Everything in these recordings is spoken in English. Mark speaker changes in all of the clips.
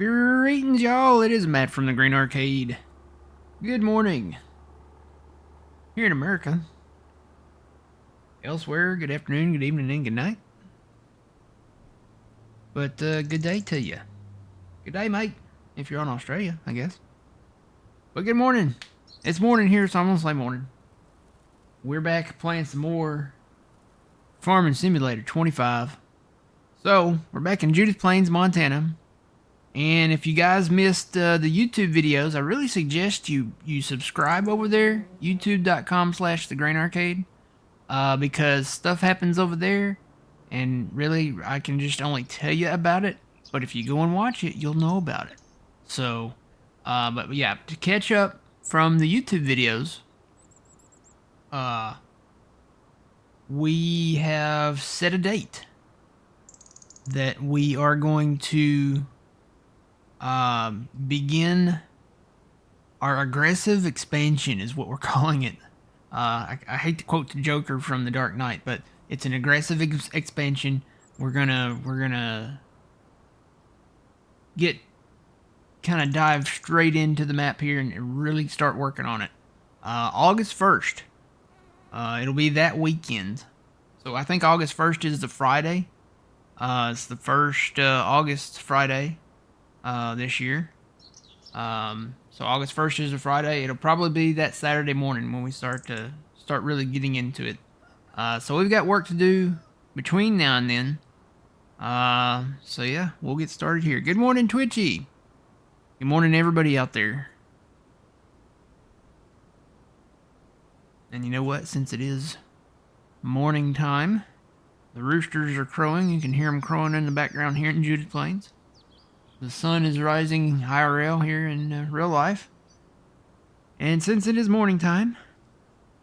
Speaker 1: Greetings, y'all. It is Matt from the Green Arcade. Good morning. Here in America. Elsewhere, good afternoon, good evening, and good night. But good day to you. Good day, mate. If you're on Australia, I guess. But good morning. It's morning here, so I'm going to say morning. We're back playing some more Farming Simulator 25. So, we're back in Judith Plains, Montana. And if you guys missed the YouTube videos, I really suggest you subscribe over there, youtube.com/thegrainarcade, because stuff happens over there, and really I can just only tell you about it, but if you go and watch it, you'll know about it. So, but yeah, to catch up from the YouTube videos, we have set a date that we are going to begin our aggressive expansion is what we're calling it. I hate to quote the Joker from The Dark Knight, but it's an aggressive expansion. We're gonna get kind of dive straight into the map here and really start working on it. August 1st. It'll be that weekend. So I think August 1st is the Friday. It's the first August Friday this year. So August 1st is a Friday. It'll probably be that Saturday morning when we start really getting into it. So we've got work to do between now and then. So yeah, we'll get started here. Good morning, Twitchy. Good morning, everybody out there. And you know what? Since it is morning time, the roosters are crowing. You can hear them crowing in the background here in Judith Plains. The sun is rising IRL here in real life. And since it is morning time,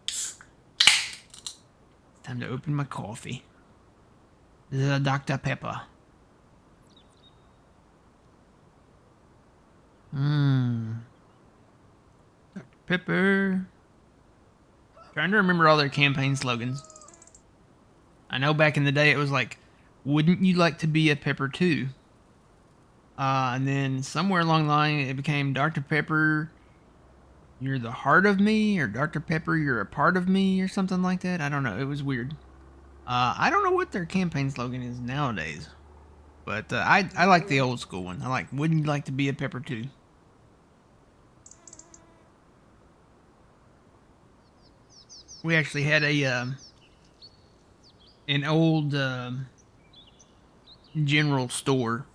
Speaker 1: it's time to open my coffee. This is a Dr. Pepper. Dr. Pepper. Trying to remember all their campaign slogans. I know back in the day it was like, wouldn't you like to be a pepper too? And then somewhere along the line it became Dr. Pepper, you're the heart of me, or Dr. Pepper, you're a part of me, or something like that. I don't know. It was weird. I don't know what their campaign slogan is nowadays. But I like the old school one. I like, wouldn't you like to be a pepper too? We actually had an old general store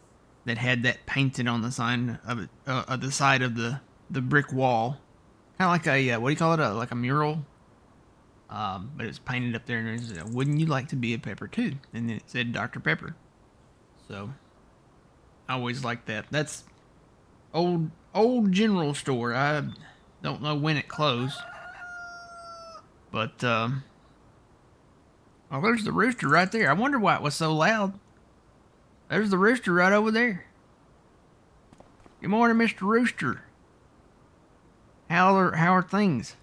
Speaker 1: that had that painted on the sign of it, the side of the brick wall, kind of like a what do you call it? Like a mural. But it's painted up there, and it said, "Wouldn't you like to be a pepper too?" And then it said Dr. Pepper. So I always liked that. That's old general store. I don't know when it closed, but oh, there's the rooster right there. I wonder why it was so loud. There's the rooster right over there. Good morning, Mr. Rooster. How are things?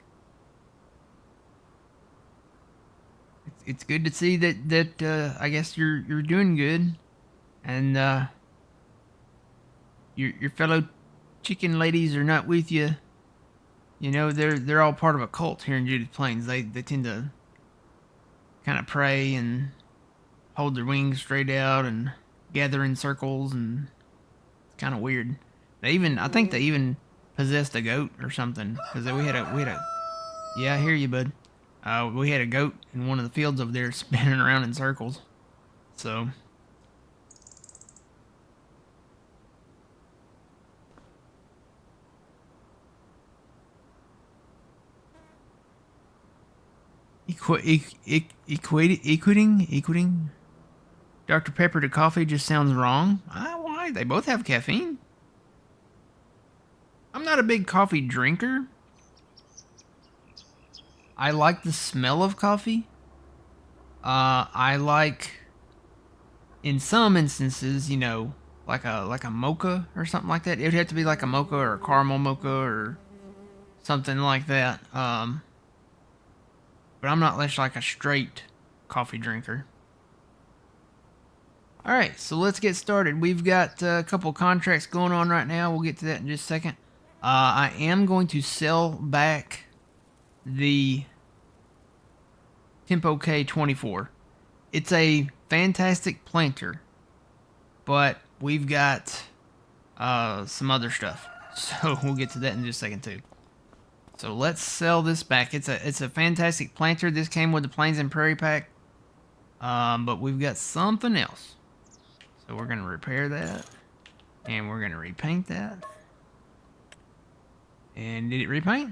Speaker 1: It's good to see that I guess you're doing good, and your fellow chicken ladies are not with you. You know, they're all part of a cult here in Judith Plains. They tend to kind of pray and hold their wings straight out and gather in circles, and it's kind of weird. I think they even possessed a goat or something, because we had a yeah, I hear you, bud. We had a goat in one of the fields over there spinning around in circles. So equating Dr. Pepper to coffee just sounds wrong. Why? They both have caffeine. I'm not a big coffee drinker. I like the smell of coffee. I like, in some instances, you know, like a mocha or something like that. It would have to be like a mocha or a caramel mocha or something like that. But I'm not less like a straight coffee drinker. All right, so let's get started. We've got a couple contracts going on right now. We'll get to that in just a second. I am going to sell back the Tempo K24. It's a fantastic planter, but we've got some other stuff. So we'll get to that in just a second too. So let's sell this back. It's a fantastic planter. This came with the Plains and Prairie pack. But we've got something else. So we're going to repair that. And we're going to repaint that. And did it repaint?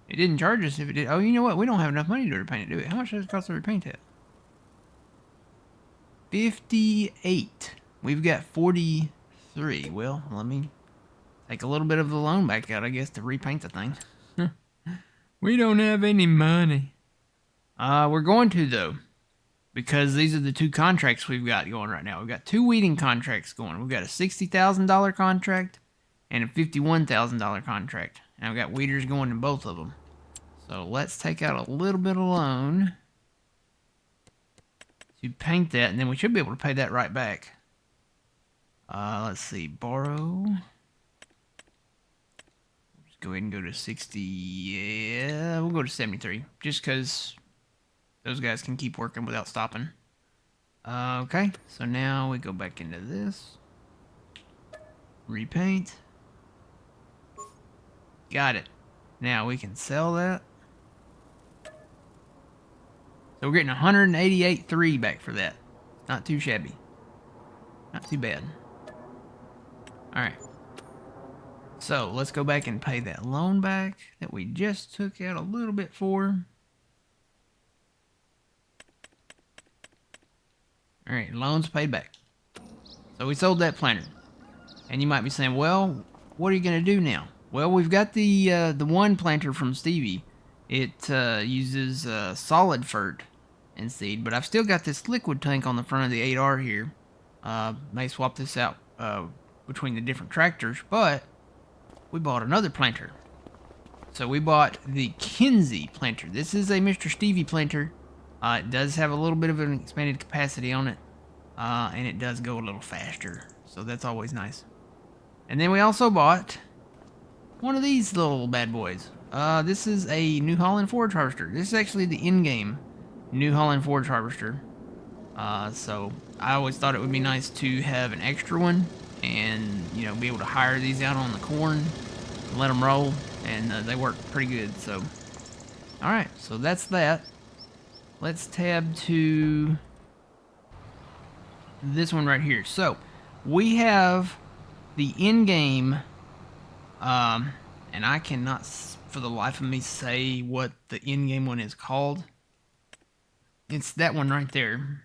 Speaker 1: It didn't charge us if it did. Oh, you know what? We don't have enough money to repaint it, do we? How much does it cost to repaint that? 58. We've got 43. Well, let me take a little bit of the loan back out, I guess, to repaint the thing. We don't have any money. We're going to, though. Because these are the two contracts we've got going right now. We've got two weeding contracts going. We've got a $60,000 contract and a $51,000 contract. And we've got weeders going in both of them. So let's take out a little bit of loan to paint that, and then we should be able to pay that right back. Let's see, borrow. Just go ahead and go to 60. Yeah, we'll go to 73, just because those guys can keep working without stopping. Okay, so now we go back into this. Repaint. Got it. Now we can sell that. So we're getting 188.3 back for that. Not too shabby. Not too bad. Alright. So let's go back and pay that loan back that we just took out a little bit for. Alright, loans paid back. So we sold that planter. And you might be saying, well, what are you going to do now? Well, we've got the one planter from Stevie. It uses solid fert and seed, but I've still got this liquid tank on the front of the 8R here. May swap this out between the different tractors, but we bought another planter. So we bought the Kinsey planter. This is a Mr. Stevie planter. It does have a little bit of an expanded capacity on it, and it does go a little faster, so that's always nice. And then we also bought one of these little bad boys. This is a New Holland forage harvester. This is actually the in-game New Holland forage harvester. So I always thought it would be nice to have an extra one and, you know, be able to hire these out on the corn and let them roll, and they work pretty good. So, all right, so that's that. Let's tab to this one right here. So we have the in-game, and I cannot for the life of me say what the in-game one is called. It's that one right there.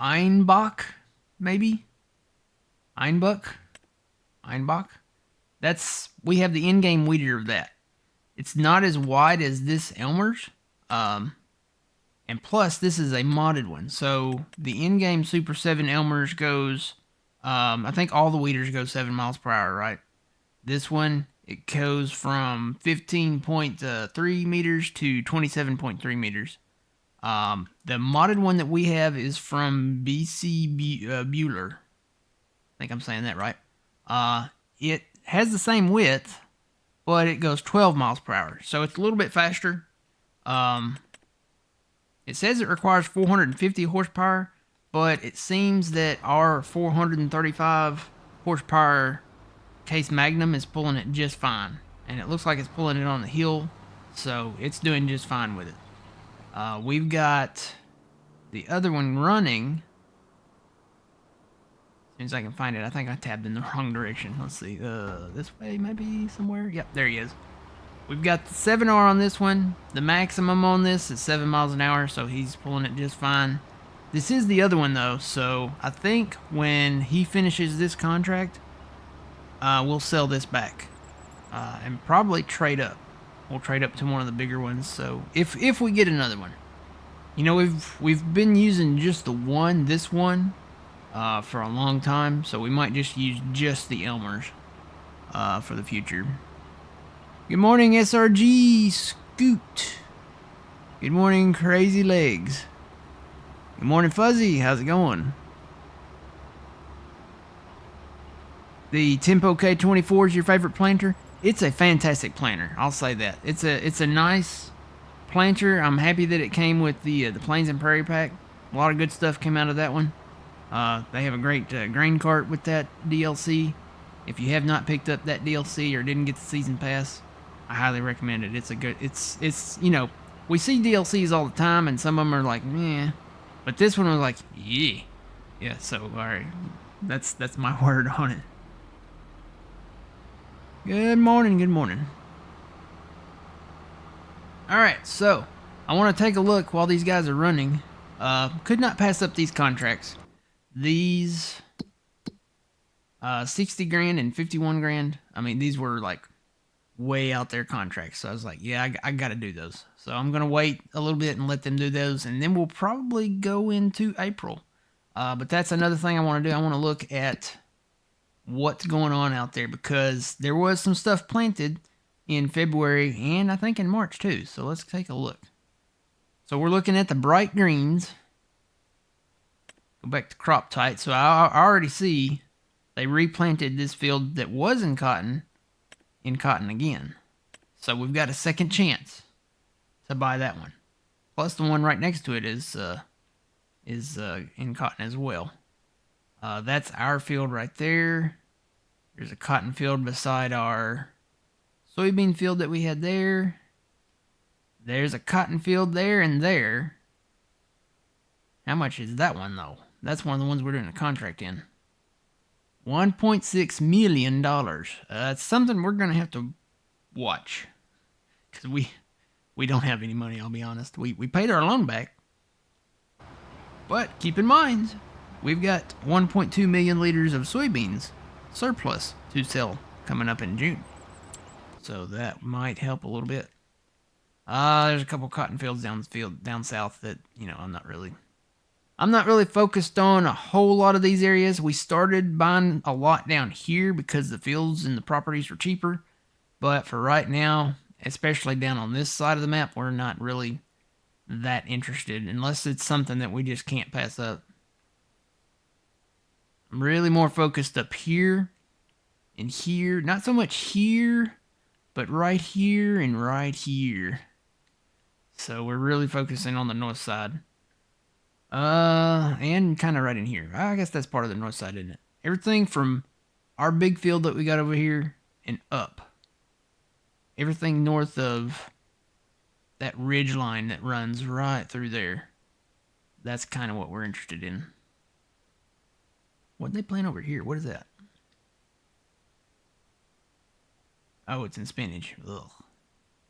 Speaker 1: Einbach, maybe? Einbach? We have the in-game weeder of that. It's not as wide as this Elmer's. And plus, this is a modded one. So, the in-game Super 7 Elmer's goes, I think all the weeders go 7 miles per hour, right? This one, it goes from 15.3 meters to 27.3 meters. The modded one that we have is from BC Bueller. I think I'm saying that right. It has the same width, but it goes 12 miles per hour. So it's a little bit faster. It says it requires 450 horsepower, but it seems that our 435 horsepower Case Magnum is pulling it just fine. And it looks like it's pulling it on the hill, so it's doing just fine with it. We've got the other one running. As soon as I can find it, I think I tabbed in the wrong direction. Let's see, this way maybe somewhere? Yep, there he is. We've got the 7R on this one. The maximum on this is 7 miles an hour, so he's pulling it just fine. This is the other one, though, so I think when he finishes this contract, we'll sell this back and probably trade up. We'll trade up to one of the bigger ones, so if we get another one. You know, we've been using just this one, for a long time, so we might just use just the Elmers for the future. Good morning, SRG Scoot. Good morning, Crazy Legs. Good morning, Fuzzy. How's it going? The Tempo K24 is your favorite planter? It's a fantastic planter. I'll say that. It's a nice planter. I'm happy that it came with the Plains and Prairie pack. A lot of good stuff came out of that one. They have a great grain cart with that DLC. If you have not picked up that DLC or didn't get the season pass, I highly recommend it. It's a good. It's you know, we see DLCs all the time, and some of them are like meh, but this one was like yeah. So all right, that's my word on it. Good morning. Good morning. All right, so I want to take a look while these guys are running. Could not pass up these contracts. These 60 grand and 51 grand. I mean, these were like way out there contracts. So I was like, yeah, I got to do those. So I'm going to wait a little bit and let them do those. And then we'll probably go into April. But that's another thing I want to do. I want to look at what's going on out there because there was some stuff planted in February and I think in March too. So let's take a look. So we're looking at the bright greens. Go back to crop type. So I already see they replanted this field that was in cotton again. So we've got a second chance to buy that one. Plus the one right next to it is in cotton as well. That's our field right there. There's a cotton field beside our soybean field that we had there. There's a cotton field there and there. How much is that one though? That's one of the ones we're doing a contract in. $1.6 million. It's something we're going to have to watch. Because we don't have any money, I'll be honest. We paid our loan back. But keep in mind, we've got 1.2 million liters of soybeans surplus to sell coming up in June. So that might help a little bit. There's a couple cotton fields down south that, I'm not really focused on a whole lot of these areas. We started buying a lot down here because the fields and the properties were cheaper. But for right now, especially down on this side of the map, we're not really that interested unless it's something that we just can't pass up. I'm really more focused up here and here. Not so much here, but right here and right here. So we're really focusing on the north side. And kind of right in here. I guess that's part of the north side, isn't it? Everything from our big field that we got over here and up. Everything north of that ridge line that runs right through there. That's kind of what we're interested in. What did they plant over here? What is that? Oh, it's in spinach. Ugh.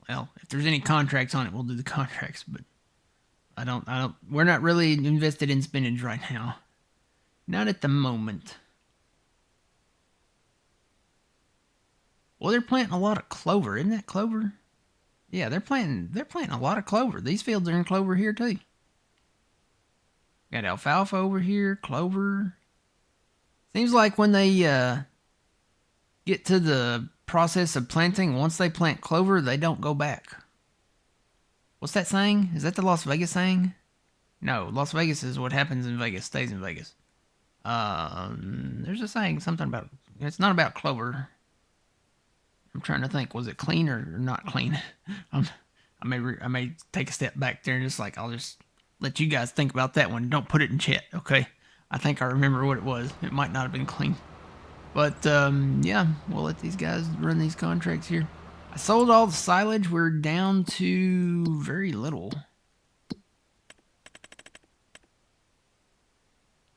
Speaker 1: Well, if there's any contracts on it, we'll do the contracts, but we're not really invested in spinach right now. Not at the moment. Well, they're planting a lot of clover. Isn't that clover? Yeah, they're planting a lot of clover. These fields are in clover here too. Got alfalfa over here, clover. Seems like when they get to the process of planting, once they plant clover, they don't go back. What's that saying? Is that the Las Vegas saying? No, Las Vegas is what happens in Vegas stays in Vegas. There's a saying, something about, it's not about clover. I'm trying to think, was it clean or not clean? I may take a step back there and I'll just let you guys think about that one. Don't put it in chat, okay? I think I remember what it was. It might not have been clean. But, yeah, we'll let these guys run these contracts here. I sold all the silage. We're down to very little.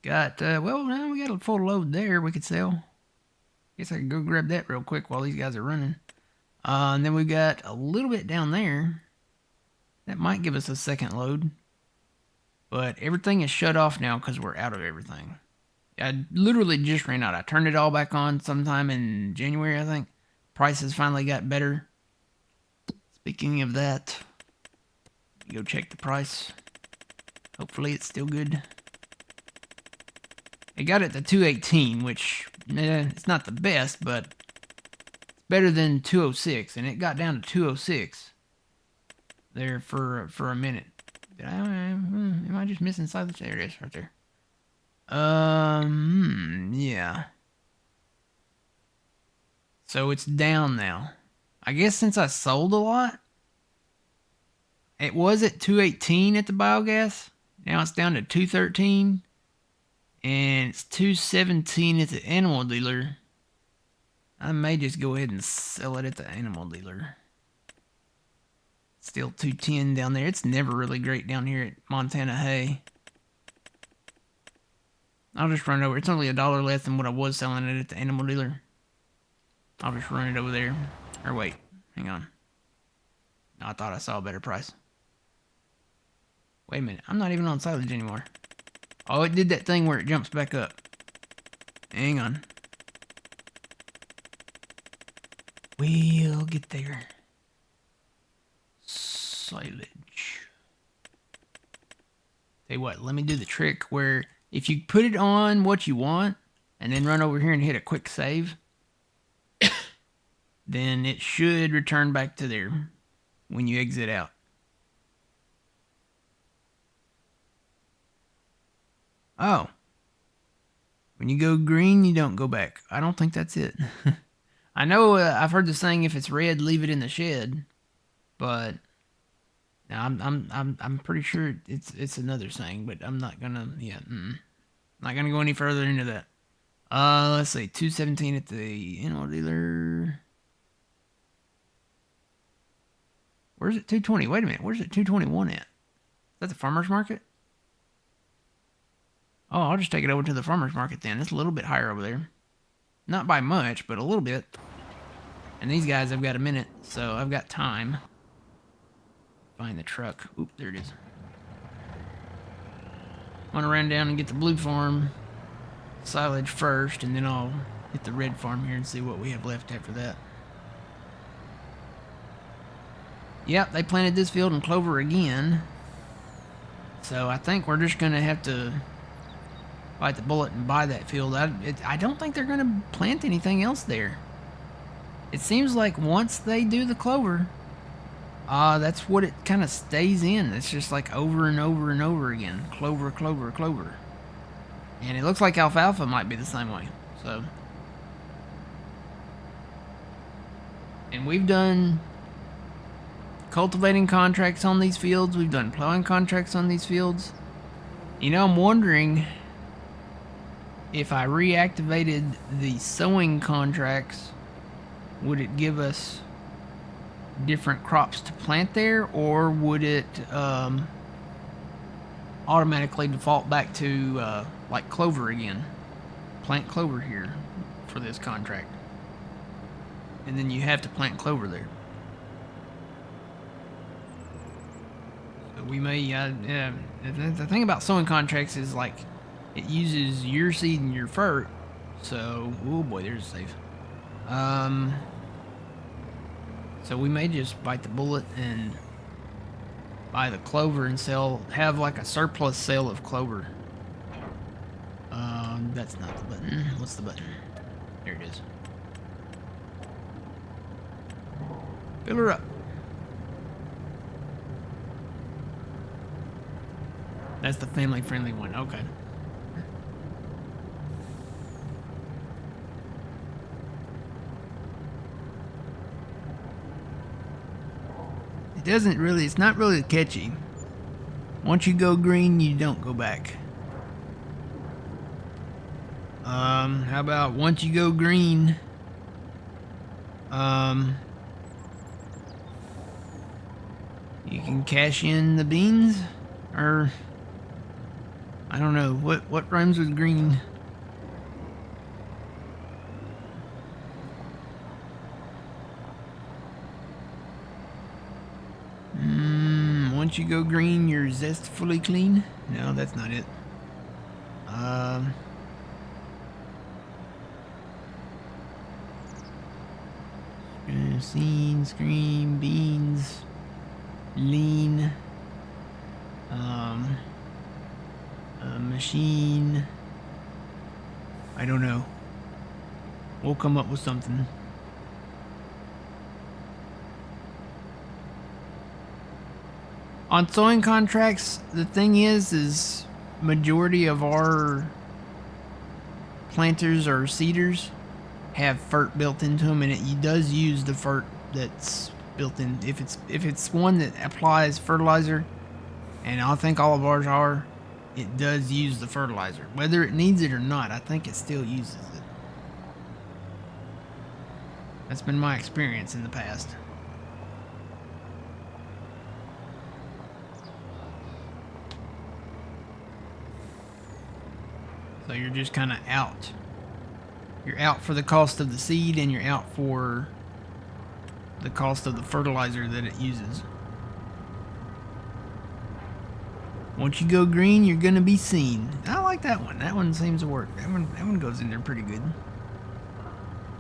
Speaker 1: Well, now we got a full load there we could sell. Guess I can go grab that real quick while these guys are running. And then we got a little bit down there. That might give us a second load. But everything is shut off now because we're out of everything. I literally just ran out. I turned it all back on sometime in January, I think. Prices finally got better. Speaking of that, go check the price. Hopefully it's still good. It got it to 218, which it's not the best, but it's better than 206, and it got down to 206 there for a minute. Am I just missing silage? There it is, right there. Yeah. So it's down now. I guess since I sold a lot, it was at 218 at the biogas. Now it's down to 213, and it's 217 at the animal dealer. I may just go ahead and sell it at the animal dealer. Still 210 down there. It's never really great down here at Montana Hay. I'll just run it over. It's only $1 less than what I was selling it at the animal dealer. I'll just run it over there. Or wait, hang on. No, I thought I saw a better price. Wait a minute, I'm not even on silage anymore. Oh, it did that thing where it jumps back up. Hang on. We'll get there. Silage. Tell you what, let me do the trick where if you put it on what you want and then run over here and hit a quick save, then it should return back to there when you exit out. Oh. When you go green, you don't go back. I don't think that's it. I know I've heard the saying, if it's red, leave it in the shed, but I'm pretty sure it's another saying, but I'm not gonna not gonna go any further into that. Let's see, 217 at the animal dealer. Where's it 220? Wait a minute, where's it 221 at? Is that the farmer's market? Oh, I'll just take it over to the farmer's market then. It's a little bit higher over there. Not by much, but a little bit. And these guys have got a minute, so I've got time. Find the truck. Oop, there it is. I'm gonna run down and get the blue farm silage first, and then I'll hit the red farm here and see what we have left after that. Yep, they planted this field in clover again. So I think we're just gonna have to bite the bullet and buy that field. I don't think they're gonna plant anything else there. It seems like once they do the clover, that's what it kind of stays in. It's just like over and over and over again. Clover, clover, clover. And it looks like alfalfa might be the same way. So, and we've done cultivating contracts on these fields. We've done plowing contracts on these fields. You know, I'm wondering if I reactivated the sowing contracts, would it give us different crops to plant there, or would it automatically default back to like clover again? Plant clover here for this contract, and then you have to plant clover there. So we may, the thing about sowing contracts is like it uses your seed and your fert. So, oh boy, there's a save. So we may just bite the bullet and buy the clover and have like a surplus sale of clover. That's not the button. What's the button? There it is. Fill her up. That's the family-friendly one. Okay. It's not really catchy. Once you go green, you don't go back. How about once you go green, you can cash in the beans? Or, I don't know, what rhymes with green? Once you go green, you're zestfully clean? No, that's not it. Scene, scream, beans, lean, machine. I don't know. We'll come up with something. On sowing contracts, the thing is majority of our planters or seeders have FERT built into them, and it does use the FERT that's built in. If it's one that applies fertilizer, and I think all of ours are, it does use the fertilizer. Whether it needs it or not, I think it still uses it. That's been my experience in the past. So you're just kind of out. You're out for the cost of the seed, and you're out for the cost of the fertilizer that it uses. Once you go green, you're gonna be seen. I like that one. That one seems to work. That one goes in there pretty good.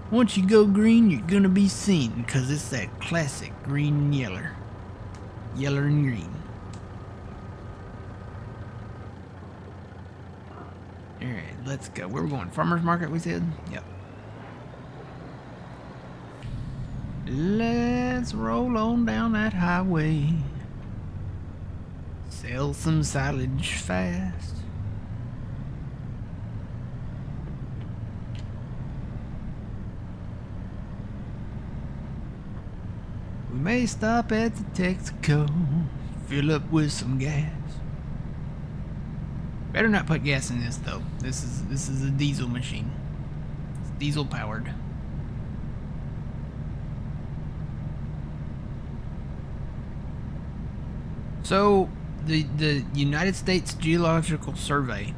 Speaker 1: Once you go green, you're gonna be seen, because it's that classic green and yeller. Yeller and green. Alright, let's go. Where are we going? Farmer's market, we said? Yep. Let's roll on down that highway. Sell some silage fast. We may stop at the Texaco, fill up with some gas. Better not put gas in this though. This is a diesel machine. It's diesel powered. So the United States Geological Survey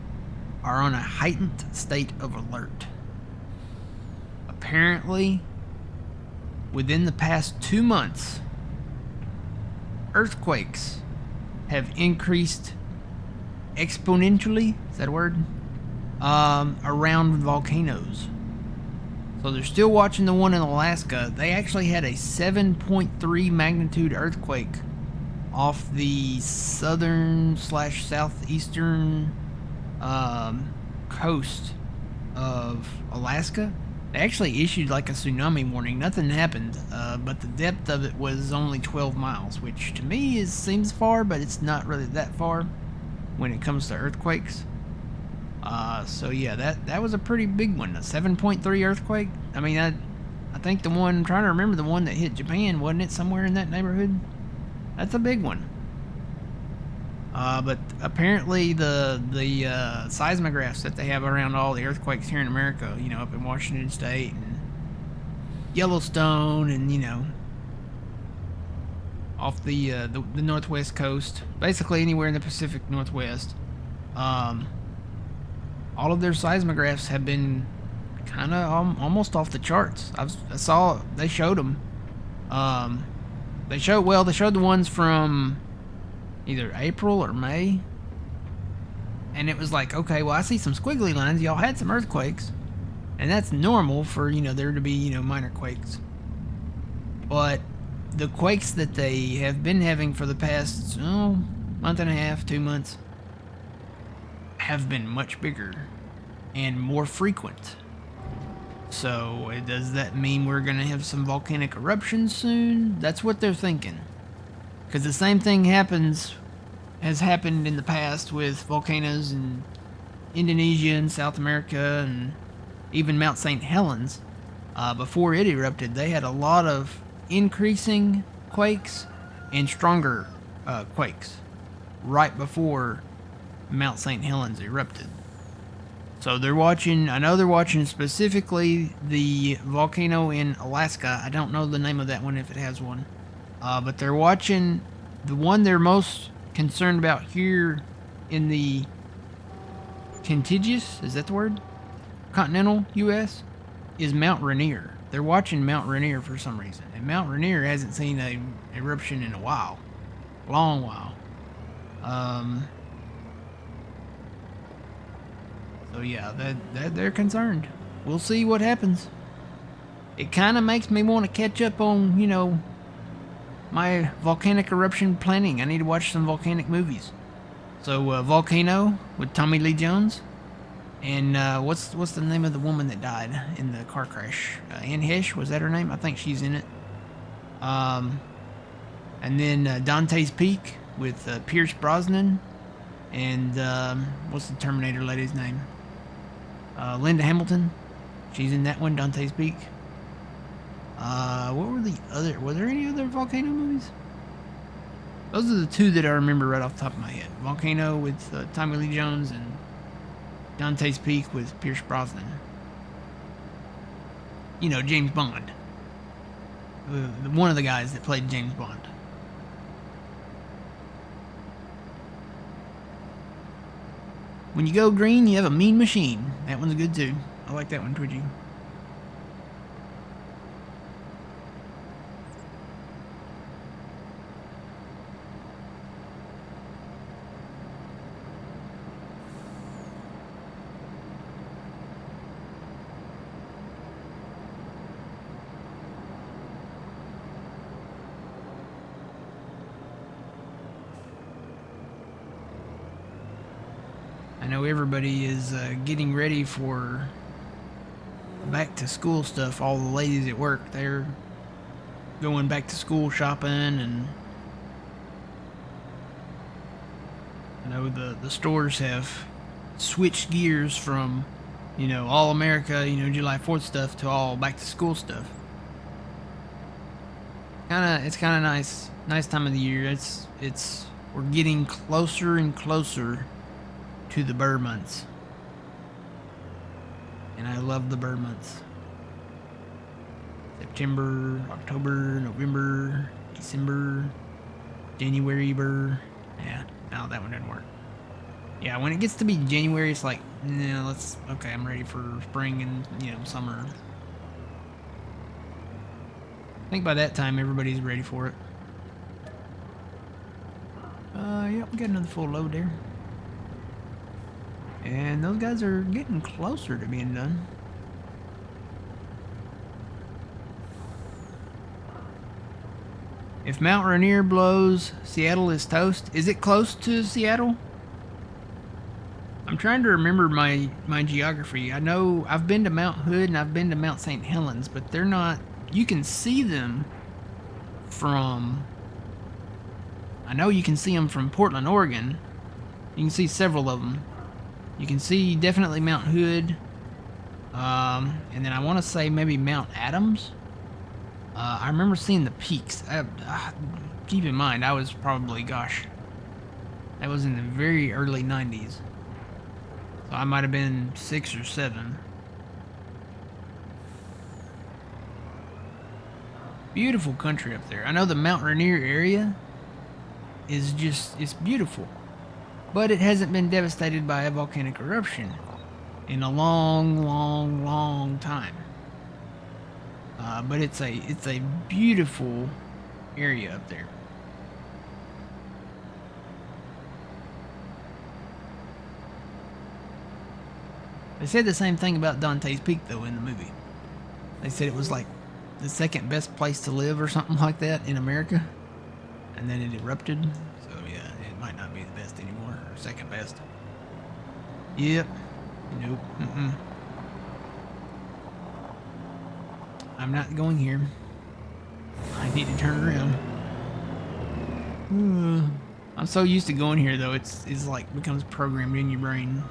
Speaker 1: are on a heightened state of alert. Apparently, within the past 2 months, earthquakes have increased exponentially, is that a word? Around volcanoes. So they're still watching the one in Alaska. They actually had a 7.3 magnitude earthquake off the southern/southeastern coast of Alaska. They actually issued like a tsunami warning. Nothing happened, but the depth of it was only 12 miles, which to me seems far, but it's not really that far when it comes to earthquakes. So yeah, that was a pretty big one. A 7.3 earthquake. I mean, I think the one, I'm trying to remember the one that hit Japan, wasn't it somewhere in that neighborhood? That's a big one. But apparently the seismographs that they have around all the earthquakes here in America, you know, up in Washington State and Yellowstone, and you know, off the northwest coast, basically anywhere in the Pacific Northwest, all of their seismographs have been kind of almost off the charts. I saw they showed them. They showed the ones from either April or May, and it was like, okay, well, I see some squiggly lines. Y'all had some earthquakes, and that's normal for, you know, there to be, you know, minor quakes. But the quakes that they have been having for the past month and a half, 2 months, have been much bigger and more frequent. So does that mean we're gonna have some volcanic eruptions soon? That's what they're thinking. Because the same thing has happened in the past with volcanoes in Indonesia and South America, and even Mount St. Helens. Before it erupted, they had a lot of increasing quakes and stronger quakes right before Mount St. Helens erupted. So they're watching, I know they're watching specifically the volcano in Alaska. I don't know the name of that one, if it has one. But they're watching the one they're most concerned about here in the contiguous, is that the word? Continental U.S. is Mount Rainier. They're watching Mount Rainier for some reason. And Mount Rainier hasn't seen an eruption in a while. Long while. So yeah, that they're concerned. We'll see what happens. It kind of makes me want to catch up on, you know, my volcanic eruption planning. I need to watch some volcanic movies. So Volcano with Tommy Lee Jones, and what's the name of the woman that died in the car crash? Anne Hesh, was that her name? I think she's in it. And then Dante's Peak with Pierce Brosnan and what's the Terminator lady's name? Linda Hamilton. She's in that one. Dante's Peak. What were the other? Was there any other volcano movies? Those are the two that I remember right off the top of my head. Volcano with Tommy Lee Jones and Dante's Peak with Pierce Brosnan. You know, James Bond. One of the guys that played James Bond. When you go green, you have a mean machine. That one's good too. I like that one, Twitchy. I know everybody is getting ready for back to school stuff. All the ladies at work, they're going back to school shopping, and I know the stores have switched gears from, you know, all America, you know, July 4th stuff to all back to school stuff. It's kind of nice time of the year. We're getting closer and closer to the Burr months, and I love the Burr months. September, October, November, December, January Burr. Yeah, no, that one didn't work. Yeah, when it gets to be January, it's like, no, okay, I'm ready for spring and, you know, summer. I think by that time everybody's ready for it. Yep, we got another full load there. And those guys are getting closer to being done. If Mount Rainier blows, Seattle is toast. Is it close to Seattle? I'm trying to remember my geography. I know I've been to Mount Hood and I've been to Mount St. Helens, but they're not... You can see them from... I know you can see them from Portland, Oregon. You can see several of them. You can see definitely Mount Hood, and then I want to say maybe Mount Adams. I remember seeing the peaks. Keep in mind, I was probably, gosh, that was in the very early 90s. So I might have been 6 or 7. Beautiful country up there. I know the Mount Rainier area is just, it's beautiful. But it hasn't been devastated by a volcanic eruption in a long time. But it's a beautiful area up there. They said the same thing about Dante's Peak though in the movie. They said it was like the second best place to live or something like that in America, and then it erupted. So yeah, it might not be the best anymore. Second best. Yep. Nope. I'm not going here. I need to turn around. I'm so used to going here though. It's like becomes programmed in your brain.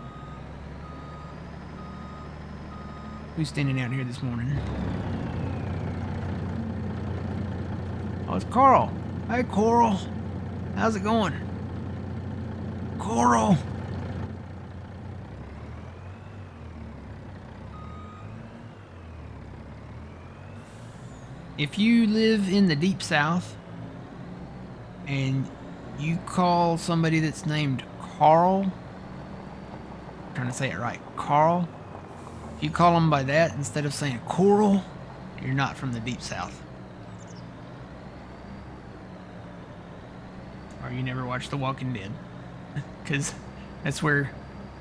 Speaker 1: Who's standing out here this morning? Oh, it's Carl. Hey, Coral. How's it going? Coral. If you live in the Deep South and you call somebody that's named Carl, I'm trying to say it right, Carl, if you call them by that instead of saying Coral, you're not from the Deep South. Or you never watched The Walking Dead. Because that's where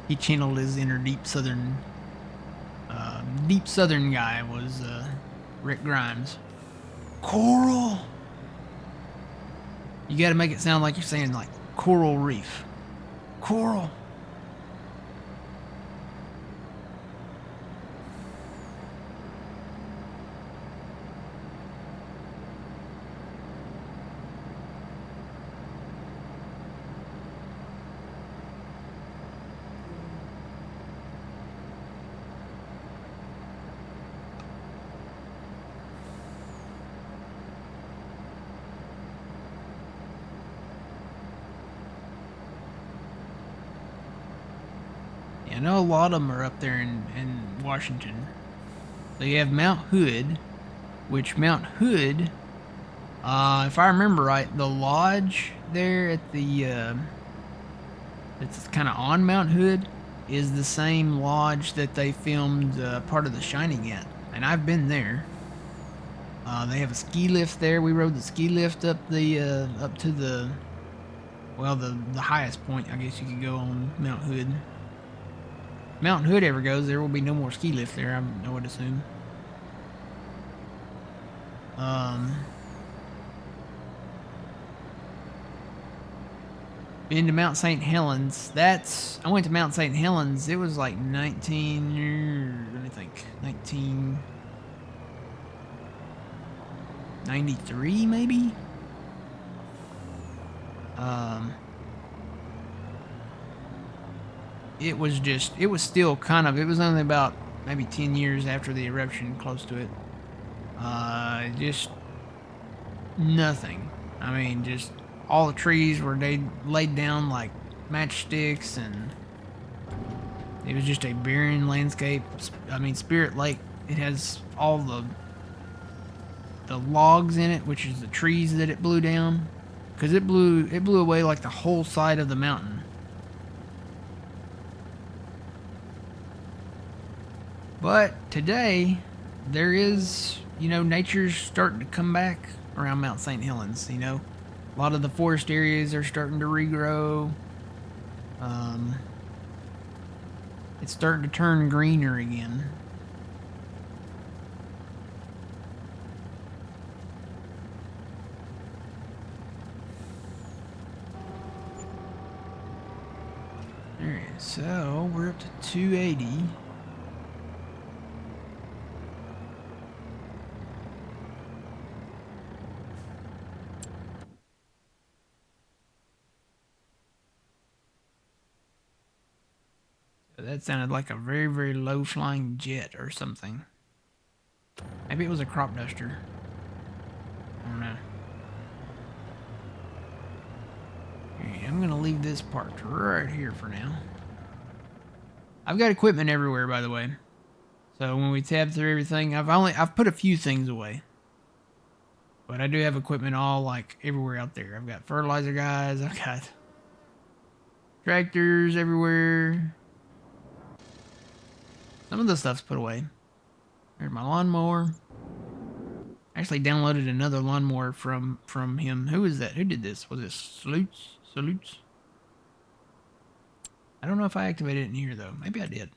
Speaker 1: he channeled his inner deep southern guy was Rick Grimes. Coral. You got to make it sound like you're saying like coral reef. Coral. Yeah, I know a lot of them are up there in Washington. So you have Mount Hood, which Mount Hood, if I remember right, the lodge there at the it's kind of on Mount Hood is the same lodge that they filmed part of The Shining at, and I've been there. They have a ski lift there. We rode the ski lift up the up to the the highest point I guess you could go on Mount Hood. Mount Hood ever goes, there will be no more ski lift there, I would assume. Um, been to Mount St. Helens. I went to Mount St. Helens. It was like 1993 maybe. It was still kind of, it was only about maybe 10 years after the eruption, close to it. Just nothing. I mean, just all the trees were laid down like matchsticks, and it was just a barren landscape. I mean, Spirit Lake, it has all the logs in it, which is the trees that it blew down, because it blew away like the whole side of the mountain. But today, there is, nature's starting to come back around Mount St. Helens. A lot of the forest areas are starting to regrow. It's starting to turn greener again. Alright, so we're up to 280. That sounded like a very, very low flying jet or something. Maybe it was a crop duster. I don't know. Alright, I'm gonna leave this parked right here for now. I've got equipment everywhere, by the way. So when we tab through everything, I've put a few things away. But I do have equipment all like everywhere out there. I've got fertilizer guys, I've got tractors everywhere. Some of the stuff's put away. There's my lawnmower. I actually downloaded another lawnmower from him. Who is that? Who did this? Was it Salutes? I don't know if I activated it in here though. Maybe I did.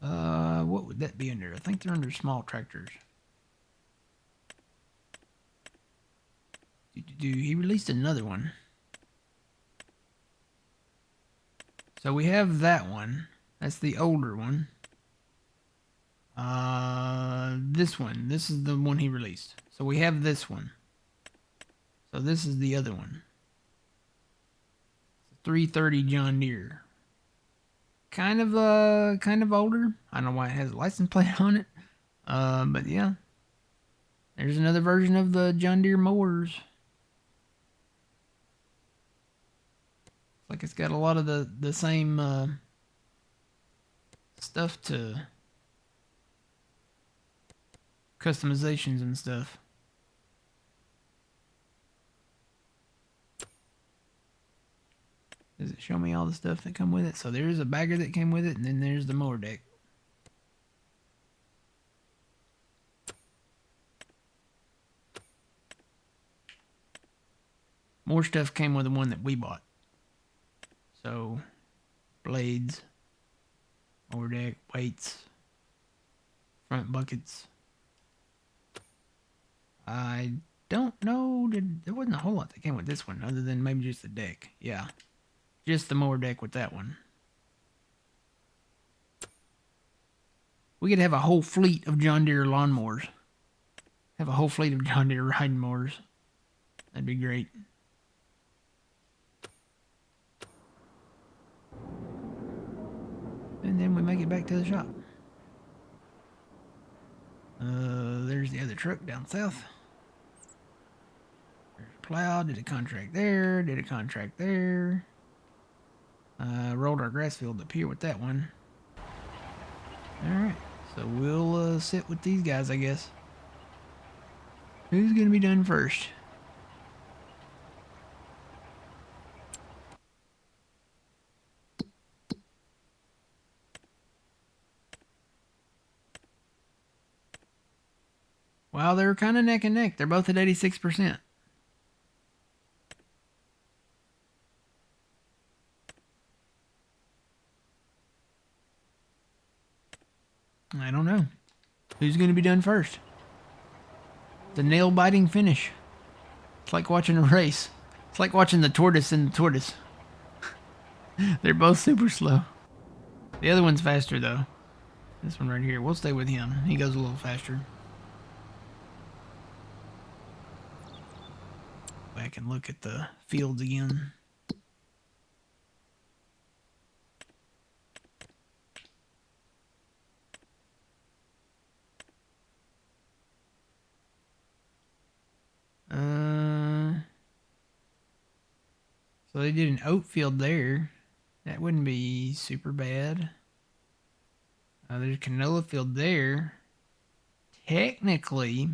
Speaker 1: What would that be under? I think they're under small tractors. He released another one. So we have that one. That's the older one. This one. This is the one he released. So we have this one. So this is the other one. It's a 330 John Deere. Kind of older. I don't know why it has a license plate on it. But yeah. There's another version of the John Deere mowers. It's like it's got a lot of the same stuff to customizations and stuff. Does it show me all the stuff that come with it? So there's a bagger that came with it, and then there's the mower deck. More stuff came with the one that we bought. So, blades, mower deck, weights, front buckets. I don't know. There wasn't a whole lot that came with this one, other than maybe just the deck. Yeah, just the mower deck with that one. We could have a whole fleet of John Deere lawnmowers. Have a whole fleet of John Deere riding mowers. That'd be great. And then we make it back to the shop. There's the other truck down south. There's a plow. Did a contract there. Did a contract there. Rolled our grass field up here with that one. Alright, so we'll sit with these guys, I guess. Who's gonna be done first? Well, they're kind of neck and neck. They're both at 86%. I don't know. Who's going to be done first? The nail-biting finish. It's like watching a race. It's like watching the tortoise and the tortoise. They're both super slow. The other one's faster, though. This one right here. We'll stay with him. He goes a little faster. Back and look at the fields again. So they did an oat field there. That wouldn't be super bad. There's a canola field there. Technically,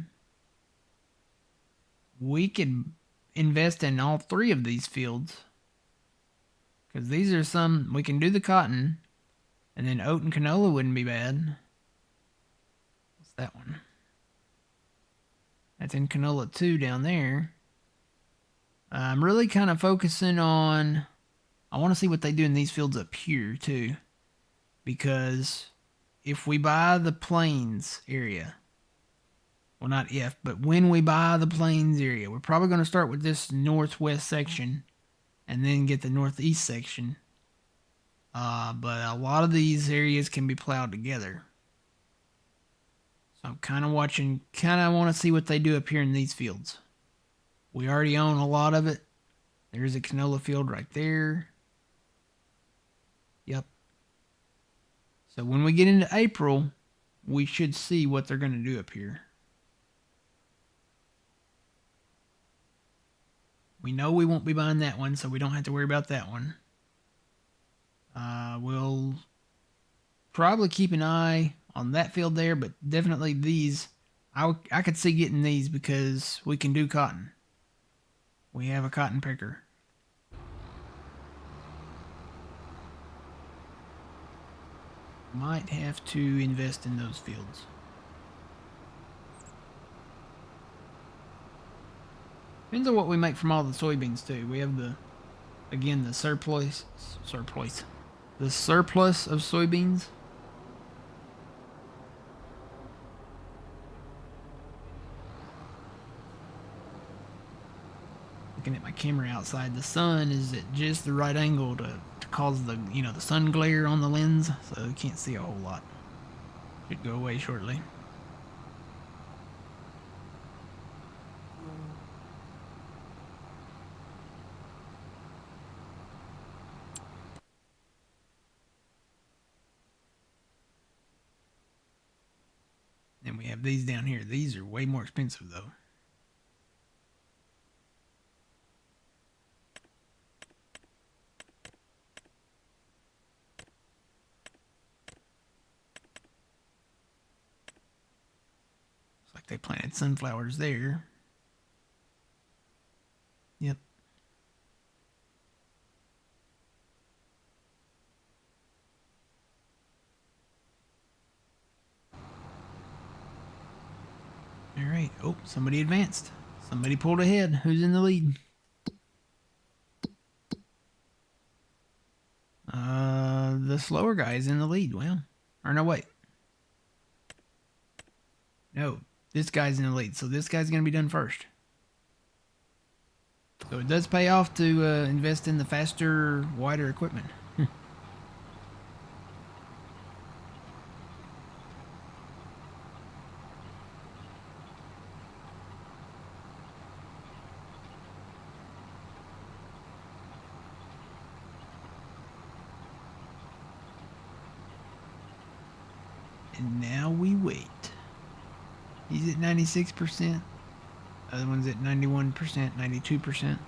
Speaker 1: we could invest in all three of these fields. Because these are some, we can do the cotton. And then oat and canola wouldn't be bad. What's that one? That's in canola 2 down there. I'm really kind of focusing on, I want to see what they do in these fields up here too. Because if we buy the plains area, well, not if, but when we buy the plains area, we're probably going to start with this northwest section and then get the northeast section. But a lot of these areas can be plowed together. So I'm kind of watching, kind of want to see what they do up here in these fields. We already own a lot of it. There's a canola field right there. Yep. So when we get into April, we should see what they're going to do up here. We know we won't be buying that one, so we don't have to worry about that one. We'll probably keep an eye on that field there, but definitely these. I could see getting these because we can do cotton. We have a cotton picker. Might have to invest in those fields. Depends on what we make from all the soybeans too. We have the, again, the surplus of soybeans. Looking at my camera outside, the sun is at just the right angle to cause the, the sun glare on the lens, so you can't see a whole lot. Should go away shortly. Then we have these down here. These are way more expensive though. They planted sunflowers there. Yep. All right. Oh, somebody advanced. Somebody pulled ahead. Who's in the lead? The slower guy is in the lead. Well, or no, wait. No, this guy's in the lead, so this guy's going to be done first. So it does pay off to invest in the faster, wider equipment. And now we wait. He's at 96%. Other one's at 91%, 92%.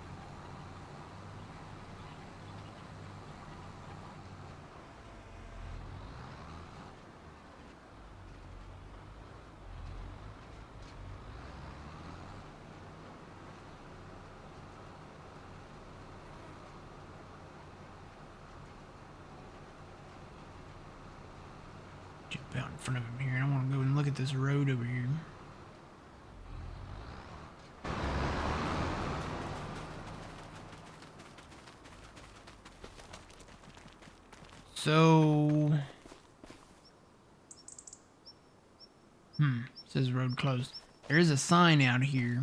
Speaker 1: out in front of him here, and I want to go and look at this road over here. So, says road closed. There is a sign out here.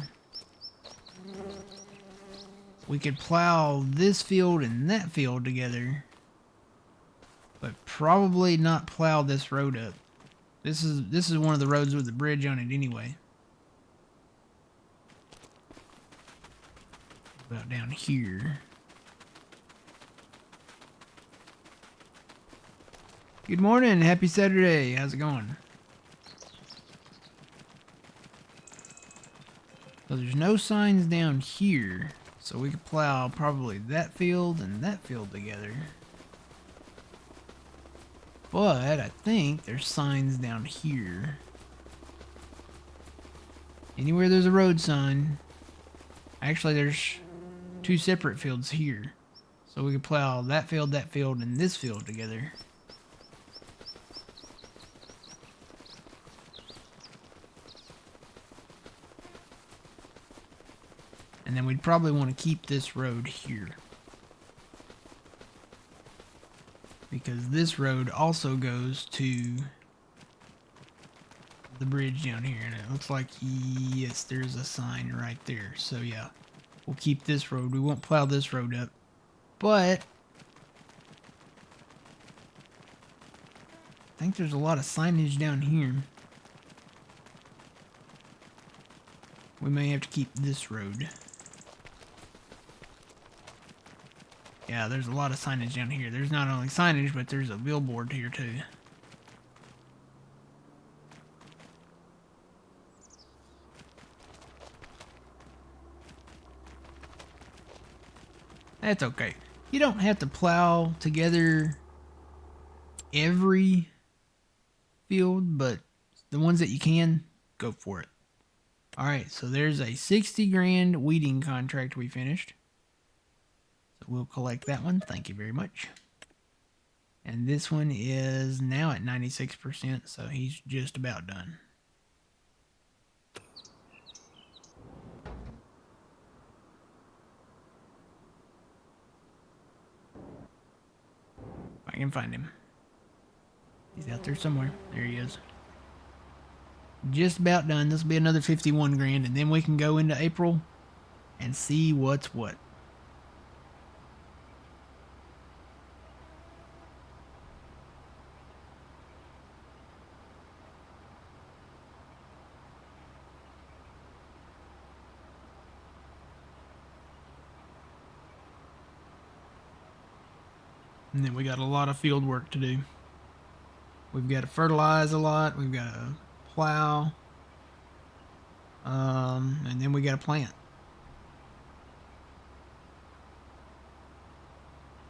Speaker 1: We could plow this field and that field together, but probably not plow this road up. This is one of the roads with the bridge on it anyway. About down here. Good morning, happy Saturday. How's it going? So there's no signs down here, so we could plow probably that field and that field together. But I think there's signs down here. Anywhere there's a road sign. Actually, there's two separate fields here. So we could plow that field, and this field together. And then we'd probably want to keep this road here. Because this road also goes to the bridge down here. And it looks like, yes, there's a sign right there. So yeah, we'll keep this road. We won't plow this road up. But I think there's a lot of signage down here. We may have to keep this road. Yeah, there's a lot of signage down here. There's not only signage, but there's a billboard here too. That's okay. You don't have to plow together every field, but the ones that you can, go for it. Alright, so there's a 60 grand weeding contract we finished. So we'll collect that one. Thank you very much. And this one is now at 96%, so he's just about done. If I can find him. He's out there somewhere. There he is. Just about done. This will be another 51 grand, and then we can go into April and see what's what. And then we got a lot of field work to do. We've got to fertilize a lot. We've got to plow. And then we got to plant.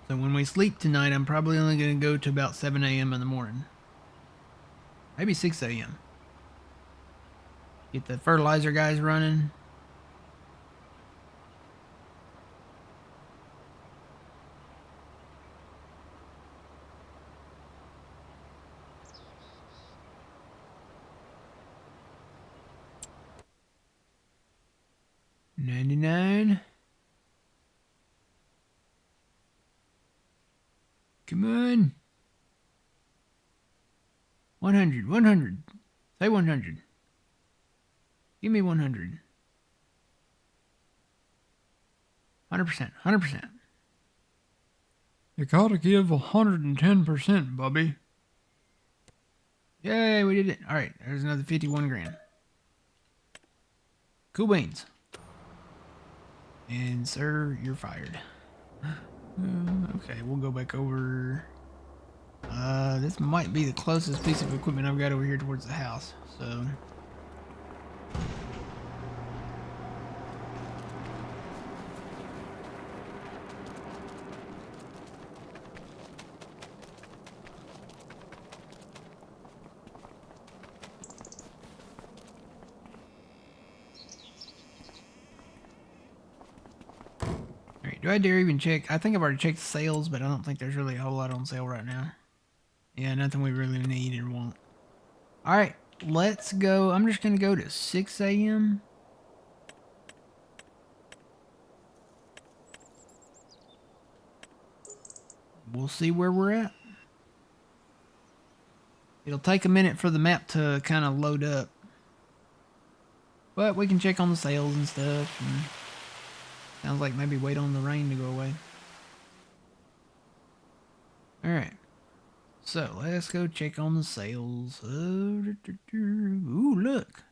Speaker 1: So when we sleep tonight, I'm probably only going to go to about 7 a.m. in the morning. Maybe 6 a.m. Get the fertilizer guys running. $99. Come on. 100. 100. Say 100. Give me 100. 100%. 100%. You gotta give 110%, Bubby. Yay, we did it. Alright, there's another 51 grand. Cool beans. And sir, you're fired. Okay, we'll go back over. This might be the closest piece of equipment I've got over here towards the house, so. Do I dare even check? I think I've already checked the sales, but I don't think there's really a whole lot on sale right now. Yeah, nothing we really need or want. All right, let's go. I'm just going to go to 6 a.m. We'll see where we're at. It'll take a minute for the map to kind of load up. But we can check on the sales and stuff. And sounds like maybe wait on the rain to go away. Alright. So, let's go check on the sales. Ooh, look.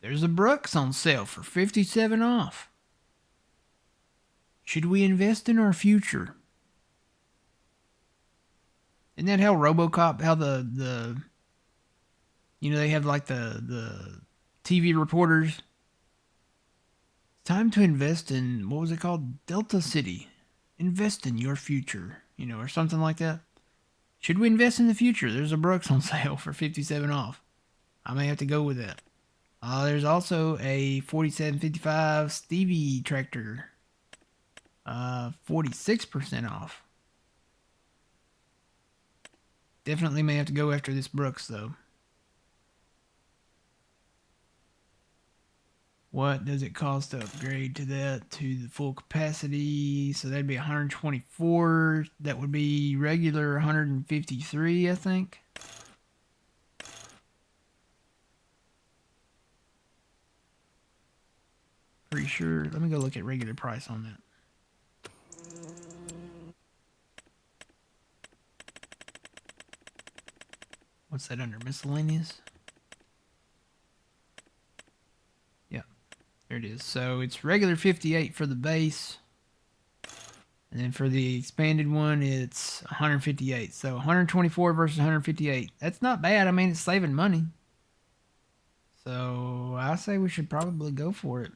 Speaker 1: There's a Brooks on sale for 57 off. Should we invest in our future? Isn't that how RoboCop, how the you know, they have like the TV reporters? It's time to invest in, what was it called? Delta City. Invest in your future, you know, or something like that. Should we invest in the future? There's a Brooks on sale for 57 off. I may have to go with that. There's also a 4755 Stevie tractor. 46% off. Definitely may have to go after this Brooks though. What does it cost to upgrade to that to the full capacity? So that'd be 124. That would be regular 153, I think. Pretty sure. Let me go look at regular price on that. What's that under? Miscellaneous? Yeah, there it is. So it's regular 58 for the base. And then for the expanded one, it's 158. So 124 versus 158. That's not bad. I mean, it's saving money. So I say we should probably go for it.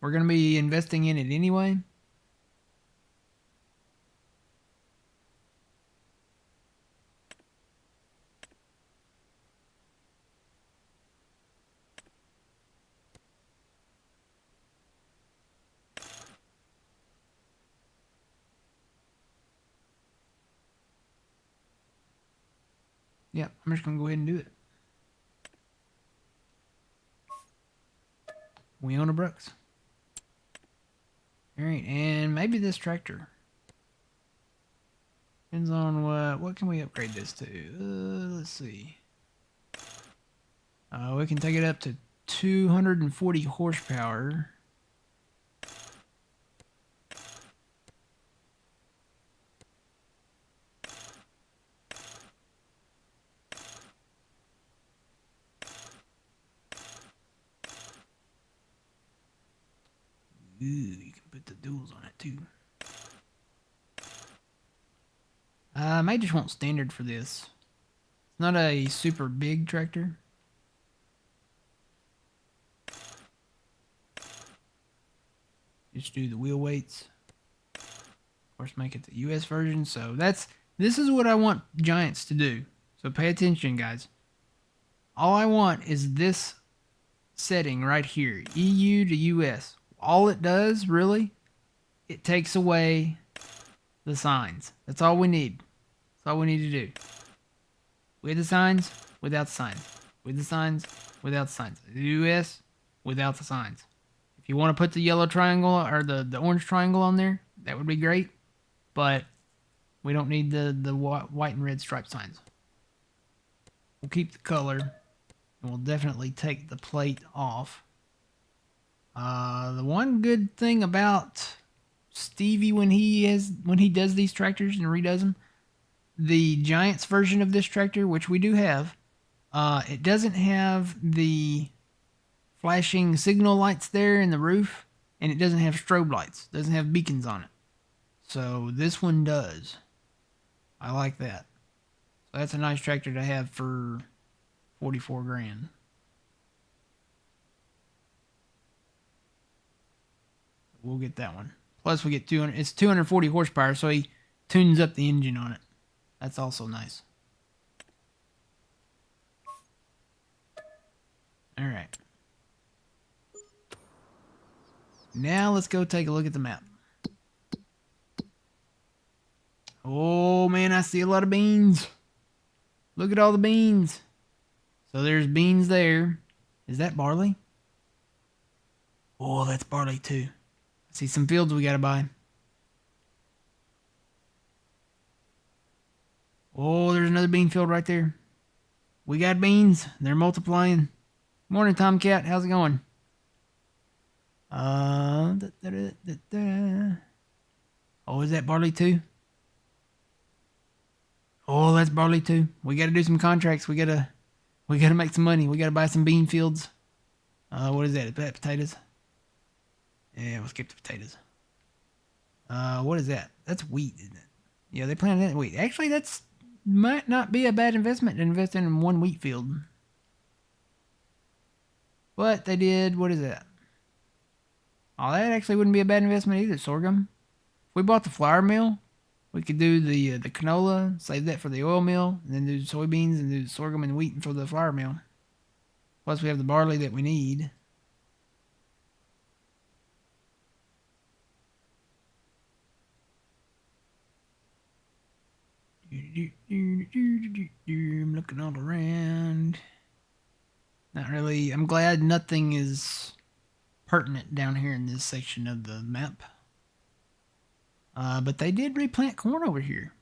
Speaker 1: We're going to be investing in it anyway. Yeah, I'm just going to go ahead and do it. We own a Brooks. Alright, and maybe this tractor. Depends on what can we upgrade this to? Let's see. We can take it up to 240 horsepower. Ooh, you can put the duals on it too. I may just want standard for this. It's not a super big tractor. Just do the wheel weights. Of course, make it the US version. So this is what I want Giants to do. So pay attention, guys. All I want is this setting right here, EU to US. All it does, really, it takes away the signs. That's all we need. That's all we need to do. With the signs, without the signs. With the signs, without the signs. The US, without the signs. If you want to put the yellow triangle or the orange triangle on there, that would be great. But we don't need the white and red striped signs. We'll keep the color, and we'll definitely take the plate off. The one good thing about Stevie when he does these tractors and redoes them, the Giants version of this tractor, which we do have, it doesn't have the flashing signal lights there in the roof, and it doesn't have strobe lights. It doesn't have beacons on it. So this one does. I like that. So that's a nice tractor to have for 44 grand. We'll get that one. Plus we get 200. It's 240 horsepower, so he tunes up the engine on it. That's also nice. All right. Now let's go take a look at the map. Oh man, I see a lot of beans. Look at all the beans. So there's beans there. Is that barley? Oh, that's barley too. I see some fields we gotta buy. Oh, there's another bean field right there. We got beans. They're multiplying. Morning, Tomcat. How's it going? Oh, is that barley too? Oh, that's barley too. We gotta do some contracts. We gotta make some money. We gotta buy some bean fields. What is that? Is that potatoes? Yeah, we'll skip the potatoes. What is that? That's wheat, isn't it? Yeah, they planted that wheat. Actually, that's might not be a bad investment to invest in one wheat field. But they did. What is that? Oh, that actually wouldn't be a bad investment either. Sorghum. If we bought the flour mill, we could do the canola, save that for the oil mill, and then do the soybeans and do the sorghum and wheat for the flour mill. Plus, we have the barley that we need. I'm looking all around. Not really. I'm glad nothing is pertinent down here in this section of the map. But they did replant corn over here.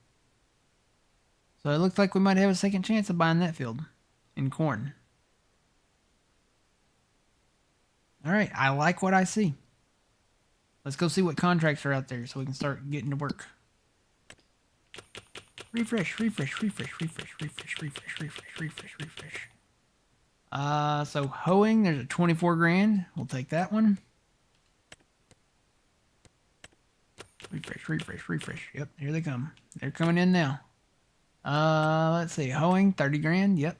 Speaker 1: So it looks like we might have a second chance of buying that field in corn. Alright, I like what I see. Let's go see what contracts are out there so we can start getting to work. Refresh, refresh, refresh, refresh, refresh, refresh, refresh, refresh, refresh. So hoeing, there's a 24 grand. We'll take that one. Refresh, refresh, refresh. Yep, here they come. They're coming in now. Let's see. Hoeing, 30 grand. Yep.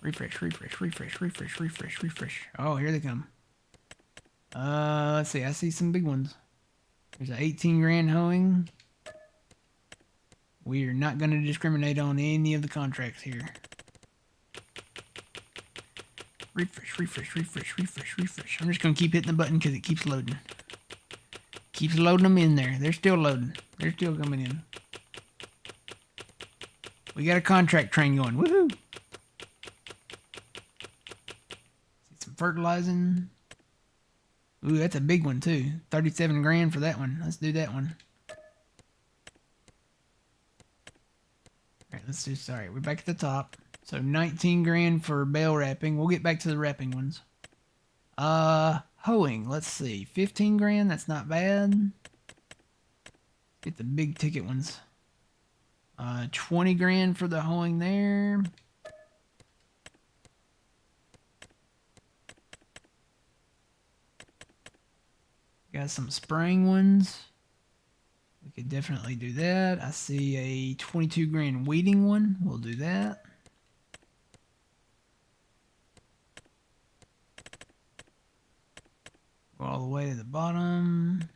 Speaker 1: Refresh, refresh, refresh, refresh, refresh, refresh. Oh, here they come. Let's see. I see some big ones. There's an 18 grand hoeing. We are not going to discriminate on any of the contracts here. Refresh, refresh, refresh, refresh, refresh. I'm just going to keep hitting the button because it keeps loading. Keeps loading them in there. They're still loading. They're still coming in. We got a contract train going. Woohoo! See some fertilizing. Ooh, that's a big one too. 37 grand for that one. Let's do that one. Alright, let's do, sorry, we're back at the top. So 19 grand for bale wrapping. We'll get back to the wrapping ones. Hoeing, let's see. 15 grand, that's not bad. Get the big ticket ones. 20 grand for the hoeing there. Got some spraying ones. We could definitely do that. I see a 22 grand weeding one. We'll do that. Go all the way to the bottom.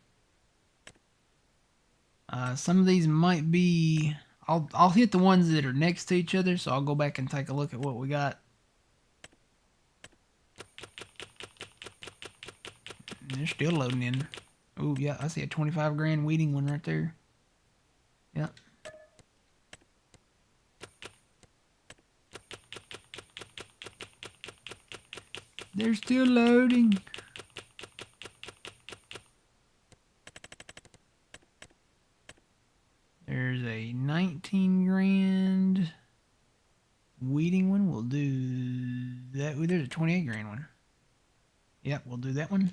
Speaker 1: Some of these might be... I'll hit the ones that are next to each other, so I'll go back and take a look at what we got. They're still loading in. Oh, yeah, I see a 25 grand weeding one right there. Yep. They're still loading. There's a 19 grand weeding one. We'll do that. Ooh, there's a 28 grand one. Yep, we'll do that one.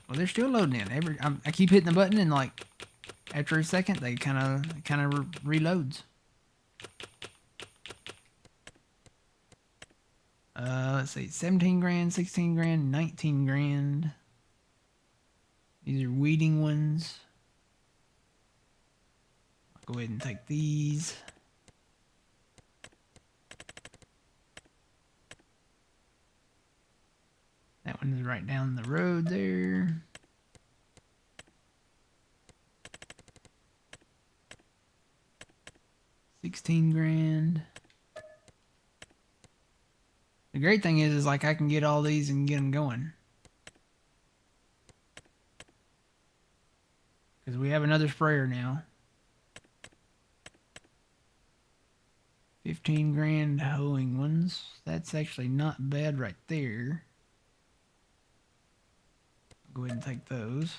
Speaker 1: Well, they're still loading in. I keep hitting the button, and like after a second, they kind of reloads. Let's see, 17 grand, 16 grand, 19 grand. These are weeding ones. I'll go ahead and take these. That one is right down the road there. $16 grand. The great thing is like I can get all these and get them going. Because we have another sprayer now. 15 grand hoeing ones. That's actually not bad right there. I'll go ahead and take those.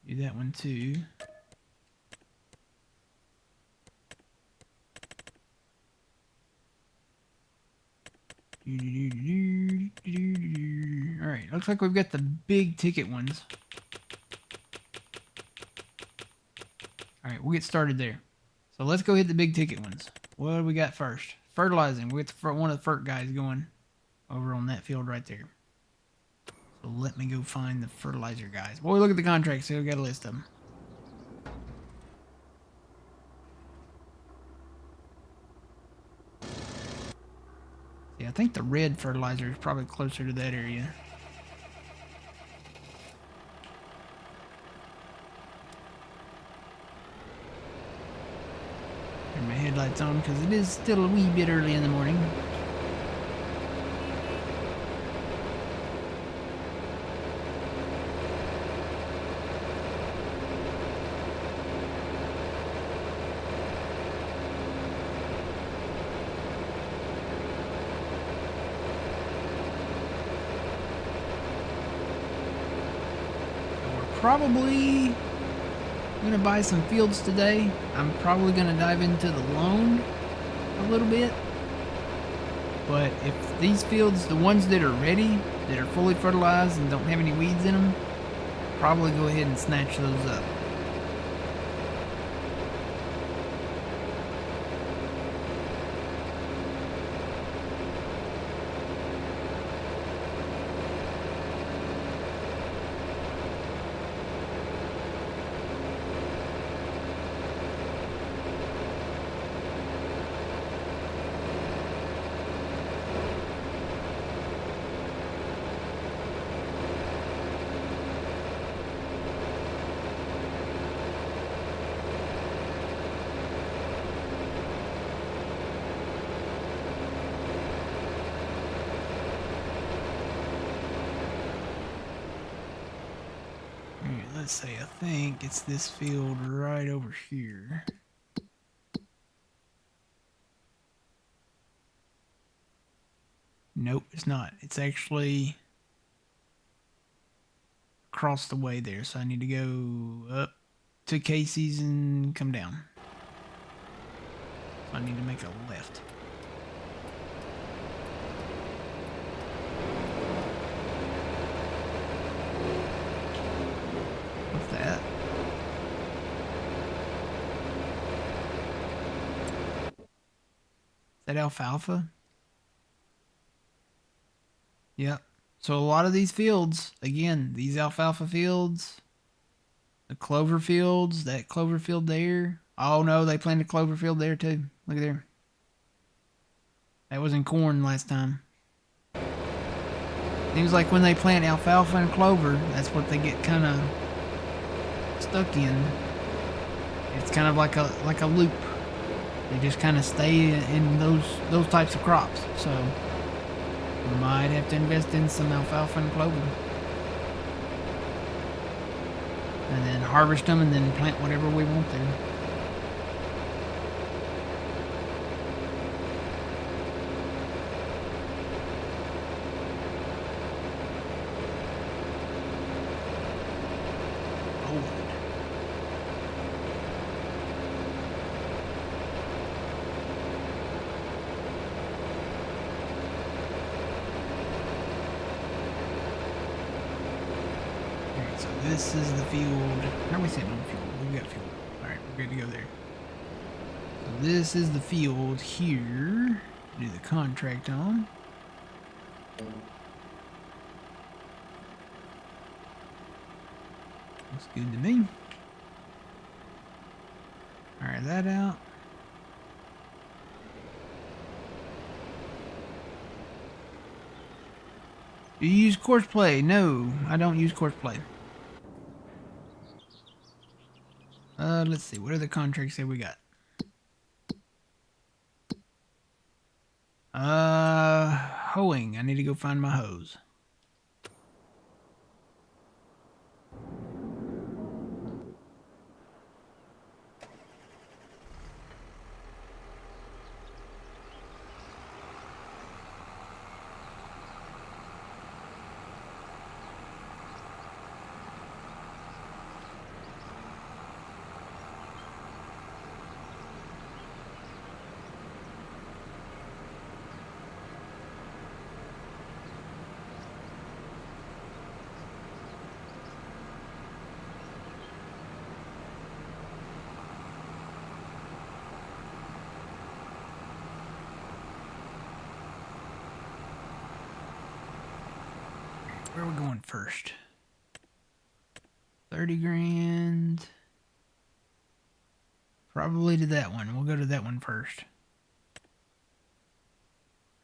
Speaker 1: Do that one too. Alright, looks like we've got the big ticket ones. Alright, we'll get started there. So let's go hit the big ticket ones. What do we got first? Fertilizing. We get one of the FERT guys going over on that field right there. So let me go find the fertilizer guys. Boy, look at the contracts. See, we got a list of them. Yeah, I think the red fertilizer is probably closer to that area. Turn my headlights on because it is still a wee bit early in the morning. Probably gonna buy some fields today. I'm probably gonna dive into the loan a little bit. But if these fields, the ones that are ready, that are fully fertilized and don't have any weeds in them, probably go ahead and snatch those up. Let's say, I think it's this field right over here. Nope, it's not. It's actually across the way there. So I need to go up to Casey's and come down. So I need to make a left. What's that? Is that alfalfa? Yep. So a lot of these fields, again, these alfalfa fields, the clover fields, that clover field there. Oh no, they planted clover field there too. Look at there. That was in corn last time. Seems like when they plant alfalfa and clover, that's what they get kind of stuck in. It's kind of like a loop. They just kind of stay in those types of crops. So we might have to invest in some alfalfa and clover, and then harvest them, and then plant whatever we want there. So this is the field. How are we sitting on fuel? We've got fuel. Alright, we're good to go there. So this is the field here. Do the contract on. Looks good to me. Fire that out. Do you use course play? No, I don't use course play. Let's see. What are the contracts that we got? Hoeing. I need to go find my hose. Where are we going first? 30 grand. Probably to that one. We'll go to that one first.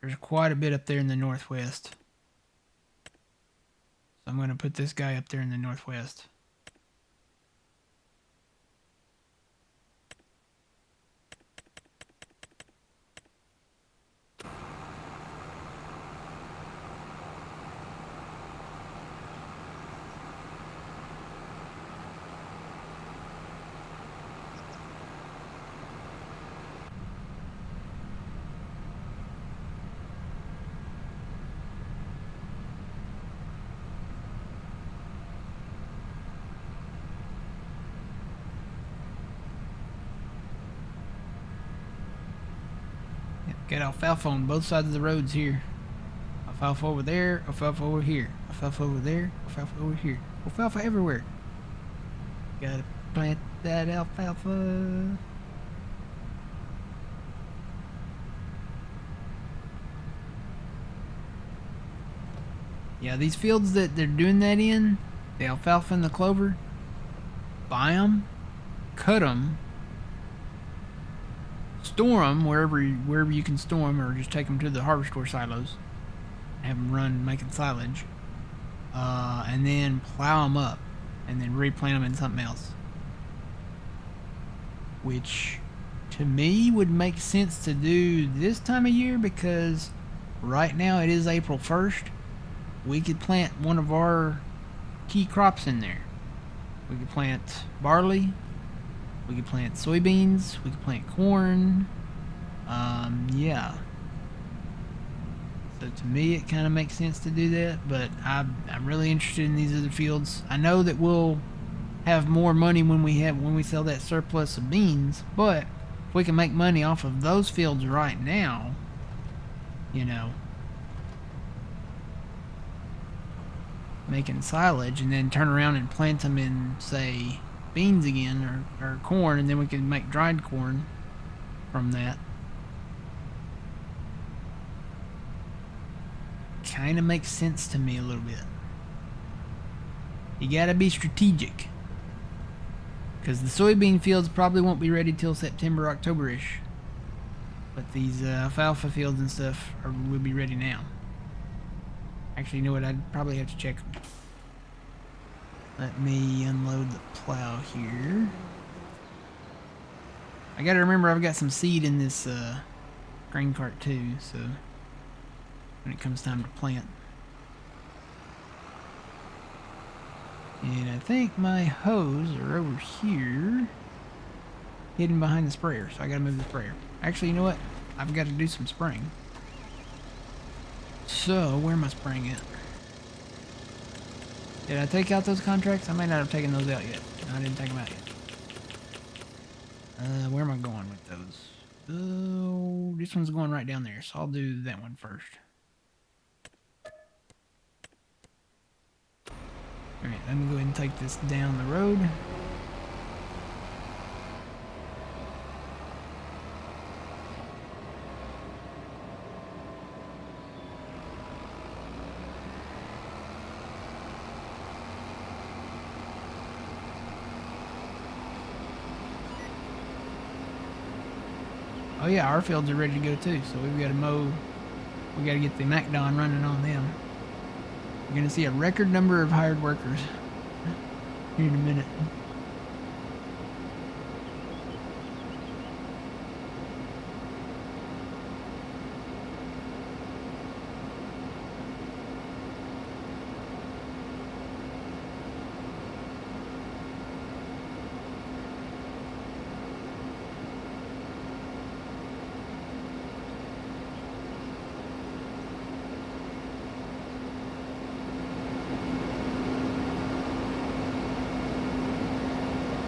Speaker 1: There's quite a bit up there in the northwest. So I'm going to put this guy up there in the northwest. Got alfalfa on both sides of the roads here. Alfalfa over there, alfalfa over here. Alfalfa over there, alfalfa over here. Alfalfa everywhere. Gotta plant that alfalfa. Yeah, these fields that they're doing that in, the alfalfa and the clover, buy them, cut them, store them wherever you can store them, or just take them to the harvester silos, have them run making silage, and then plow them up, and then replant them in something else. Which, to me, would make sense to do this time of year, because right now it is April 1st. We could plant one of our key crops in there. We could plant barley. We could plant soybeans. We could plant corn. Yeah. So to me, it kind of makes sense to do that. But I'm really interested in these other fields. I know that we'll have more money when we sell that surplus of beans. But if we can make money off of those fields right now, you know, making silage, and then turn around and plant them in, say, beans again, or corn, and then we can make dried corn from that. Kind of makes sense to me a little bit. You gotta be strategic, because the soybean fields probably won't be ready till September, October-ish, but these alfalfa fields and stuff will be ready now. Actually, you know what? I'd probably have to check them. Let me unload the plow here. I gotta remember I've got some seed in this grain cart too, so when it comes time to plant. And I think my hose are over here, hidden behind the sprayer, so I gotta move the sprayer. Actually, you know what? I've got to do some spraying. So, where am I spraying it? Did I take out those contracts? I might not have taken those out yet. No, I didn't take them out yet. Where am I going with those? Oh, this one's going right down there, so I'll do that one first. Alright, let me go ahead and take this down the road. Oh yeah, our fields are ready to go too, so we've got to mow. We got to get the MacDon running on them. You're going to see a record number of hired workers here in a minute.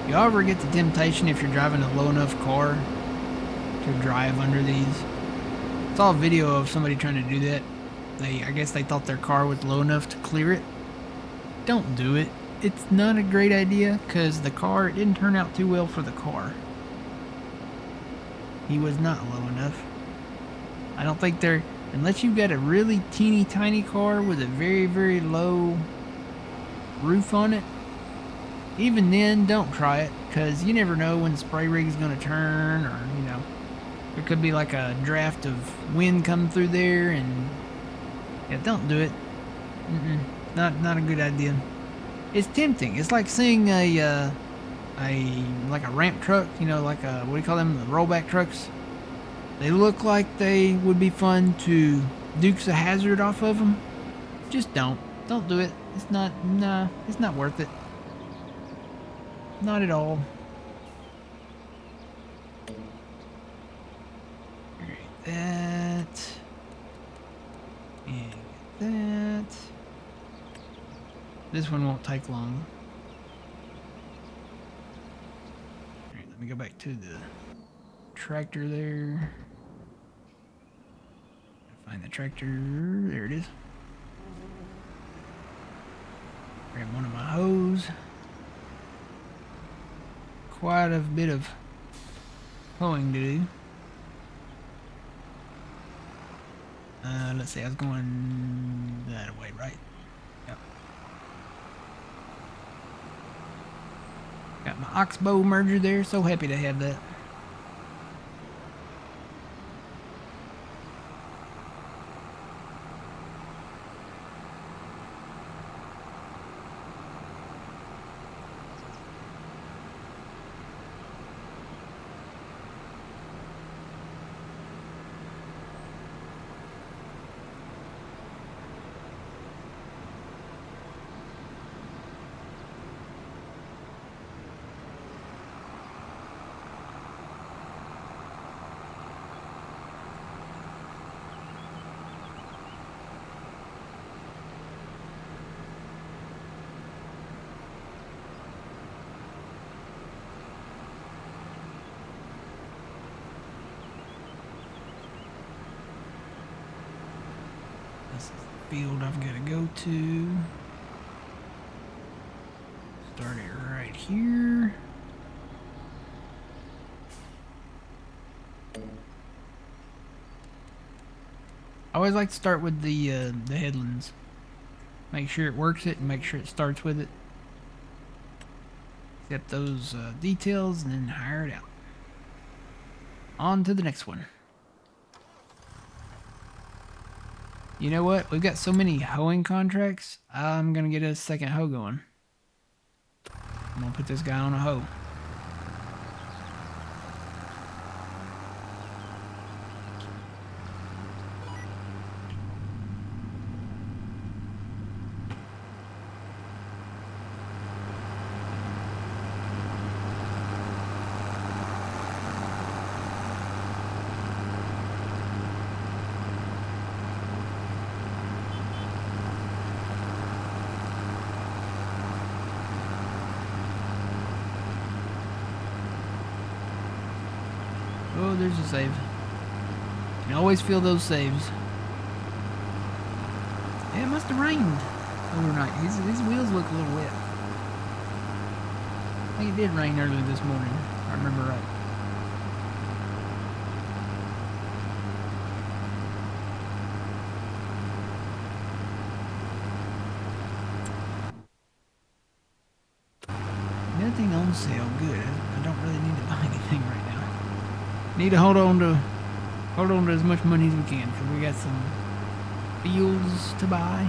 Speaker 1: Y'all ever get the temptation if you're driving a low enough car to drive under these? I saw a video of somebody trying to do that. I guess they thought their car was low enough to clear it. Don't do it. It's not a great idea because it didn't turn out too well for the car. He was not low enough. I don't think unless you've got a really teeny tiny car with a very, very low roof on it, even then, don't try it, because you never know when the spray rig is going to turn, or, there could be like a draft of wind coming through there, and, yeah, don't do it. Not a good idea. It's tempting. It's like seeing like a ramp truck, like what do you call them, the rollback trucks? They look like they would be fun to Dukes of Hazzard off of them. Just don't do it. It's not worth it. Not at all. Alright, that. And that. This one won't take long. Alright, let me go back to the tractor there. Find the tractor. There it is. Grab one of my hose. Quite a bit of hoeing to do. Let's see, I was going that way, right? Yep. Got my oxbow merger there, so happy to have that. This is the field I've got to go to. Start it right here. I always like to start with the headlands. Make sure it works it and make sure it starts with it. Set those details and then hire it out. On to the next one. You know what? We've got so many hoeing contracts. I'm going to get a second hoe going. I'm going to put this guy on a hoe. Oh, there's a save. You can always feel those saves. Yeah, it must have rained overnight. His wheels look a little wet. I think it did rain early this morning, if I remember right. Nothing on sale. Good. I don't really need to buy anything right now. Need to hold on to as much money as we can because we got some fields to buy.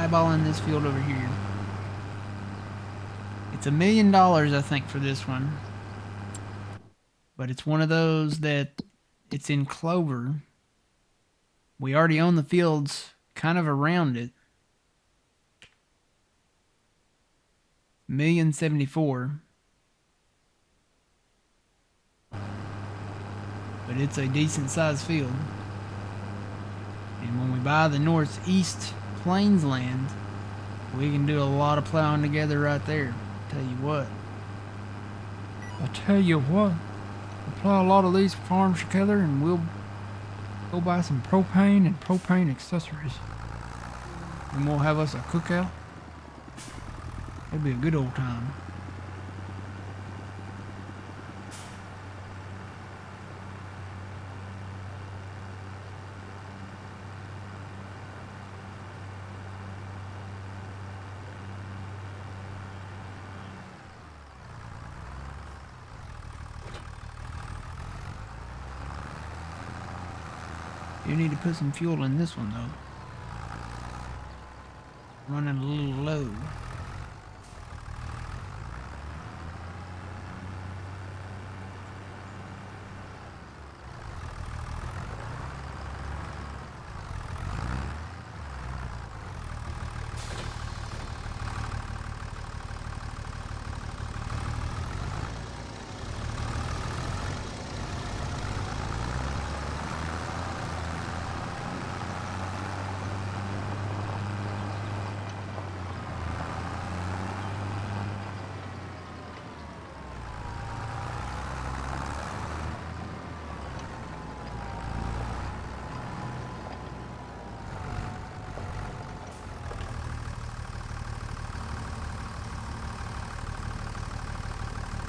Speaker 1: eyeballing this field over here. It's $1 million, I think, for this one. But it's one of those that it's in clover. We already own the fields kind of around it. $1,074,000. But it's a decent sized field. And when we buy the Northeast Plains land, we can do a lot of plowing together right there. Tell you what. I tell you what. We'll plow a lot of these farms together and we'll go buy some propane and propane accessories. And we'll have us a cookout. It'll be a good old time. You need to put some fuel in this one though. Running a little low.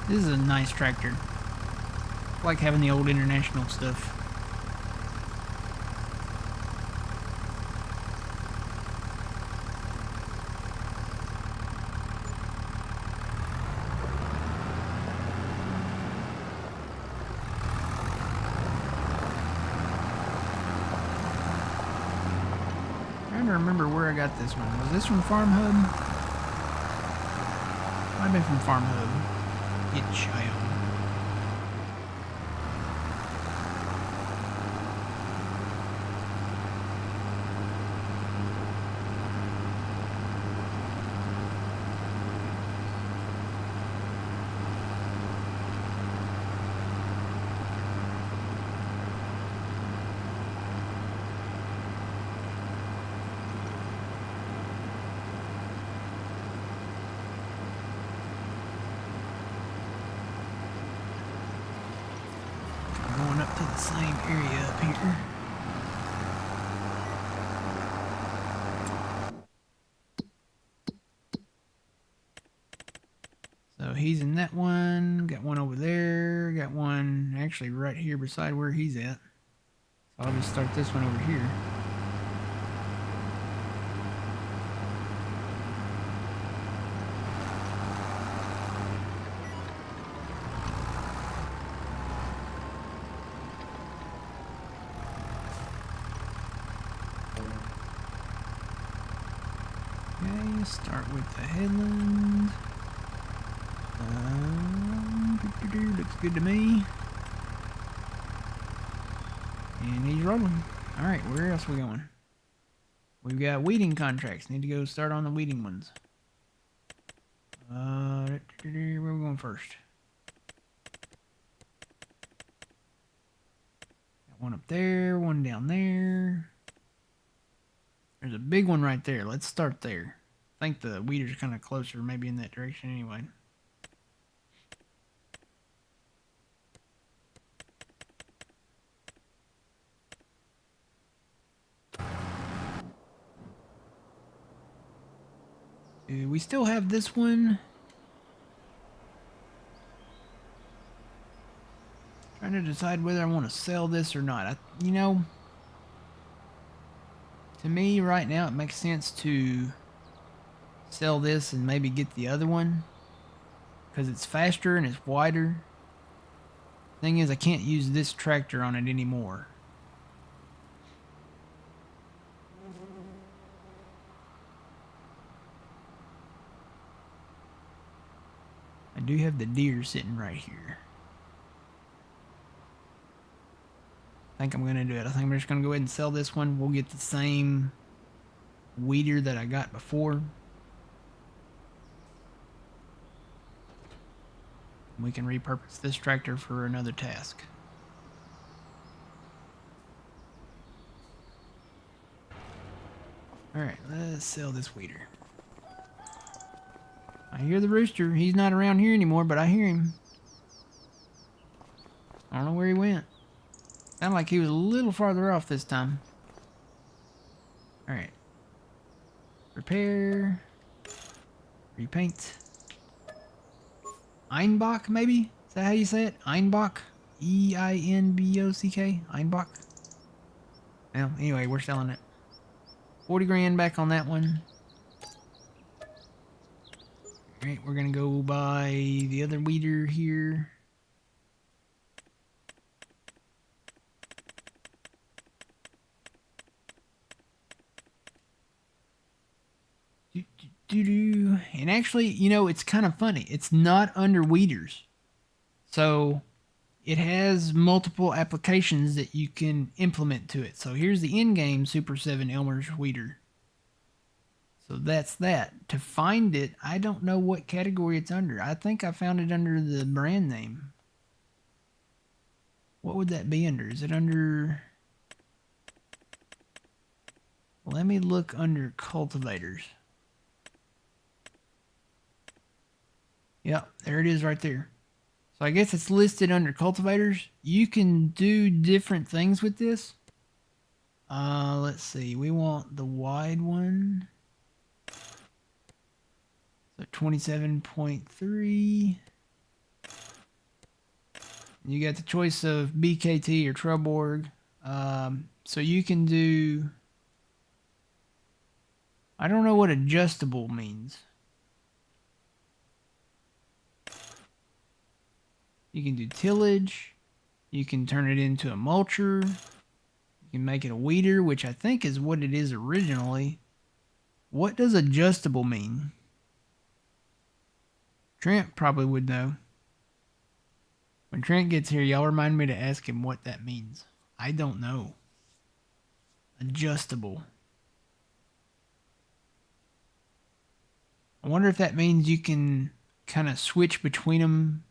Speaker 1: This is a nice tractor. I like having the old International stuff. Trying to remember where I got this one. Was this from Farm Hub? Might have been from Farm Hub. Get child. To the same area up here. So he's in that one, got one over there, got one actually right here beside where he's at. So I'll just start this one over here. Okay, start with the headland. Looks good to me. And he's rolling. Alright, where else are we going? We've got weeding contracts. Need to go start on the weeding ones. Where are we going first? Got one up there, one down there. There's a big one right there. Let's start there. I think the weeder's kind of closer, maybe in that direction anyway. We still have this one. Trying to decide whether I want to sell this or not. You know, to me right now it makes sense to sell this and maybe get the other one because it's faster and it's wider. Thing is, I can't use this tractor on it anymore. do have the deer sitting right here. I think I'm going to do it. I think I'm just going to go ahead and sell this one. We'll get the same weeder that I got before. We can repurpose this tractor for another task. Alright, let's sell this weeder. I hear the rooster. He's not around here anymore, but I hear him. I don't know where he went. Sounded like he was a little farther off this time. Alright. Repair. Repaint. Einbach, maybe? Is that how you say it? Einbach? E-I-N-B-O-C-K? Einbach? Well, anyway, we're selling it. 40 grand back on that one. Alright, we're gonna go buy the other weeder here. And actually, you know, it's kind of funny. It's not under weeders. So it has multiple applications that you can implement to it. So here's the in-game Super 7 Elmer's weeder. So that's that. To find it, I don't know what category it's under. I think I found it under the brand name. What would that be under? Is it under... Let me look under cultivators. Yep, there it is right there. So I guess it's listed under cultivators. You can do different things with this. Let's see. We want the wide one. So 27.3. You got the choice of BKT or Trelleborg. So you can do... I don't know what adjustable means. You can do tillage. You can turn it into a mulcher. You can make it a weeder, which I think is what it is originally. What does adjustable mean? Trent probably would know. When Trent gets here, y'all remind me to ask him what that means. I don't know. Adjustable. I wonder if that means you can kind of switch between them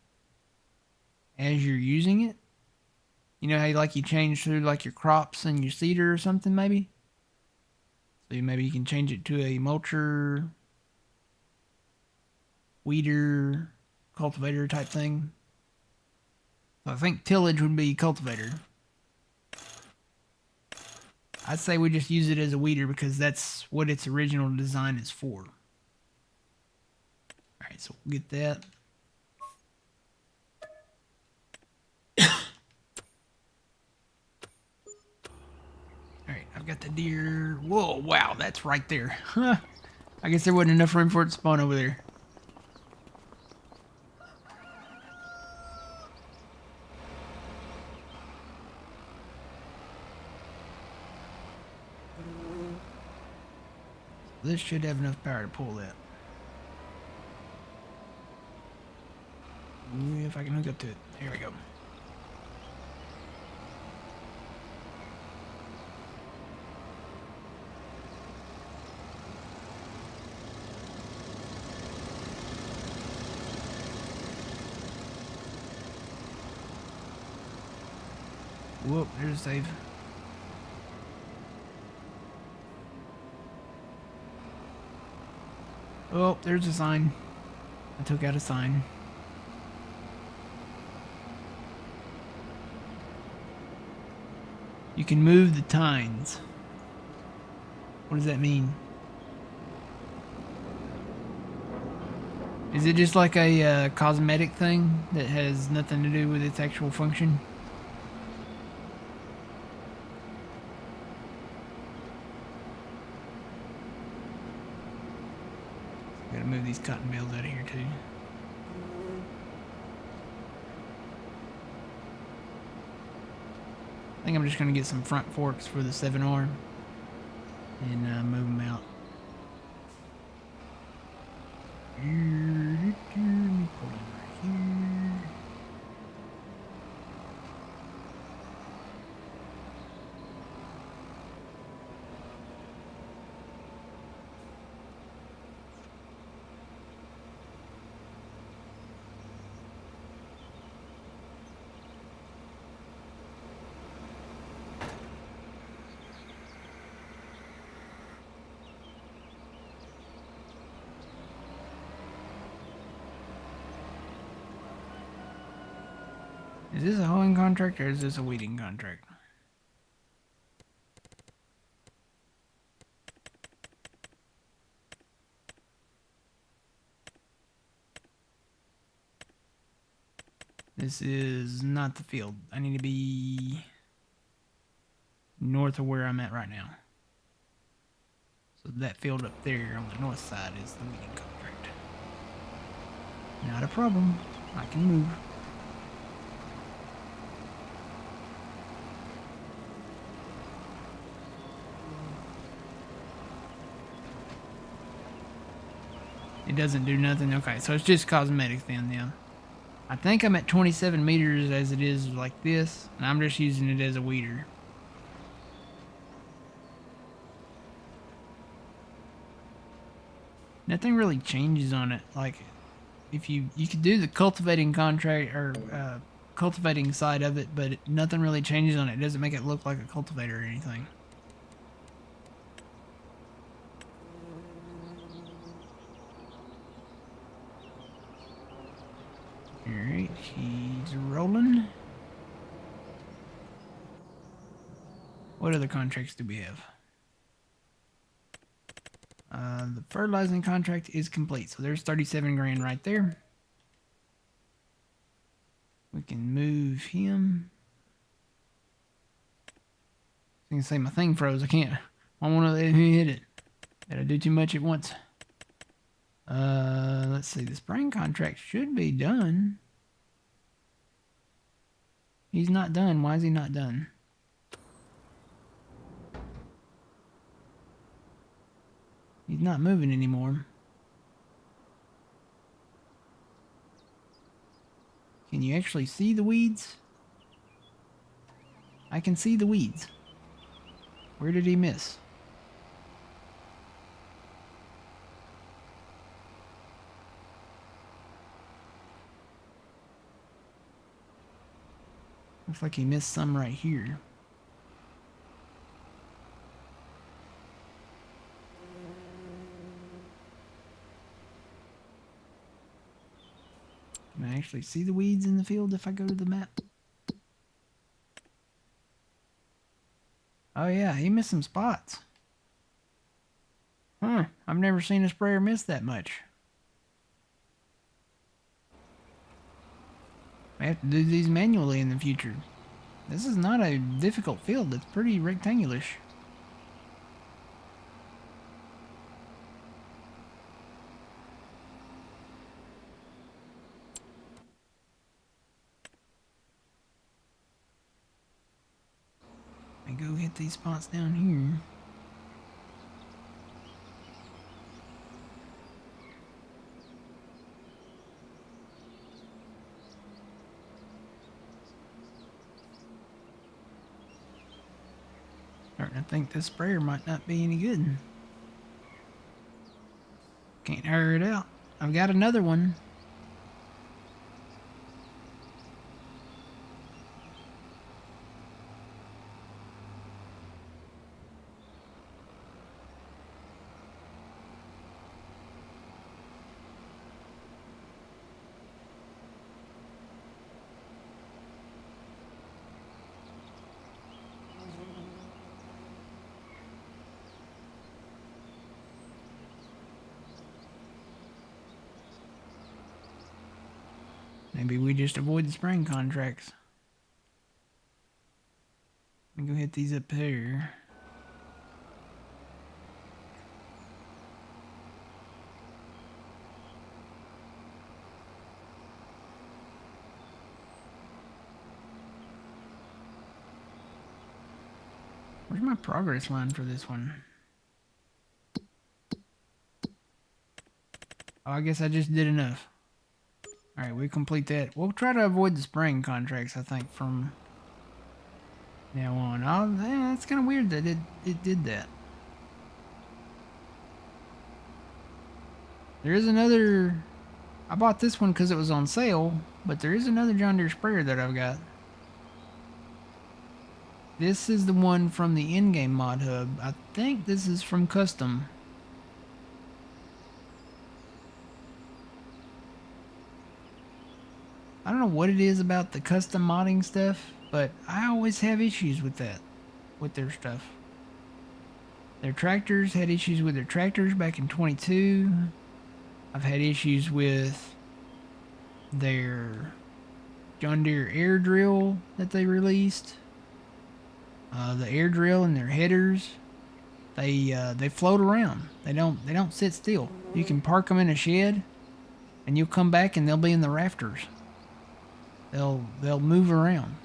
Speaker 1: as you're using it. You know how you change through like your crops and your cedar or something maybe? So maybe you can change it to a mulcher, weeder, cultivator type thing. So I think tillage would be cultivator. I'd say we just use it as a weeder because that's what its original design is for. Alright, so we'll get that. Alright, I've got the deer. Whoa, wow, that's right there. Huh. I guess there wasn't enough room for it to spawn over there. This should have enough power to pull that. If I can hook up to it. Here we go. Whoop, there's a save. Oh, there's a sign. I took out a sign. You can move the tines. What does that mean? Is it just like a cosmetic thing that has nothing to do with its actual function? Gotta move these cotton bales out of here too. I think I'm just gonna get some front forks for the 7R and move them out. Let me pull in right Is this a hoeing contract or is this a weeding contract? This is not the field. I need to be north of where I'm at right now. So that field up there on the north side is the weeding contract. Not a problem. I can move. It doesn't do nothing. Okay, so it's just cosmetic then, yeah. I think I'm at 27 meters as it is like this, and I'm just using it as a weeder. Nothing really changes on it. Like, if you could do the cultivating contract or cultivating side of it, but nothing really changes on it. It doesn't make it look like a cultivator or anything. Alright, he's rolling. What other contracts do we have? The fertilizing contract is complete, so there's 37 grand right there. We can move him. I was gonna say my thing froze. I can't. I want to let him hit it. Did I do too much at once? Let's see. The spraying contract should be done. He's not done. Why is he not done? He's not moving anymore. Can you actually see the weeds? I can see the weeds. Where did he miss? Looks like he missed some right here. Can I actually see the weeds in the field if I go to the map? Oh yeah, he missed some spots. Huh, I've never seen a sprayer miss that much. I have to do these manually in the future. This is not a difficult field, it's pretty rectangular-ish. I go hit these spots down here. Starting to think this sprayer might not be any good. Can't hurry it out. I've got another one. Maybe we just avoid the spraying contracts. Let me go hit these up here. Where's my progress line for this one? Oh, I guess I just did enough. Alright, we complete that. We'll try to avoid the spraying contracts, I think, from now on. Oh, that's kind of weird that it did that. There is another... I bought this one because it was on sale, but there is another John Deere sprayer that I've got. This is the one from the in-game mod hub. I think this is from custom. I don't know what it is about the custom modding stuff, but I always have issues with that, with their stuff. Their tractors, had issues with their tractors back in 22. I've had issues with their John Deere air drill that they released. The air drill and their headers, they float around. They don't sit still. You can park them in a shed, and you'll come back and they'll be in the rafters. They'll move around.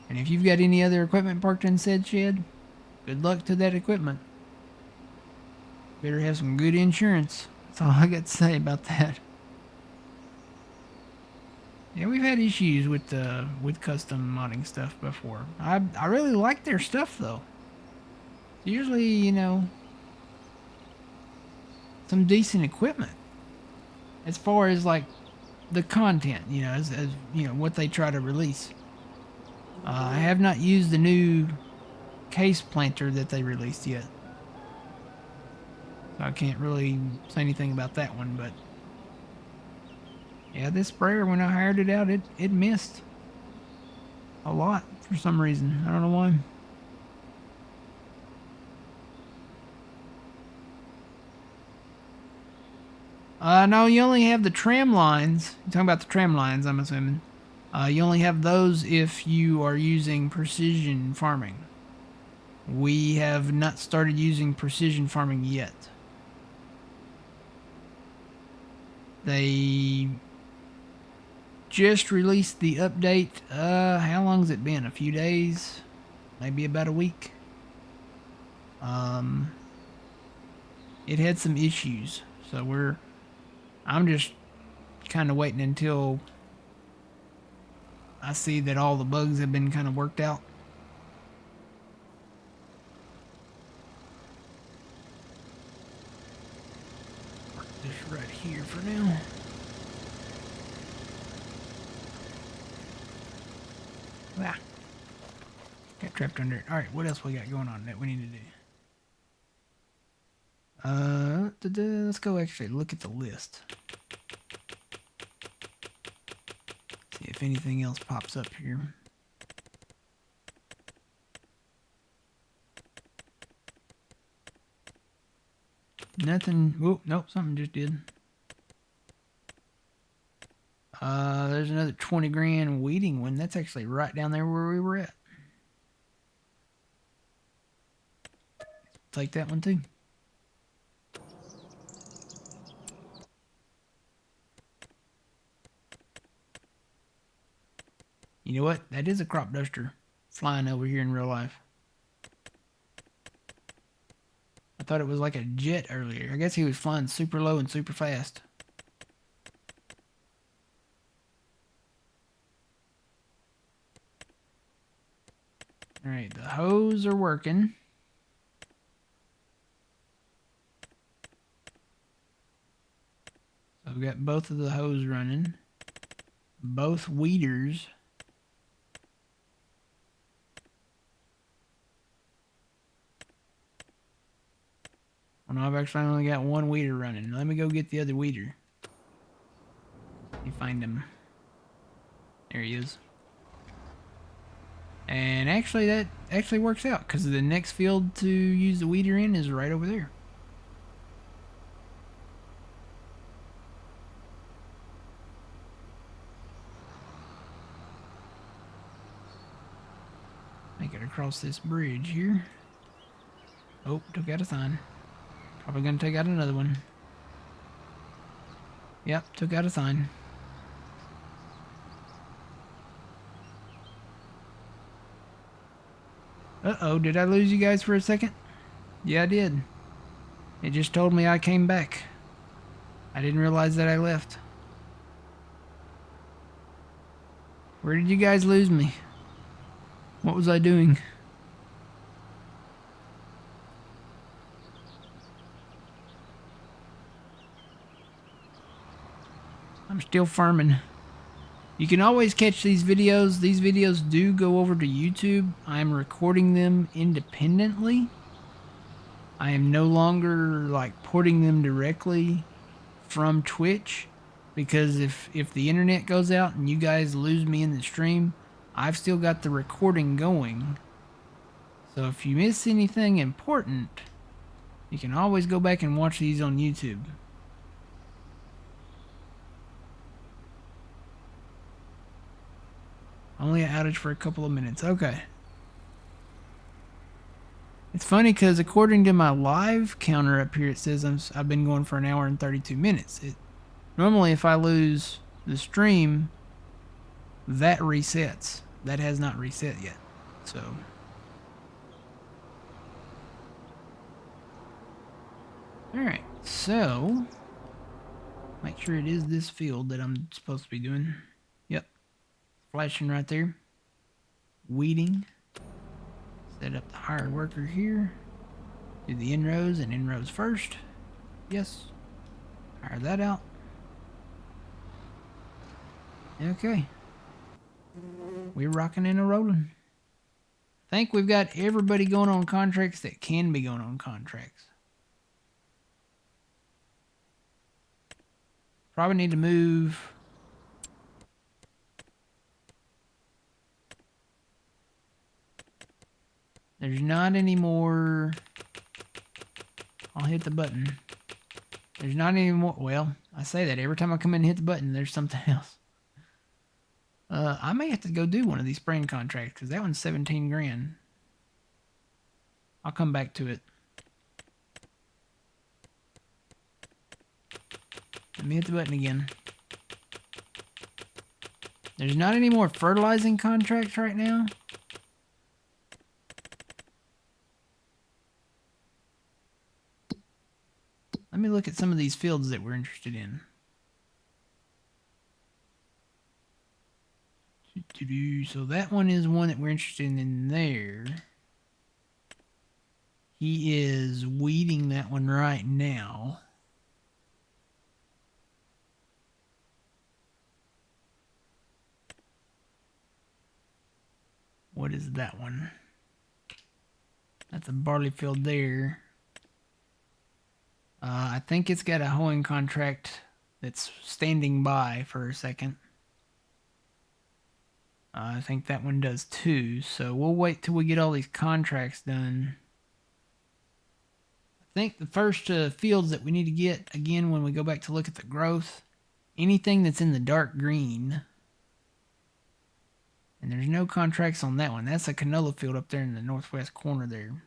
Speaker 1: And if you've got any other equipment parked in said shed, good luck to that equipment. Better have some good insurance. That's all I got to say about that. Yeah, we've had issues with custom modding stuff before. I really like their stuff though. Usually, you know, some decent equipment as far as like the content, you know, as you know what they try to release. I have not used the new case planter that they released yet, so I can't really say anything about that one. But yeah, this sprayer, when I hired it out, it missed a lot for some reason. I don't know why. No, you only have the tram lines. You're talking about the tram lines, I'm assuming. You only have those if you are using precision farming. We have not started using precision farming yet. They just released the update. How long's it been? A few days? Maybe about a week? It had some issues, so I'm just kind of waiting until I see that all the bugs have been kind of worked out. Mark this right here for now. Ah, got trapped under it. All right, what else we got going on that we need to do? Let's go actually look at the list. See if anything else pops up here. Nothing. Oh, nope, something just did. There's another 20 grand weeding one. That's actually right down there where we were at. Take that one too. You know what? That is a crop duster flying over here in real life. I thought it was like a jet earlier. I guess he was flying super low and super fast. Alright, the hose are working. So we've got both of the hose running. Both weeders. Oh no, I've actually only got one weeder running. Let me go get the other weeder. Let me find him. There he is. And actually, that actually works out because the next field to use the weeder in is right over there. Make it across this bridge here. Oh, took out a sign. Probably gonna take out another one. Yep, took out a sign. Uh-oh, did I lose you guys for a second? Yeah, I did. It just told me I came back. I didn't realize that I left. Where did you guys lose me? What was I doing? I'm still farming. You can always catch these videos. These videos do go over to YouTube. I'm recording them independently. I am no longer like porting them directly from Twitch. because if the internet goes out and you guys lose me in the stream, I've still got the recording going. So if you miss anything important, you can always go back and watch these on YouTube. Only an outage for a couple of minutes. Okay. It's funny because according to my live counter up here, it says I've been going for an hour and 32 minutes. Normally, if I lose the stream, that resets. That has not reset yet. So. Alright, so. Make sure it is this field that I'm supposed to be doing. Yep. Flashing right there. Weeding. Set up the hired worker here. Do the inrows and inrows first. Yes. Hire that out. Okay. We're rocking and rolling. I think we've got everybody going on contracts that can be going on contracts. Probably need to move. There's not any more. I'll hit the button. There's not any more. Well, I say that every time I come in and hit the button, there's something else. I may have to go do one of these spraying contracts because that one's 17 grand. I'll come back to it. Let me hit the button again. There's not any more fertilizing contracts right now. Let me look at some of these fields that we're interested in. So that one is one that we're interested in there. He is weeding that one right now. What is that one? That's a barley field there. I think it's got a hoeing contract that's standing by for a second. I think that one does too, so we'll wait till we get all these contracts done. I think the first fields that we need to get, again, when we go back to look at the growth, anything that's in the dark green, and there's no contracts on that one. That's a canola field up there in the northwest corner there.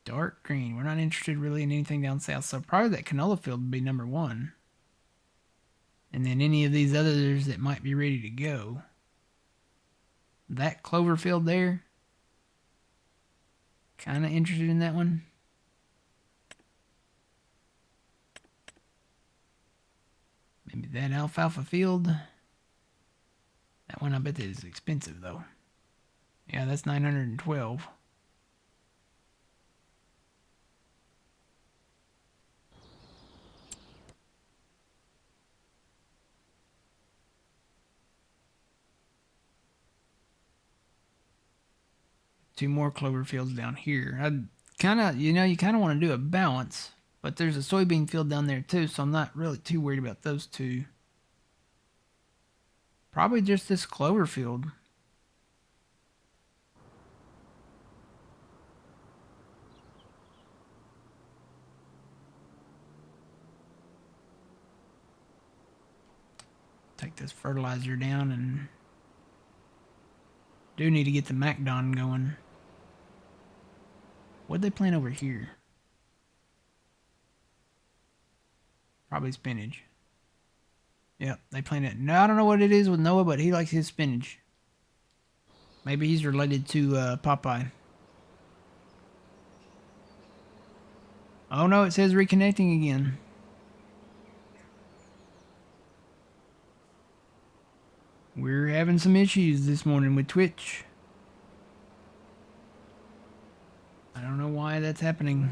Speaker 1: Dark green. We're not interested really in anything down south, so probably that canola field would be number one. And then any of these others that might be ready to go. That clover field there. Kind of interested in that one. Maybe that alfalfa field. That one I bet is expensive though. Yeah, that's 912. Two more clover fields down here. I kind of, you kind of want to do a balance, but there's a soybean field down there too, so I'm not really too worried about those two. Probably just this clover field. Take this fertilizer down and do need to get the MacDon going. What'd they plant over here? Probably spinach. Yep, they planted. No, I don't know what it is with Noah, but he likes his spinach. Maybe he's related to Popeye. Oh no, it says reconnecting again. We're having some issues this morning with Twitch. I don't know why that's happening.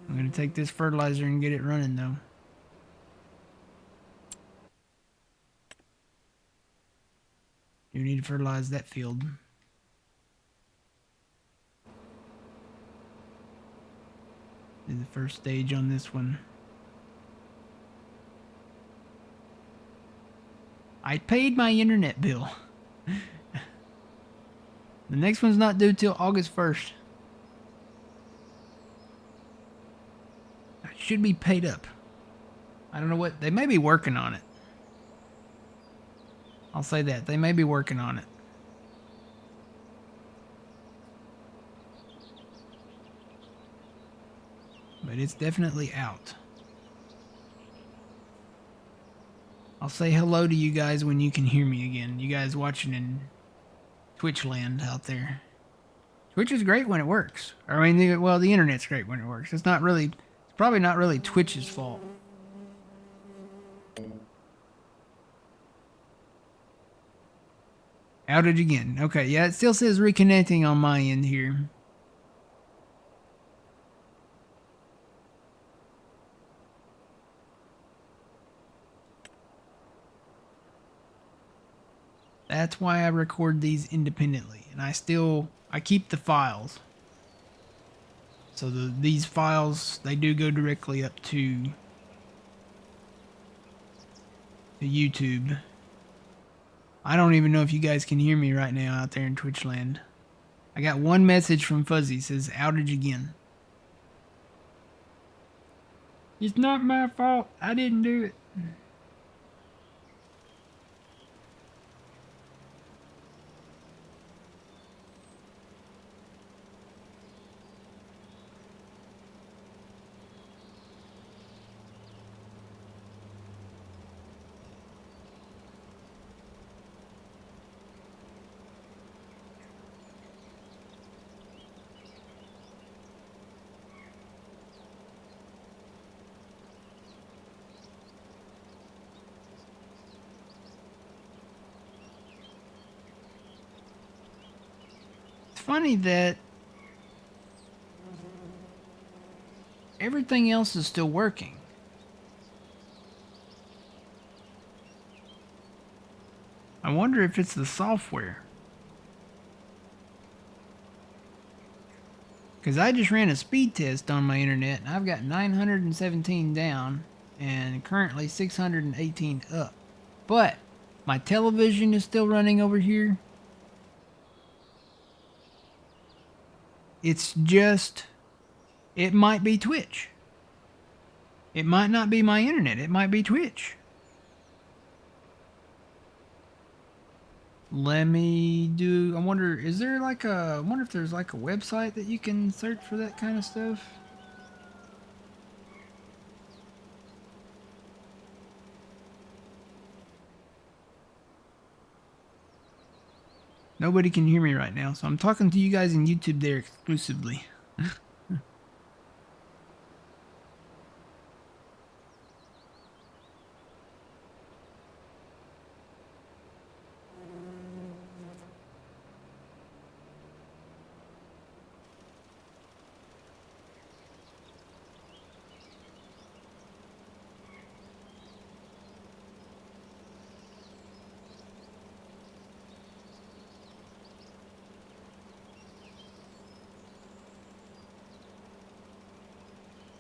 Speaker 1: I'm going to take this fertilizer and get it running though. You need to fertilize that field. Do the first stage on this one. I paid my internet bill. The next one's not due till August 1st. I should be paid up. I don't know what... They may be working on it. I'll say that. They may be working on it. But it's definitely out. I'll say hello to you guys when you can hear me again. You guys watching in Twitch land out there. Twitch is great when it works. I mean, well, the internet's great when it works. It's probably not really Twitch's fault. Outage again. Okay, yeah, it still says reconnecting on my end here. That's why I record these independently, and I keep the files. So these files, they do go directly up to YouTube. I don't even know if you guys can hear me right now out there in Twitch land. I got one message from Fuzzy, says outage again. It's not my fault. I didn't do it. Funny that everything else is still working. I wonder if it's the software. Because I just ran a speed test on my internet and I've got 917 down and currently 618 up. But my television is still running over here. It's just, it might be Twitch. It might not be my internet. It might be Twitch. Let me do, I wonder if there's like a website that you can search for that kind of stuff. Nobody can hear me right now, so I'm talking to you guys in YouTube there exclusively.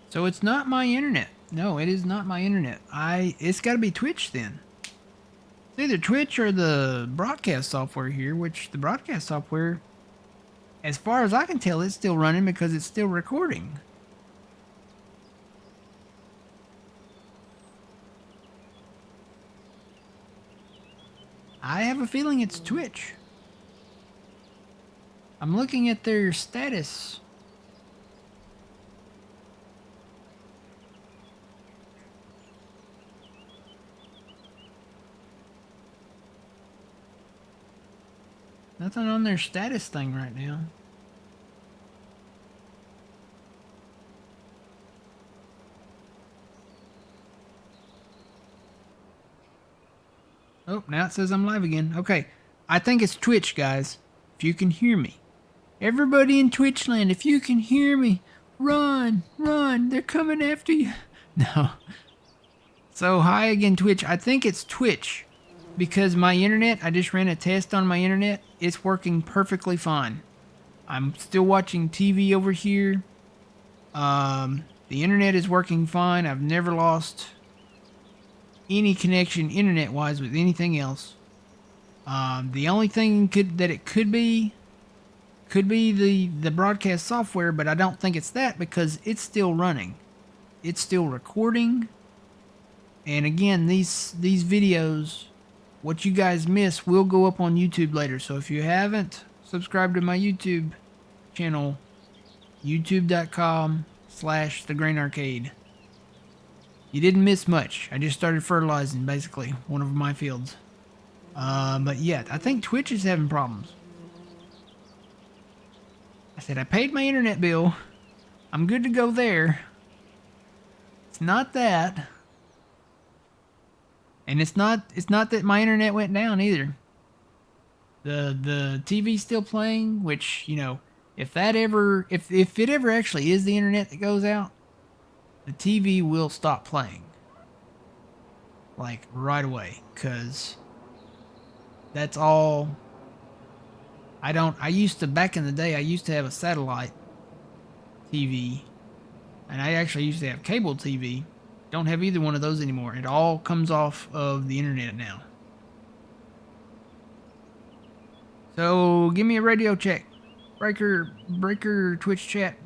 Speaker 1: So it's not my internet. No, it is not my internet. It's got to be Twitch then. It's either Twitch or the broadcast software here, which the broadcast software, as far as I can tell, it's still running because it's still recording. I have a feeling it's Twitch. I'm looking at their status. Nothing on their status thing right now. Oh, now it says I'm live again. Okay, I think it's Twitch, guys. If you can hear me. Everybody in Twitch land, if you can hear me, run, run, they're coming after you. No. So, hi again, Twitch. I think it's Twitch. Because my internet, I just ran a test on my internet. It's working perfectly fine. I'm still watching TV over here. The internet is working fine. I've never lost any connection internet-wise with anything else. The only thing that it could be the broadcast software, but I don't think it's that because it's still running. It's still recording. And again, these videos, what you guys miss will go up on YouTube later. So if you haven't subscribed to my YouTube channel, youtube.com/thegrainarcade, you didn't miss much. I just started fertilizing basically one of my fields. But yeah, I think Twitch is having problems. I said I paid my internet bill. I'm good to go there. It's not that. And it's not that my internet went down either. The TV's still playing, which, you know, if it ever actually is the internet that goes out, the TV will stop playing. Like right away, cuz that's all. Back in the day I used to have a satellite TV, and I actually used to have cable TV. Don't have either one of those anymore. It all comes off of the internet now. So give me a radio check. Breaker Twitch chat.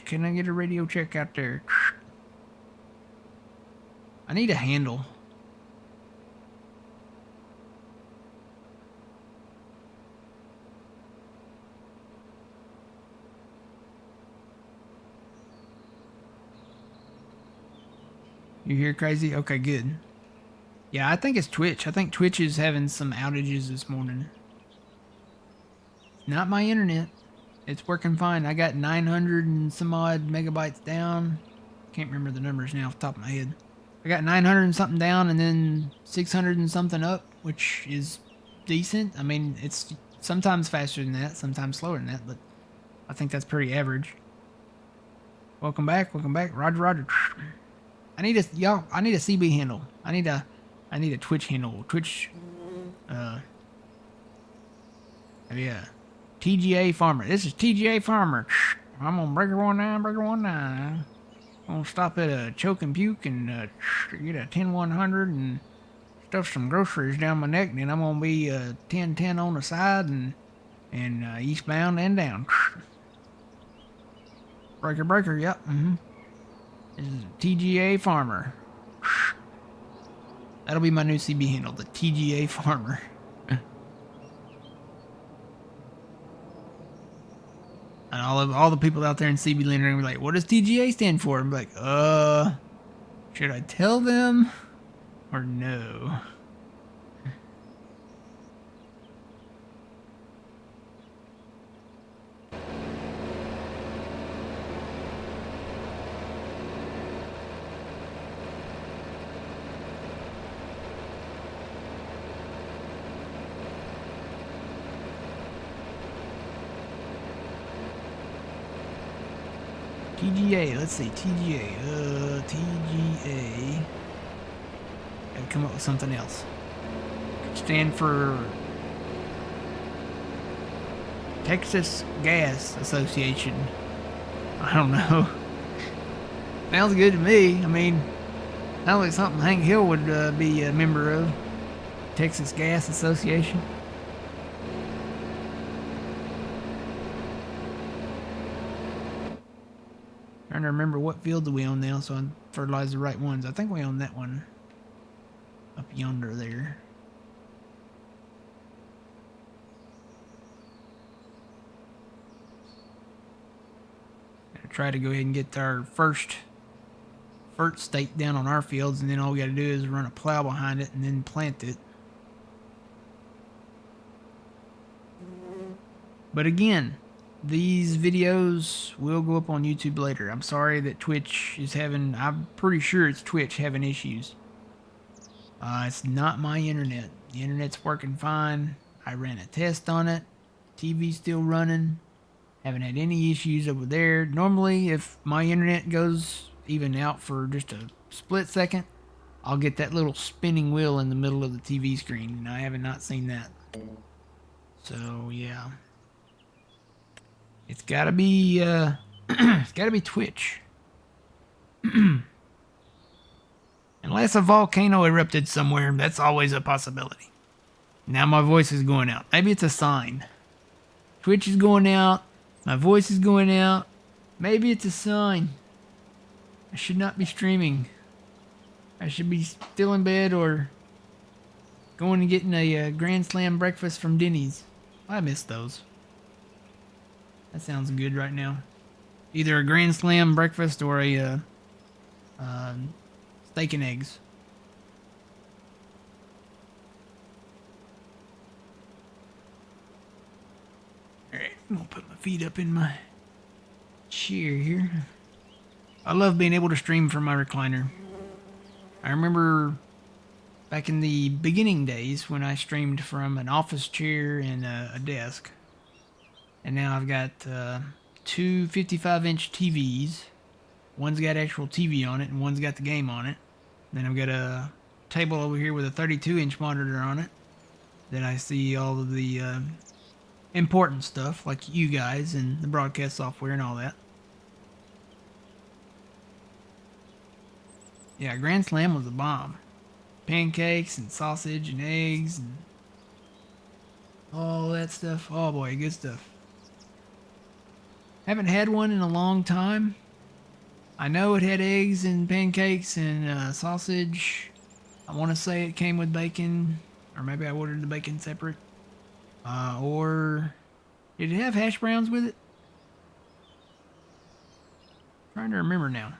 Speaker 1: Can I get a radio check out there? I need a handle. You hear crazy? Okay, good. Yeah, I think it's Twitch. I think Twitch is having some outages this morning. Not my internet. It's working fine. I got 900 and some odd megabytes down. Can't remember the numbers now off the top of my head. I got 900 and something down and then 600 and something up, which is decent. I mean, it's sometimes faster than that, sometimes slower than that, but I think that's pretty average. Welcome back. Roger. I need a CB handle. I need a Twitch handle. Twitch yeah. TGA Farmer. This is TGA Farmer. I'm on breaker 19. I'm gonna stop at a choke and puke and get a 10-100 and stuff some groceries down my neck, and then I'm gonna be 10-10 on the side and eastbound and down. Breaker. Yep. This is TGA Farmer. That'll be my new CB handle, the TGA Farmer. And all the people out there in CB land are gonna be like, what does TGA stand for? I'm like, should I tell them or no? TGA, let's see, TGA, gotta come up with something else. Stand for Texas Gas Association. I don't know. Sounds good to me. I mean, sounds like something Hank Hill would be a member of. Texas Gas Association. Trying to remember what field do we own now so I fertilize the right ones. I think we own that one up yonder there. Gonna try to go ahead and get our first stake down on our fields, and then all we gotta do is run a plow behind it and then plant it. But again, these videos will go up on YouTube later. I'm sorry that Twitch is having, I'm pretty sure it's Twitch having issues. It's not my internet. The internet's working fine. I ran a test on it. TV's still running. Haven't had any issues over there. Normally, if my internet goes even out for just a split second, I'll get that little spinning wheel in the middle of the TV screen, and I haven't not seen that. So, yeah. It's gotta be, it's gotta be Twitch. Unless a volcano erupted somewhere, that's always a possibility. Now my voice is going out. Maybe it's a sign. Twitch is going out. My voice is going out. Maybe it's a sign. I should not be streaming. I should be still in bed or going and getting a Grand Slam breakfast from Denny's. I miss those. That sounds good right now. Either a Grand Slam breakfast or a steak and eggs. Alright, I'm gonna put my feet up in my chair here. I love being able to stream from my recliner. I remember back in the beginning days when I streamed from an office chair and a desk. And now I've got two 55-inch TVs. One's got actual TV on it and one's got the game on it. Then I've got a table over here with a 32-inch monitor on it. Then I see all of the important stuff like you guys and the broadcast software and all that. Yeah, Grand Slam was a bomb. Pancakes and sausage and eggs and all that stuff. Oh boy, good stuff. Haven't had one in a long time. I know it had eggs and pancakes and sausage. I want to say it came with bacon, or maybe I ordered the bacon separate. Or did it have hash browns with it? Trying to remember now.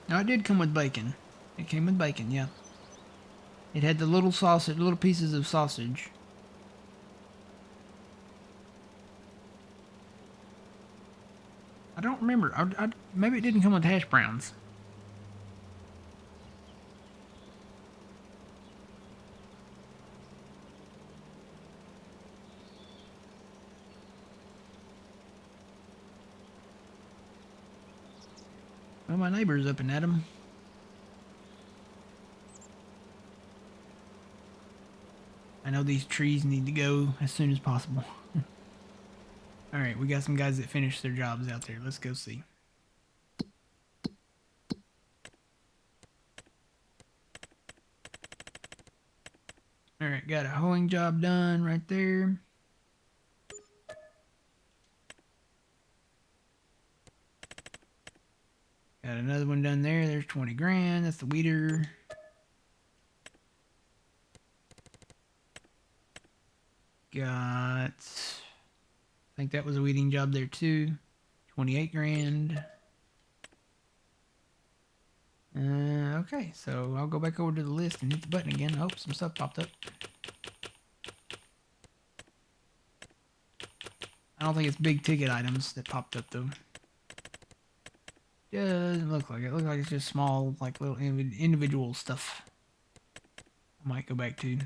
Speaker 1: No, it did come with bacon. It came with bacon, yeah. It had the little sausage, little pieces of sausage. I don't remember. Maybe it didn't come with hash browns. Well, my neighbor's up and at 'em. I know these trees need to go as soon as possible. Alright, we got some guys that finished their jobs out there. Let's go see. Alright, got a hoeing job done right there. Got another one done there. There's 20 grand. That's the weeder. Got... I think that was a weeding job there too. 28 grand. Okay, so I'll go back over to the list and hit the button again. Oh, some stuff popped up. I don't think it's big ticket items that popped up though. Doesn't look like it. It looks like it's just small, like little individual stuff. I might go back to.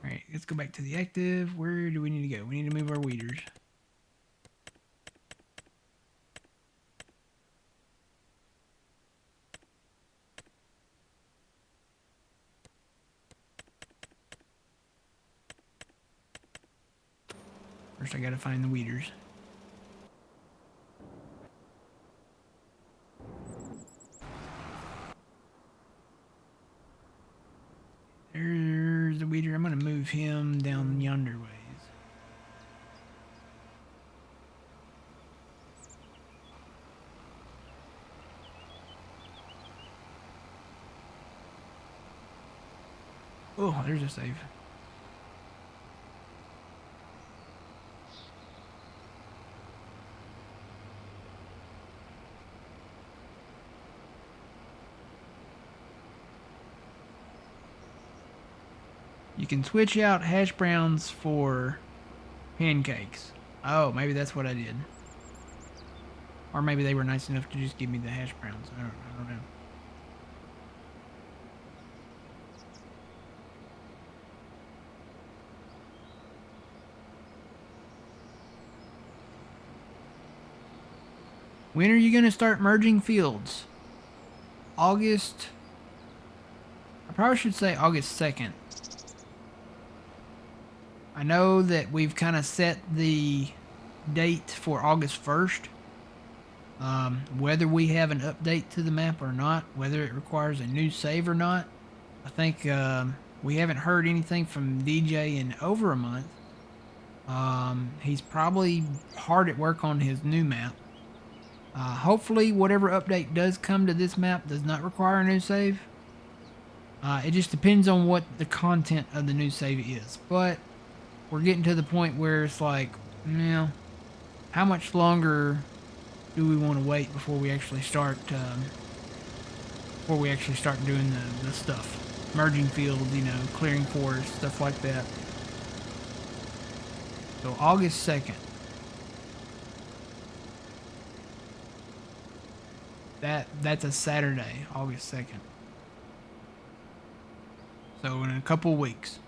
Speaker 1: Alright, let's go back to the active. Where do we need to go? We need to move our weeders. First I gotta find the weeders. There's the weeder. I'm gonna move him down yonder ways. Oh, there's a save. You can switch out hash browns for pancakes. Oh, maybe that's what I did. Or maybe they were nice enough to just give me the hash browns. I don't know. When are you going to start merging fields? August probably should say August 2nd. I know that we've kind of set the date for August 1st. Whether we have an update to the map or not, whether it requires a new save or not, I think we haven't heard anything from DJ in over a month. He's probably hard at work on his new map. Hopefully whatever update does come to this map does not require a new save. It just depends on what the content of the new save is. But we're getting to the point where it's like, you know, how much longer do we want to wait before we actually start doing the stuff, merging fields, you know, clearing forests, stuff like that. So August 2nd. That's a Saturday, August 2nd. So in a couple weeks.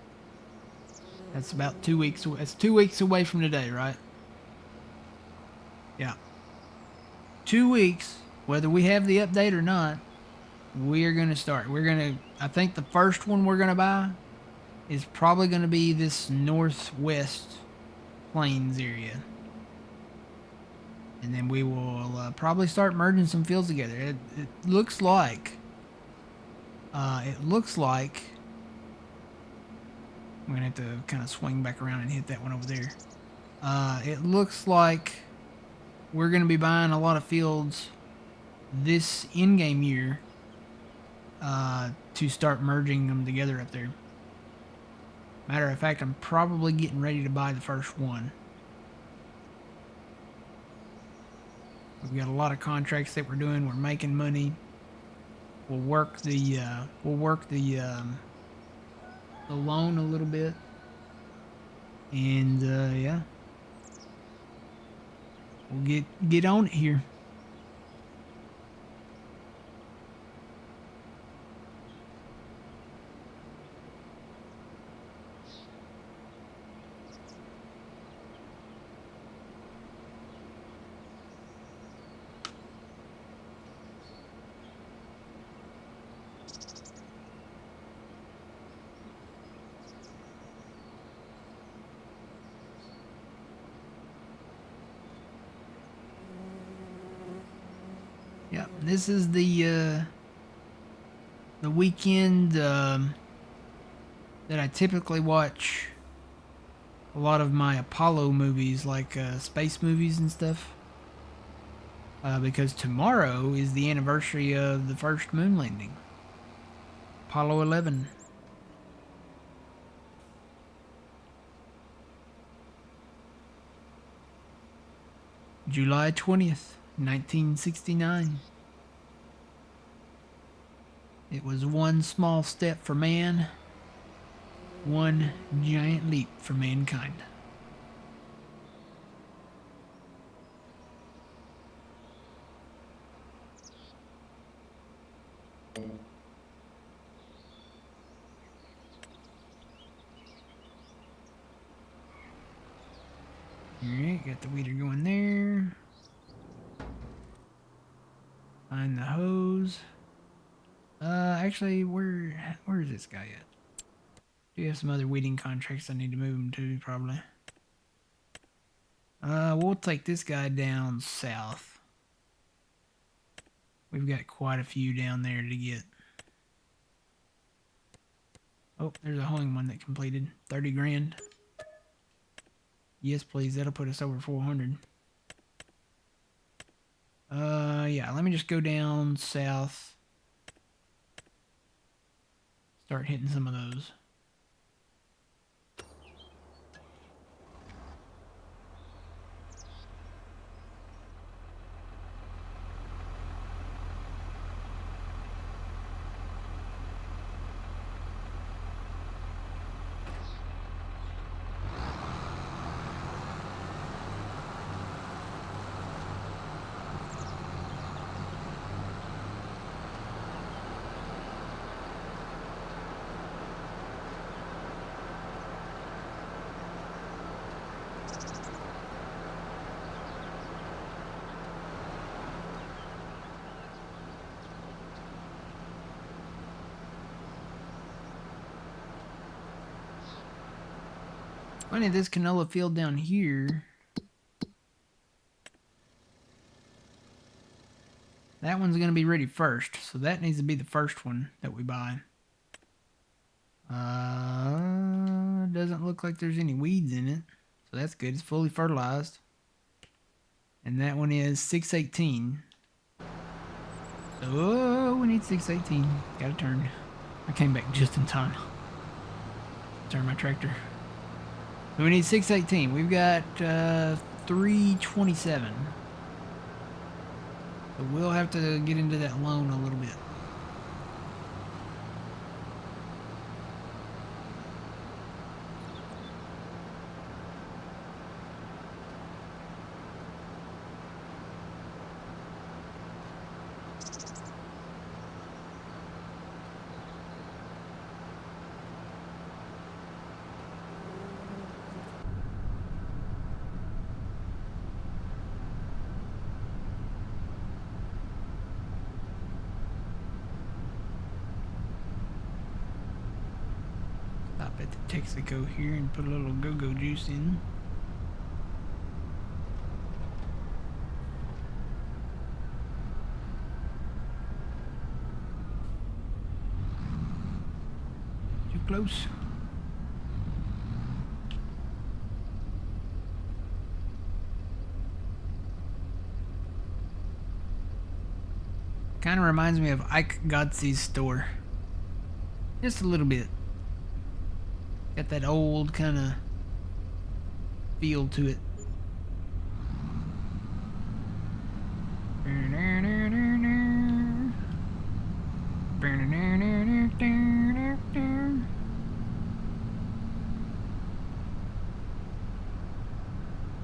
Speaker 1: That's about 2 weeks. That's 2 weeks away from today, right? Yeah. 2 weeks, whether we have the update or not, we're going to start. I think the first one we're going to buy is probably going to be this northwest plains area. And then we will probably start merging some fields together. It looks like... I'm going to have to kind of swing back around and hit that one over there. It looks like we're going to be buying a lot of fields this in-game year to start merging them together up there. Matter of fact, I'm probably getting ready to buy the first one. We've got a lot of contracts that we're doing. We're making money. We'll work the loan a little bit, and yeah, we'll get on it here. Yeah, this is the weekend that I typically watch a lot of my Apollo movies, like space movies and stuff. Because tomorrow is the anniversary of the first moon landing. Apollo 11. July 20th, 1969. It was one small step for man, one giant leap for mankind. Alright, got the weeder going there. Find the hose. Actually, where is this guy at? Do you have some other weeding contracts I need to move him to, probably? We'll take this guy down south. We've got quite a few down there to get. Oh, there's a hoeing one that completed. 30 grand. Yes, please. That'll put us over 400. Yeah, let me just go down south. Start hitting some of those. Funny, this canola field down here, that one's going to be ready first, so that needs to be the first one that we buy. Doesn't look like there's any weeds in it, so that's good. It's fully fertilized. And that one is 618. So we need 618. Got to turn. I came back just in time. Turn my tractor. So we need 618. We've got 327. So we'll have to get into that loan a little bit. Stop at the Texaco here and put a little go-go juice in. Too close. Kind of reminds me of Ike Godsey's store. Just a little bit. Got that old kind of feel to it.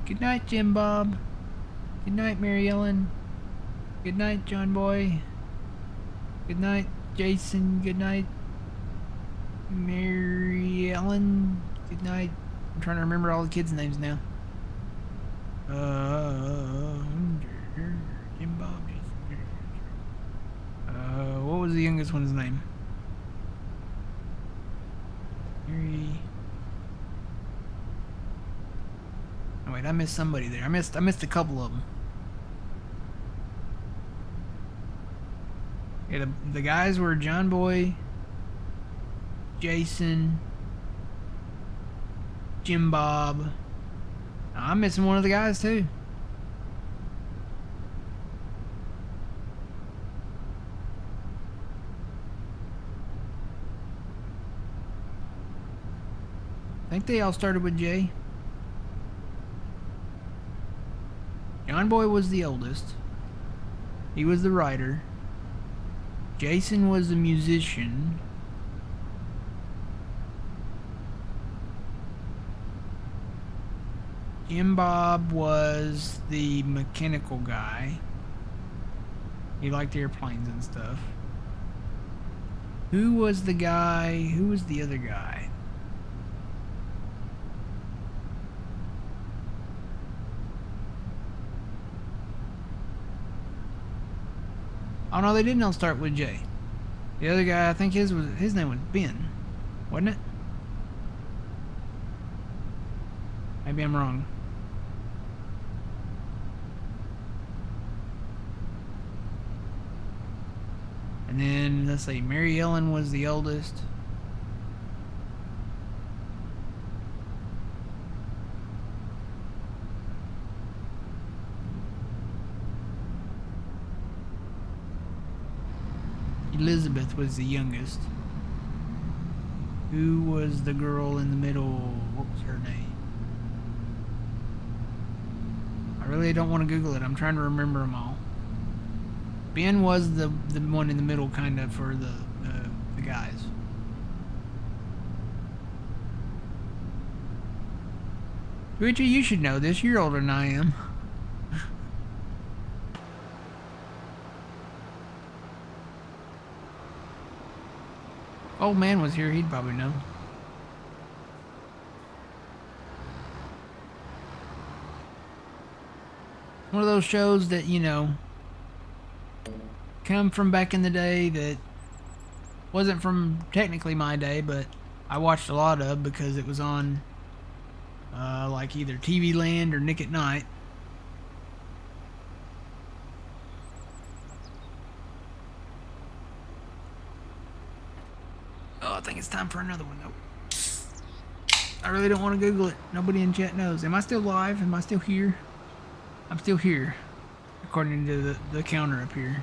Speaker 1: Good night, Jim Bob. Good night, Mary Ellen. Good night, John Boy. Good night, Jason. Good night, Mary Ellen. Good night. I'm trying to remember all the kids' names now. Jim Bob. What was the youngest one's name? Mary. Oh wait, I missed somebody there. I missed a couple of them. Yeah, the guys were John Boy, Jason, Jim Bob. I'm missing one of the guys too. I think they all started with J. John Boy was the oldest. He was the writer. Jason was the musician. Jim Bob was the mechanical guy. He liked airplanes and stuff. Who was the guy? Who was the other guy? Oh no, they didn't all start with J. The other guy, I think his name was Ben, wasn't it? Maybe I'm wrong. And then let's see, Mary Ellen was the oldest. Elizabeth was the youngest. Who was the girl in the middle? What was her name? I really don't want to Google it. I'm trying to remember them all. Ben was the one in the middle, kind of, for the guys. Richie, you should know this. You're older than I am. Old man was here, he'd probably know. One of those shows that, you know, come from back in the day that wasn't from technically my day, but I watched a lot of because it was on like either TV Land or Nick at Night. Oh, I think it's time for another one, though. I really don't want to Google it. Nobody in chat knows. Am I still live? Am I still here? I'm still here, according to the counter up here.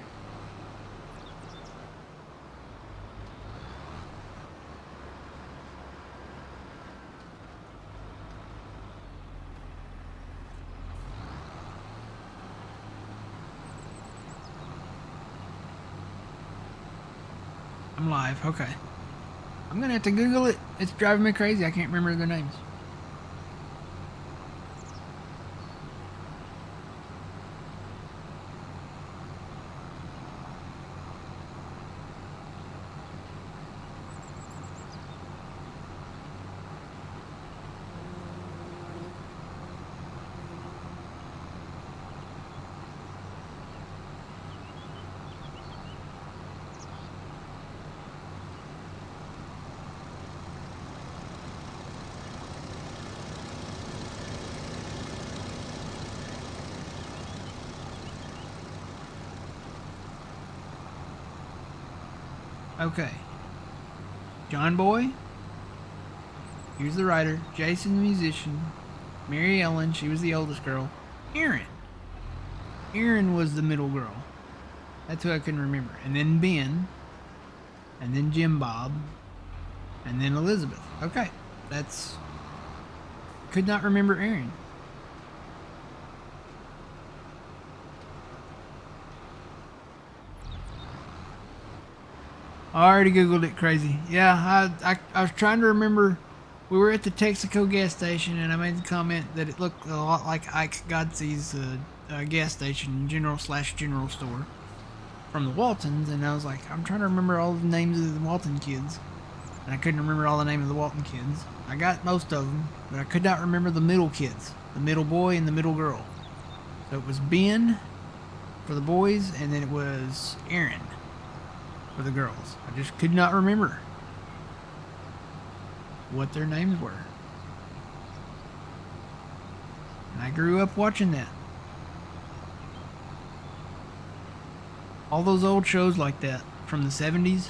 Speaker 1: I'm live. Okay. I'm gonna have to Google it. It's driving me crazy. I can't remember their names. Okay. John Boy. Here's the writer. Jason, the musician. Mary Ellen, she was the oldest girl. Erin. Erin was the middle girl. That's who I couldn't remember. And then Ben. And then Jim Bob. And then Elizabeth. Okay. That's... Could not remember Erin. I already Googled it, crazy. Yeah, I was trying to remember. We were at the Texaco gas station, and I made the comment that it looked a lot like Ike Godsey's gas station, general store from the Waltons, and I was like, I'm trying to remember all the names of the Walton kids, and I couldn't remember all the names of the Walton kids. I got most of them, but I could not remember the middle kids, the middle boy and the middle girl. So it was Ben for the boys, and then it was Erin for the girls. I just could not remember what their names were. And I grew up watching that. All those old shows like that from the 70s.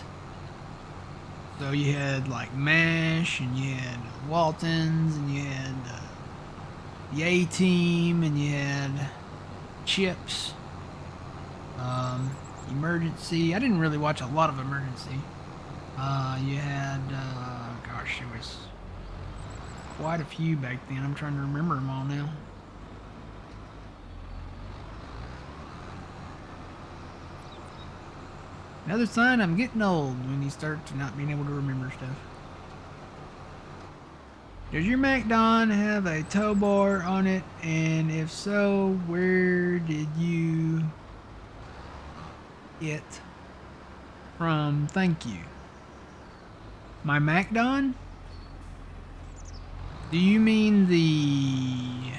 Speaker 1: So you had like MASH, and you had Waltons, and you had the A-Team, and you had Chips. Emergency. I didn't really watch a lot of Emergency. You had, gosh, there was quite a few back then. I'm trying to remember them all now. Another sign I'm getting old, when you start to not being able to remember stuff. Does your MacDon have a tow bar on it? And if so, where did you it from? Thank you. My MacDon? Do you mean the...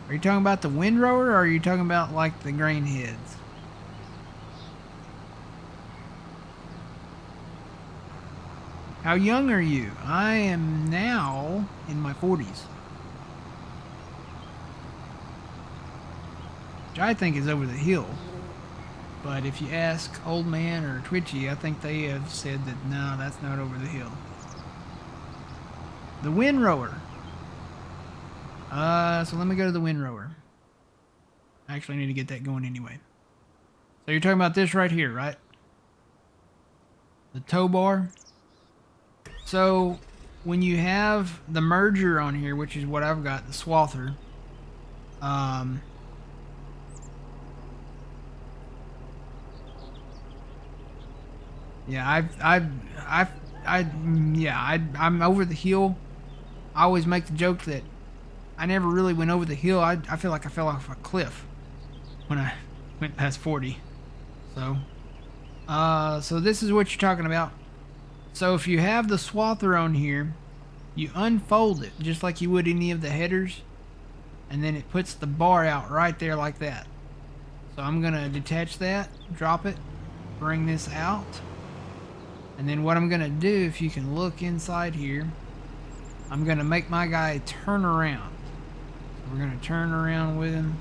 Speaker 1: Are you talking about the windrower, or are you talking about like the grain heads? How young are you? I am now in my 40s. Which I think is over the hill. But if you ask Old Man or Twitchy, I think they have said that no, that's not over the hill. The windrower. So let me go to the windrower. I actually need to get that going anyway. So you're talking about this right here, right? The tow bar. So when you have the merger on here, which is what I've got, the swather, yeah, I'm over the hill. I always make the joke that I never really went over the hill. I feel like I fell off a cliff when I went past 40. So this is what you're talking about. So if you have the swather on here, you unfold it just like you would any of the headers, and then it puts the bar out right there like that. So I'm gonna detach that, drop it, bring this out, and then what I'm gonna do, if you can look inside here, I'm going to make my guy turn around. So we're going to turn around with him.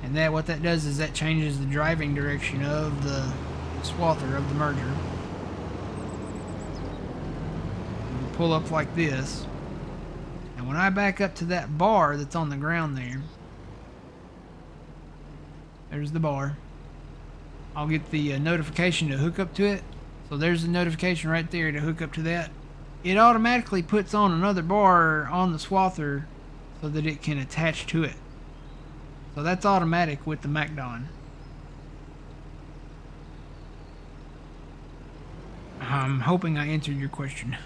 Speaker 1: And that what that does is that changes the driving direction of the swather of the merger. We'll pull up like this. And when I back up to that bar that's on the ground there, there's the bar. I'll get the notification to hook up to it. So there's the notification right there to hook up to that. It automatically puts on another bar on the swather so that it can attach to it. So that's automatic with the MacDon. I'm hoping I answered your question.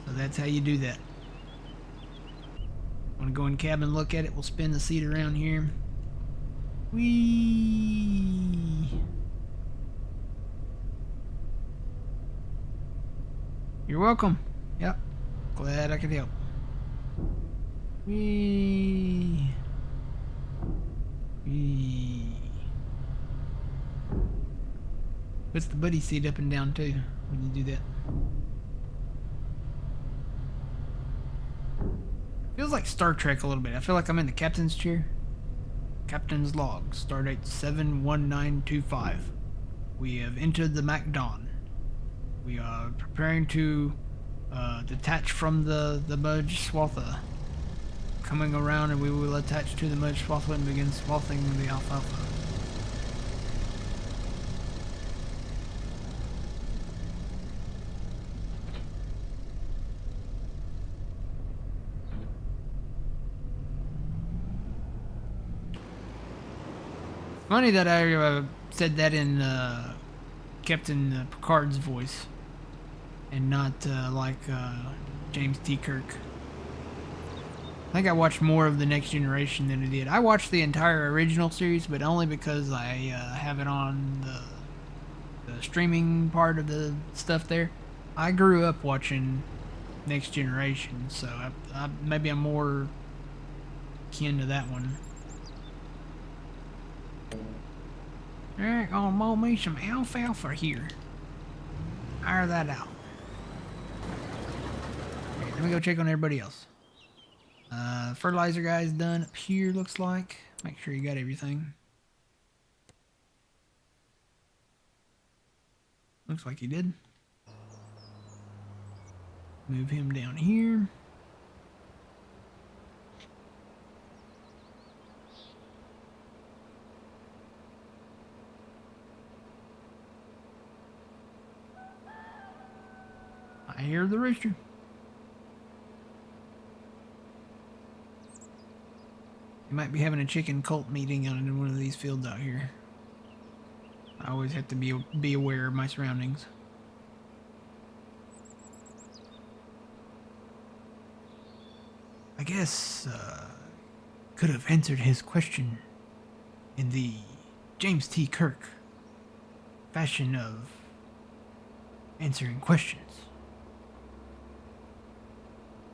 Speaker 1: So that's how you do that. Want to go in cab and look at it? We'll spin the seat around here. Whee! You're welcome. Yep. Glad I could help. Whee! Whee! Puts the buddy seat up and down too when you do that. Feels like Star Trek a little bit. I feel like I'm in the captain's chair. Captain's log, stardate 71925. We have entered the MacDon. We are preparing to detach from the Mudge Swatha. Coming around, and we will attach to the Mudge Swatha and begin swathing the alfalfa. Funny that I said that in Captain Picard's voice, and not like James T. Kirk. I think I watched more of The Next Generation than I did. I watched the entire original series, but only because I have it on the streaming part of the stuff there. I grew up watching Next Generation, so maybe I'm more kin to that one. Alright, gonna mow me some alfalfa here. Hire that out. Okay, let me go check on everybody else. Fertilizer guy's done up here, looks like. Make sure you got everything. Looks like he did. Move him down here. I hear the rooster. You might be having a chicken cult meeting in one of these fields out here. I always have to be aware of my surroundings. I guess could have answered his question in the James T. Kirk fashion of answering questions.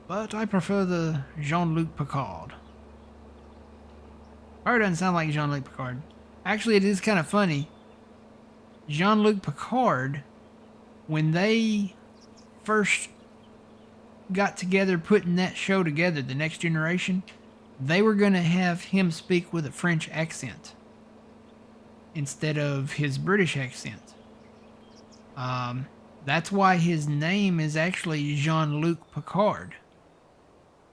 Speaker 1: But I prefer the Jean-Luc Picard. Or it doesn't sound like Jean-Luc Picard. Actually, it is kind of funny. Jean-Luc Picard, when they first got together putting that show together, The Next Generation, they were going to have him speak with a French accent instead of his British accent. That's why his name is actually Jean-Luc Picard,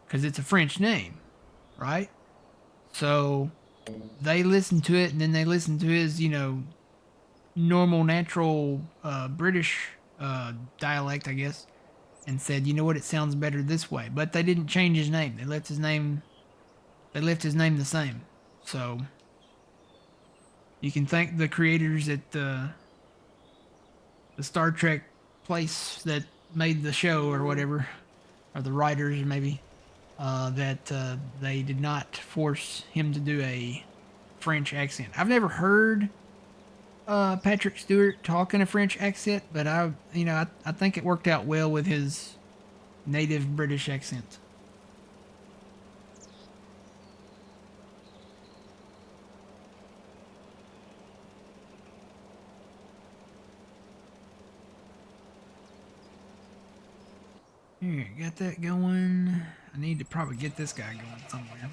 Speaker 1: because it's a French name, right? So they listened to it, and then they listened to his, normal, natural British dialect, I guess, and said, you know what, it sounds better this way. But they didn't change his name. They left his name the same. So you can thank the creators at the Star Trek place that made the show or whatever, or the writers maybe, that they did not force him to do a French accent. I've never heard Patrick Stewart talk in a French accent, but I think it worked out well with his native British accent. Here, got that going. I need to probably get this guy going somewhere.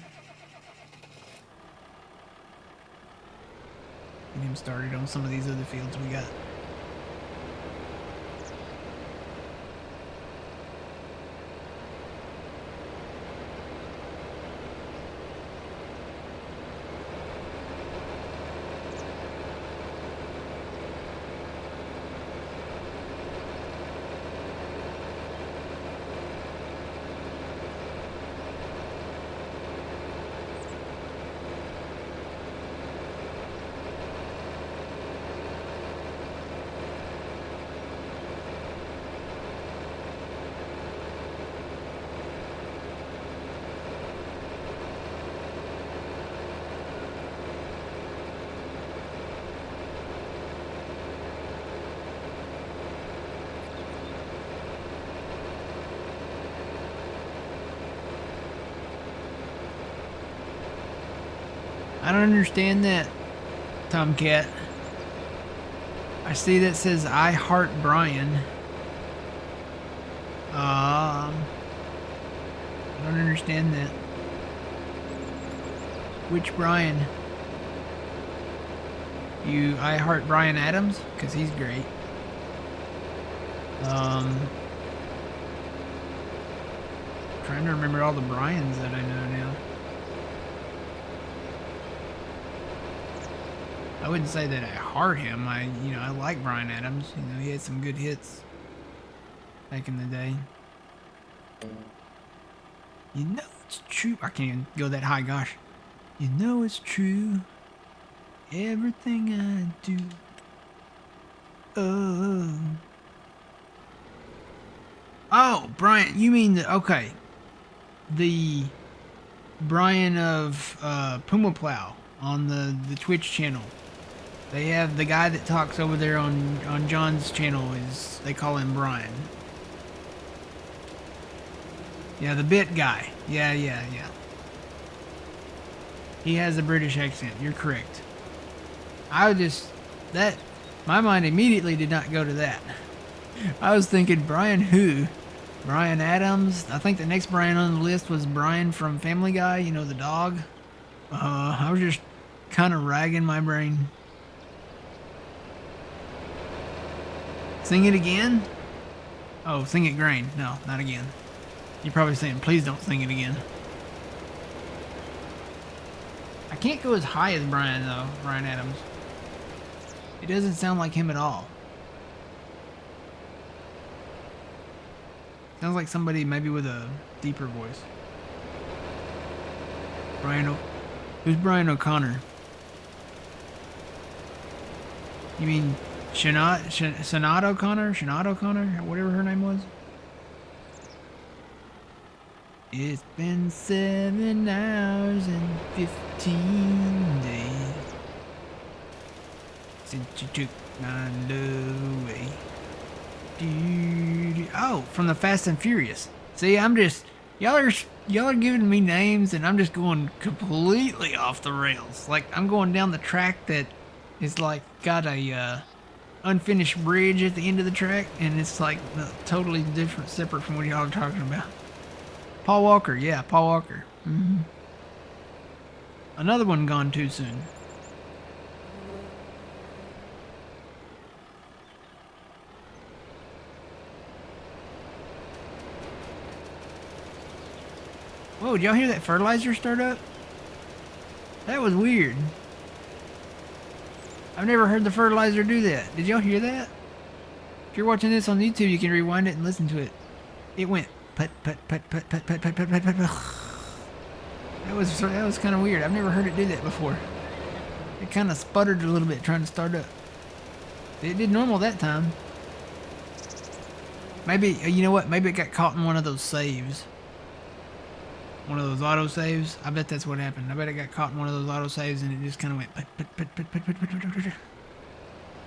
Speaker 1: Get him started on some of these other fields we got. I don't understand that, Tomcat. I see that says I heart Brian. I don't understand that. Which Brian? You I heart Brian Adams? Because he's great. Trying to remember all the Brians that I know now. I wouldn't say that I heart him. I like Brian Adams. He had some good hits back in the day. You know it's true. I can't even go that high, gosh. You know it's true. Everything I do. Oh, Brian, you mean okay. The Brian of Puma Plow on the Twitch channel. They have the guy that talks over there on John's channel they call him Brian. Yeah, the bit guy. Yeah. He has a British accent. You're correct. My mind immediately did not go to that. I was thinking, Brian who? Brian Adams? I think the next Brian on the list was Brian from Family Guy, the dog. I was just kind of ragging my brain. Sing it again? Oh, sing it grain. No, not again. You're probably saying, please don't sing it again. I can't go as high as Brian, though, Brian Adams. It doesn't sound like him at all. Sounds like somebody maybe with a deeper voice. Who's Brian O'Connor? You mean Sinead O'Connor? Sinead O'Connor? Whatever her name was? It's been 7 hours and 15 days since you took my love away. Oh, from the Fast and Furious. See, I'm just y'all are giving me names, and I'm just going completely off the rails. Like I'm going down the track that is like got a unfinished bridge at the end of the track, and it's like totally different, separate from what y'all are talking about. Paul Walker, yeah, Paul Walker. Another one gone too soon. Whoa, did y'all hear that fertilizer start up? That was weird. I've never heard the fertilizer do that. Did y'all hear that? If you're watching this on YouTube, you can rewind it and listen to it. It went put. That was kind of weird. I've never heard it do that before. It kind of sputtered a little bit trying to start up. It did normal that time. Maybe, you know what? Maybe it got caught in one of those saves. One of those auto saves. I bet that's what happened. I bet it got caught in one of those auto saves and it just kind of went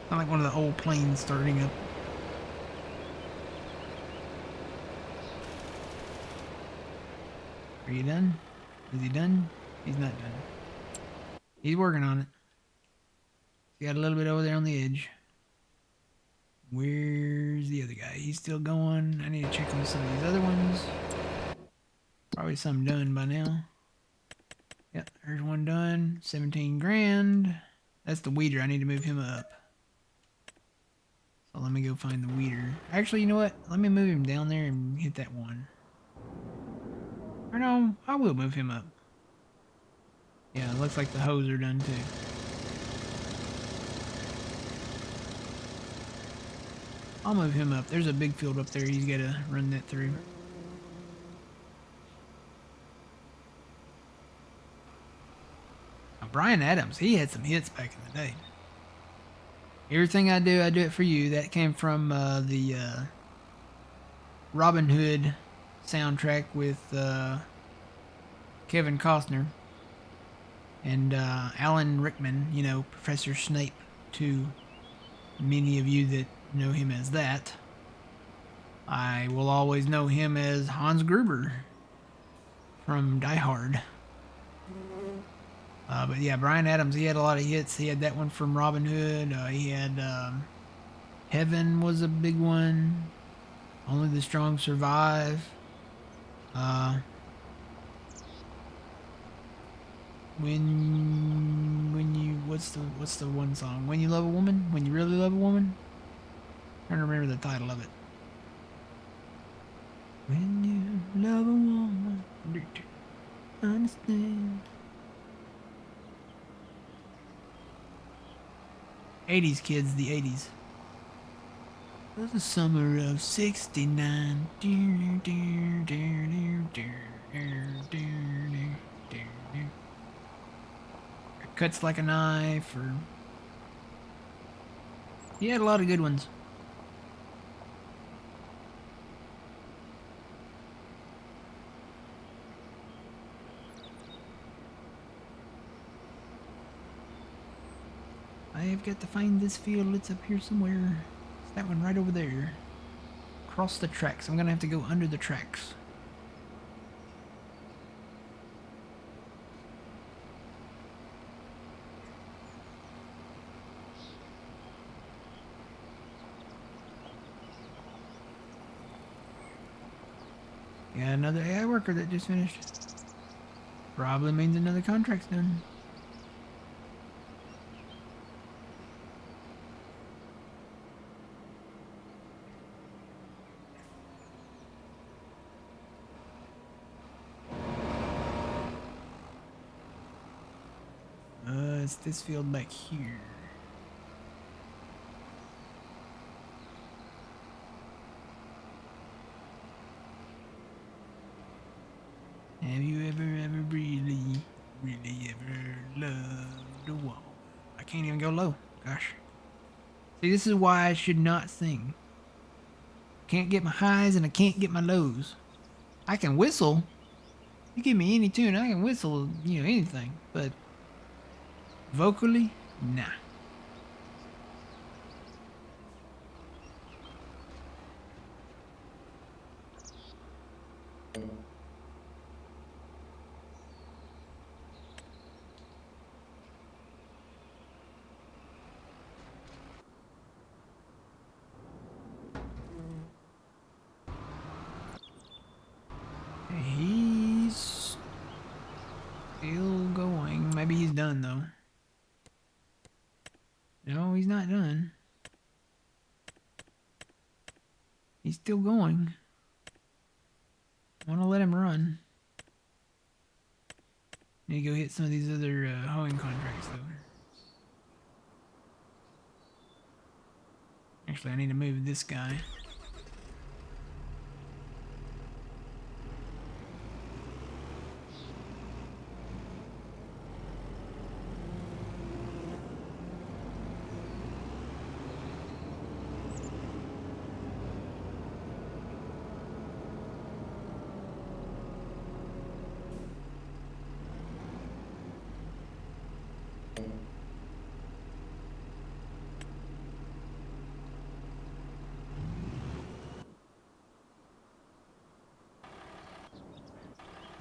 Speaker 1: Sound like one of the old planes starting up. Are you done? Is he done? He's not done. He's working on it. He got a little bit over there on the edge. Where's the other guy? He's still going. I need to check on some of these other ones. Probably some done by now. Yep, there's one done. 17 grand. That's the weeder. I need to move him up. So let me go find the weeder. Actually, you know what? Let me move him down there and hit that one. Or no, I will move him up. Yeah, it looks like the hoes are done too. I'll move him up. There's a big field up there. He's got to run that through. Now, Brian Adams, he had some hits back in the day. Everything I do it for you. That came from the Robin Hood soundtrack with Kevin Costner and Alan Rickman, you know, Professor Snape, to many of you that know him as that. I will always know him as Hans Gruber from Die Hard. But yeah, Brian Adams, he had a lot of hits. He had that one from Robin Hood. He had Heaven was a big one. Only the Strong Survive. When you what's the one song? When You Love a Woman? When You Really Love a Woman? I'm trying to remember the title of it. When you love a woman, understand. 80s kids, the 80s. It was the summer of '69. Cuts Like a Knife, or he had a lot of good ones. I've got to find this field. It's up here somewhere. It's that one right over there. Across the tracks. I'm gonna have to go under the tracks. Yeah, another AI worker that just finished. Probably means another contract's done. It's this field back here. Have you ever really ever loved a woman? I can't even go low. Gosh. See, this is why I should not sing. Can't get my highs and I can't get my lows. I can whistle. You give me any tune, I can whistle, you know, anything. But vocally, nah. He's still going. Maybe he's done though. No, he's not done. He's still going. I want to let him run. Need to go hit some of these other hoeing contracts though. Actually, I need to move this guy.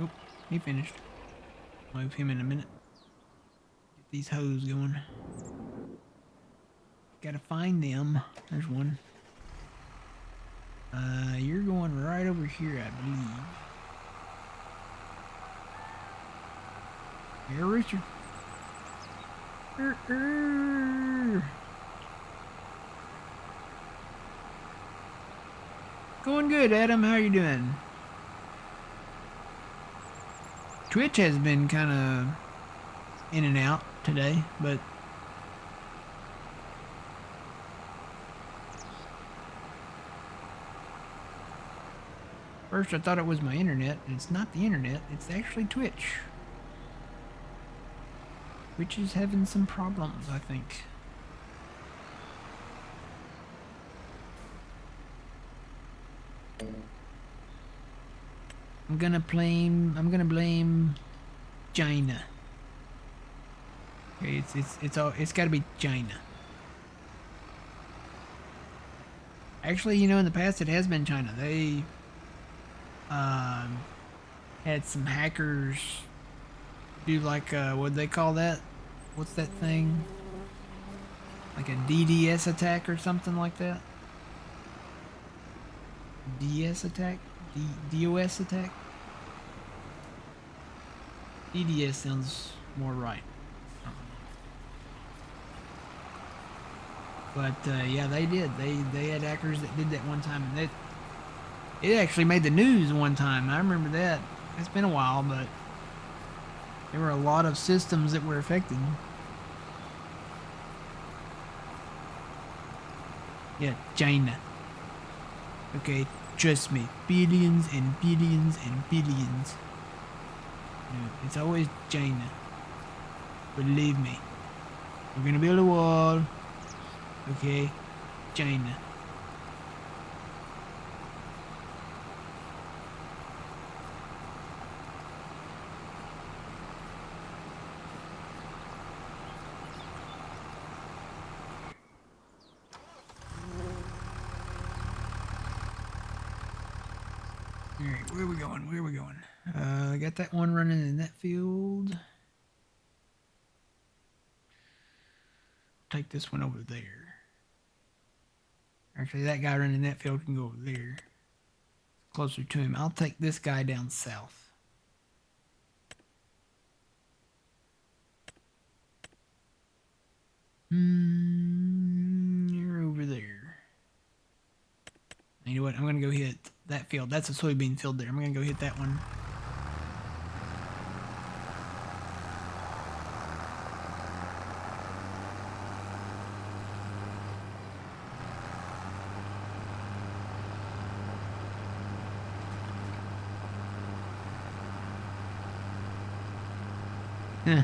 Speaker 1: Oh, he finished. Move him in a minute. Get these hoes going. Gotta find them. There's one. You're going right over here, I believe. Here, Richard. Going good, Adam. How you doing? Twitch has been kind of in and out today, but first I thought it was my internet. It's not the internet. It's actually Twitch. Twitch is having some problems, I think. I'm gonna blame China. Okay, it's gotta be China. Actually, you know, in the past it has been China. They had some hackers do like what'd they call that? What's that thing? Like a DDS attack or something like that? DS attack? DOS attack? DDS sounds more right. But yeah, they did. They had hackers that did that one time, and it actually made the news one time. I remember that. It's been a while, but there were a lot of systems that were affected. Yeah, China. Okay, trust me. Billions and billions and billions. Yeah, it's always China. Believe me. We're gonna build a wall. Okay, China. Alright, where are we going? Where are we going? I got that one running in that field. Take this one over there. Actually, that guy running that field can go over there. Closer to him. I'll take this guy down south. You're over there. You know what? I'm going to go hit that field. That's a soybean field there. I'm going to go hit that one. Huh.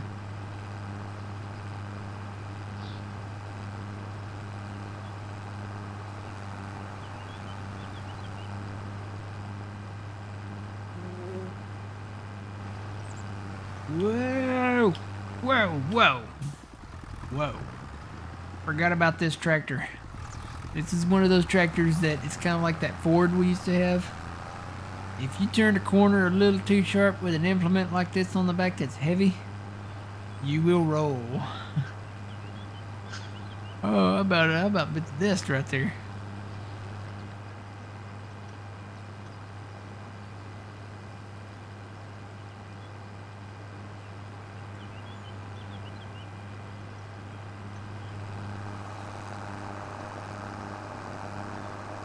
Speaker 1: Whoa! Whoa! Whoa! Whoa! Forgot about this tractor. This is one of those tractors that it's kind of like that Ford we used to have. If you turn a corner a little too sharp with an implement like this on the back that's heavy, you will roll. Oh, how about this right there?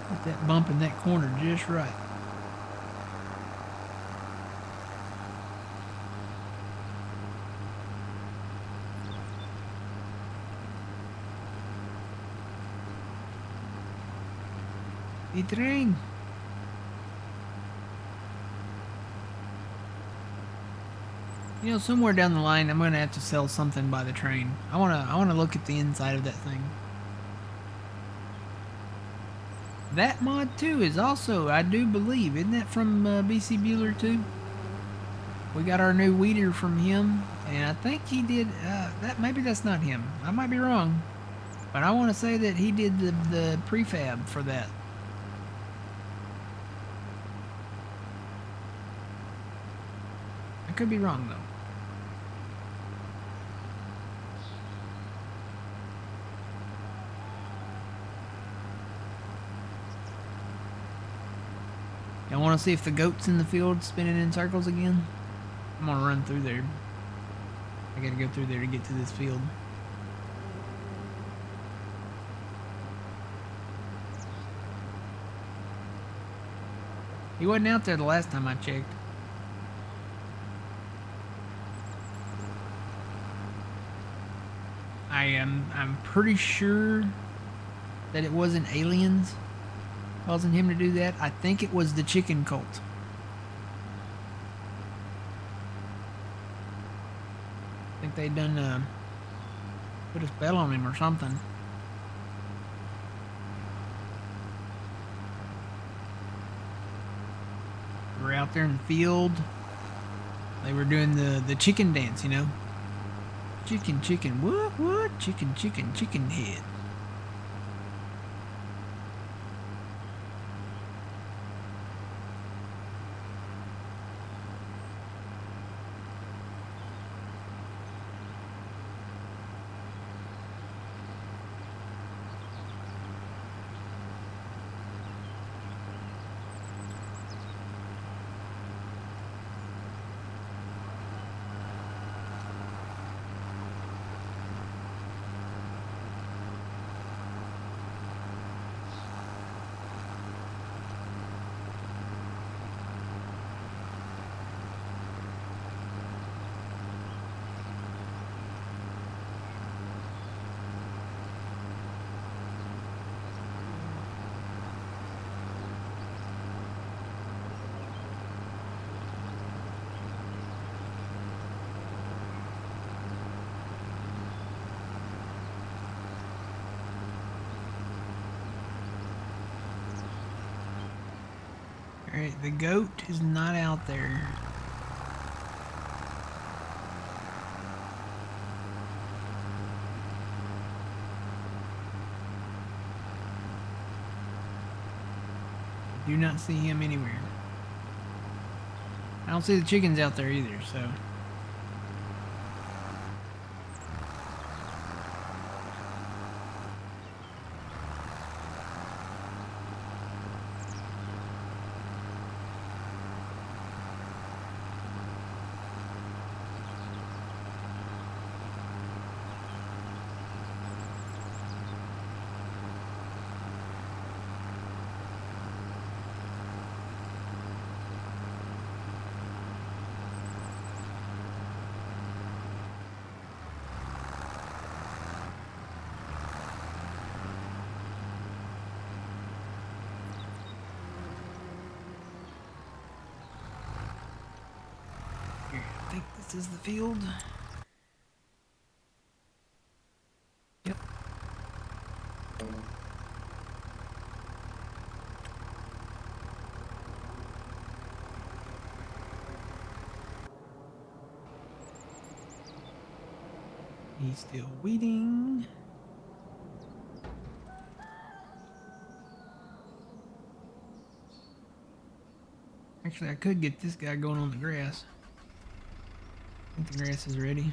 Speaker 1: Get that bump in that corner just right. The train. You know, somewhere down the line, I'm gonna have to sell something by the train. I wanna look at the inside of that thing. That mod too is also, I do believe, isn't that from BC Bueller too? We got our new weeder from him, and I think he did that. Maybe that's not him. I might be wrong, but I want to say that he did the prefab for that. I could be wrong though. Y'all want to see if the goat's in the field spinning in circles again? I'm gonna run through there. I gotta go through there to get to this field. He wasn't out there the last time I checked. I'm pretty sure that it wasn't aliens causing him to do that. I think it was the chicken cult. I think they done put a spell on him or something. We were out there in the field. They were doing the chicken dance, you know. Chicken, chicken, what? Chicken, chicken, chicken head. Alright, the goat is not out there. Do not see him anywhere. I don't see the chickens out there either, so. I think this is the field. Yep. He's still weeding. Actually, I could get this guy going on the grass. I think the grass is ready.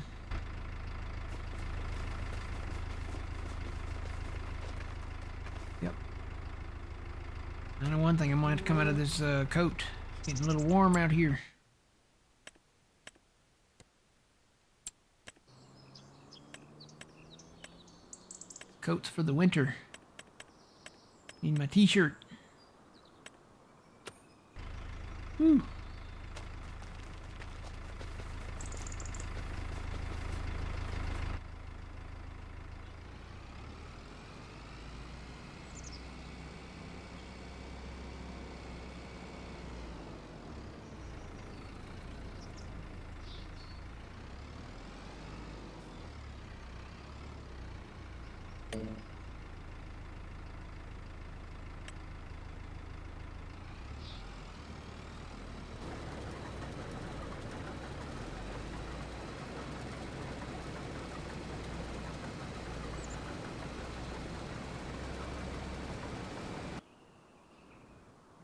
Speaker 1: Yep. I know one thing, I'm gonna have to come out of this coat. It's getting a little warm out here. Coats for the winter. Need my t-shirt. Woo.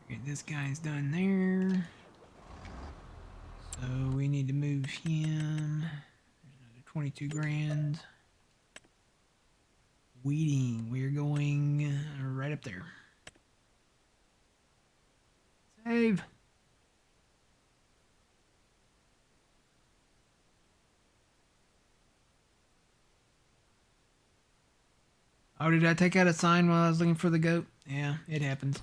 Speaker 1: Okay, this guy's done there. So we need to move him. There's another 22 grand. Weeding, we're going right up there. Dave. Oh, did I take out a sign while I was looking for the goat? Yeah, it happens.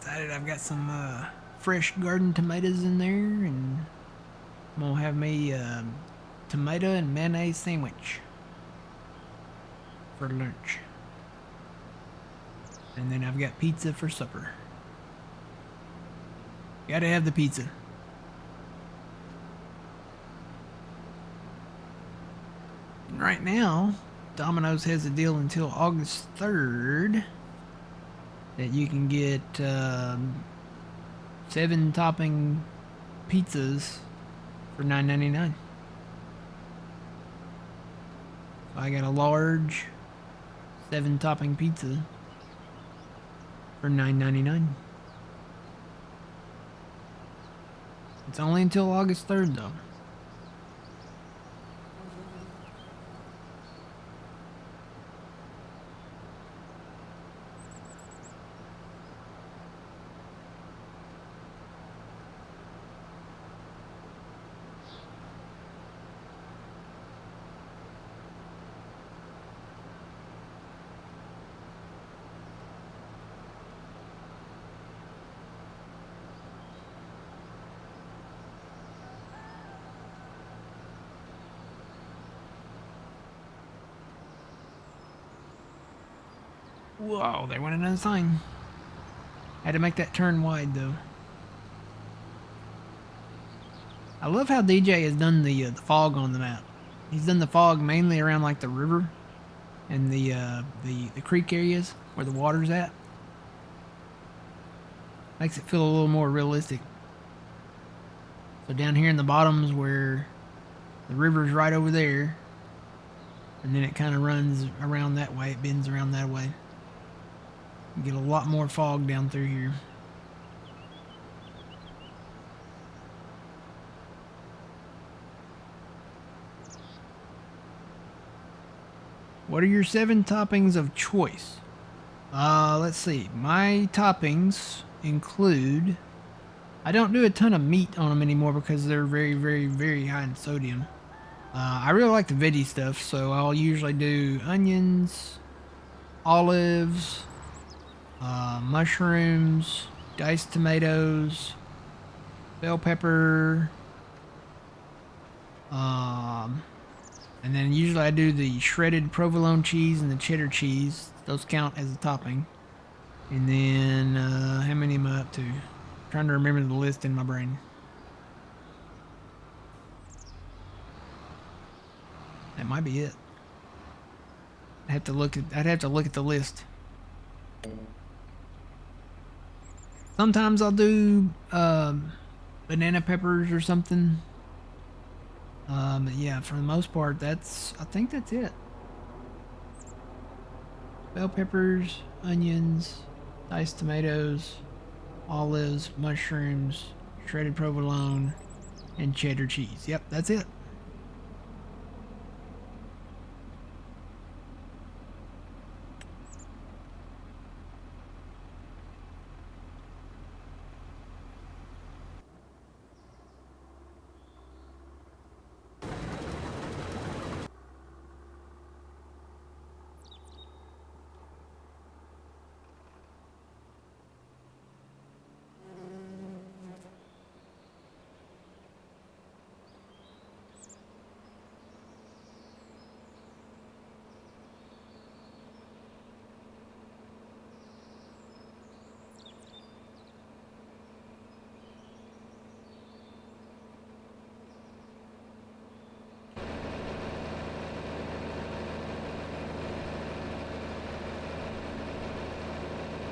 Speaker 1: Decided I've got some fresh garden tomatoes in there, and I'm gonna have me tomato and mayonnaise sandwich for lunch. And then I've got pizza for supper. Gotta have the pizza. And right now, Domino's has a deal until August 3rd that you can get 7 topping pizzas for $9.99. So I got a large 7 topping pizza for $9.99. It's only until August 3rd though. Whoa, there went another sign. Had to make that turn wide though. I love how DJ has done the fog on the map. He's done the fog mainly around like the river and the creek areas where the water's at. Makes it feel a little more realistic. So down here in the bottoms where the river's right over there, and then it kind of runs around that way, it bends around that way. You get a lot more fog down through here. What are your 7 toppings of choice? Let's see. My toppings include... I don't do a ton of meat on them anymore because they're very, very, very high in sodium. I really like the veggie stuff, so I'll usually do onions, olives, mushrooms, diced tomatoes, bell pepper, and then usually I do the shredded provolone cheese and the cheddar cheese. Those count as a topping. And then, how many am I up to? I'm trying to remember the list in my brain. That might be it. I'd have to look at the list. Sometimes I'll do banana peppers or something. But yeah, for the most part, I think that's it. Bell peppers, onions, diced tomatoes, olives, mushrooms, shredded provolone, and cheddar cheese. Yep, that's it.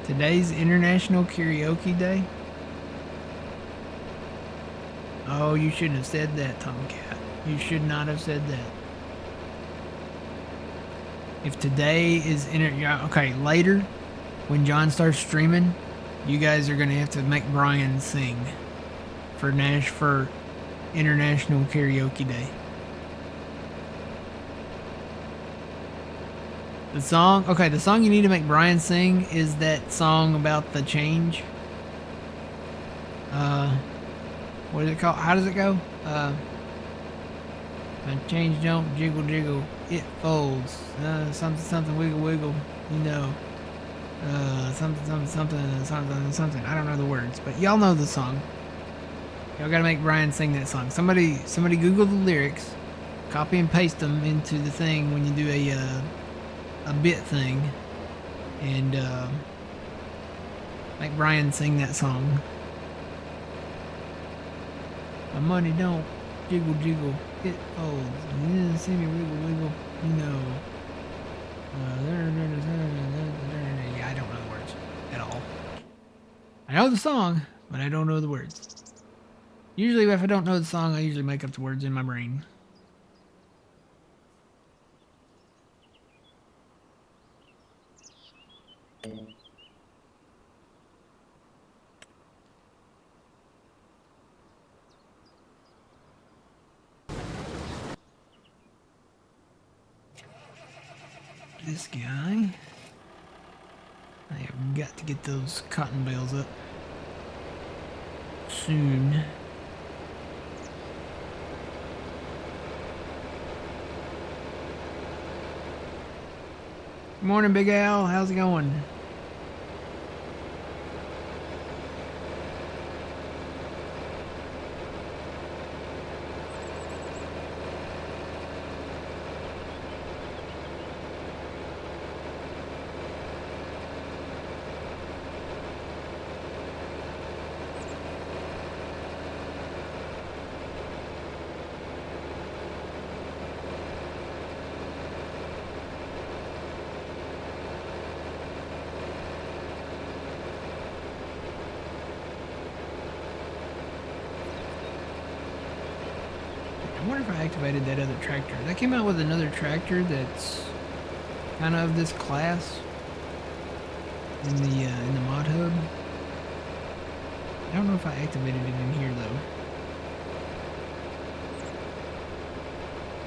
Speaker 1: Today's International Karaoke Day. Oh, you shouldn't have said that, Tomcat. You should not have said that. If today is okay, later when John starts streaming, you guys are gonna have to make Brian sing for International Karaoke Day. The song you need to make Brian sing is that song about the change. What is it called? How does it go? When change don't jiggle jiggle, it folds. Something wiggle wiggle, you know. Something. I don't know the words, but y'all know the song. Y'all gotta make Brian sing that song. Somebody Google the lyrics, copy and paste them into the thing when you do a bit thing, and make Brian sing that song. My money don't jiggle jiggle, it folds. You didn't see me wiggle wiggle, you know. Yeah, I don't know the words at all. I know the song, but I don't know the words. Usually, if I don't know the song, I usually make up the words in my brain. This guy. I have got to get those cotton bales up soon. Good morning, Big Al. How's it going? I wonder if I activated that other tractor. That came out with another tractor that's kind of this class in the mod hub. I don't know if I activated it in here though.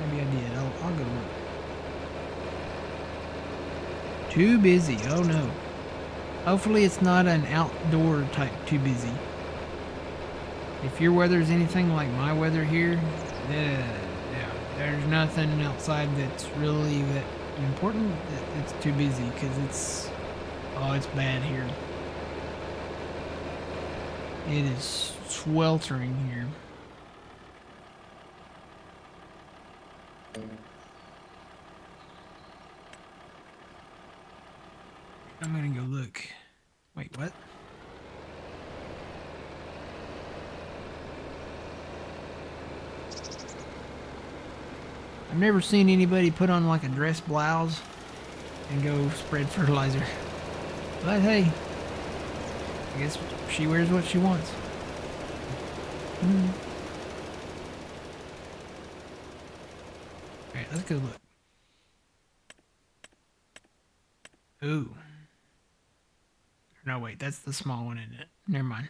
Speaker 1: Maybe I did. I'll go look. Too busy. Oh no. Hopefully it's not an outdoor type too busy. If your weather is anything like my weather here, yeah, there's nothing outside that's really that important. It's too busy because it's bad here. It is sweltering here. I'm gonna go look. Wait, what? I've never seen anybody put on like a dress blouse and go spread fertilizer. But hey, I guess she wears what she wants. Alright, let's go look. Ooh. No, wait, that's the small one, isn't it? Never mind.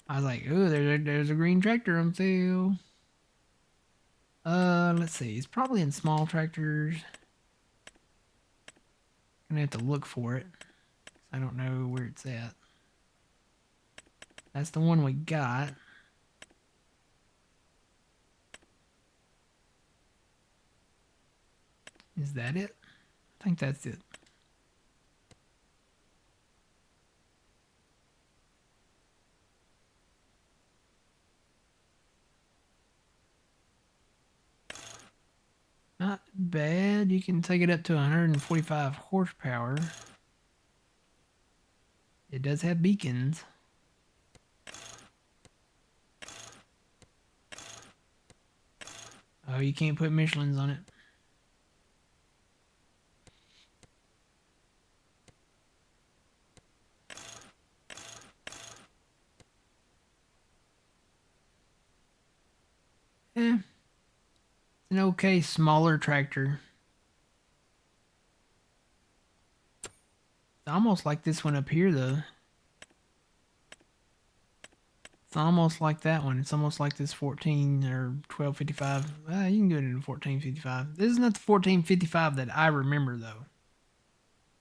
Speaker 1: I was like, ooh, there's a green tractor on sale. Let's see. It's probably in small tractors. Gonna have to look for it. I don't know where it's at. That's the one we got. Is that it? I think that's it. Not bad. You can take it up to 145 horsepower. It does have beacons. Oh, you can't put Michelin's on it. Eh, it's an okay smaller tractor. It's almost like this one up here, though. It's almost like that one. It's almost like this 14 or 1255. You can do it in 1455. This is not the 1455 that I remember, though.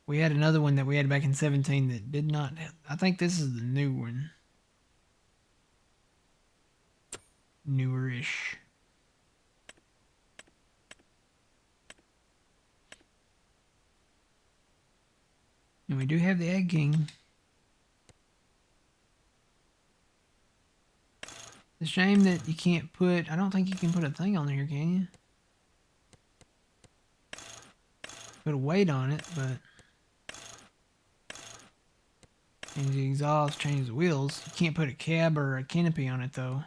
Speaker 1: We had another one that we had back in 17 that did not. I think this is the new one. Newerish. And we do have the Egg King. It's a shame that you can't put... I don't think you can put a thing on here, can you? Put a weight on it, but... Change the exhaust, change the wheels. You can't put a cab or a canopy on it, though.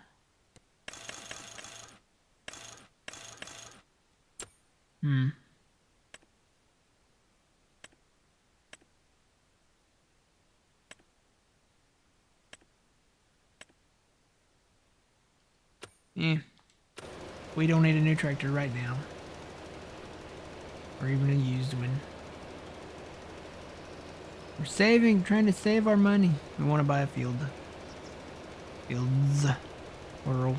Speaker 1: Yeah. We don't need a new tractor right now. Or even a used one. We're trying to save our money. We want to buy a field. Fields. Plural.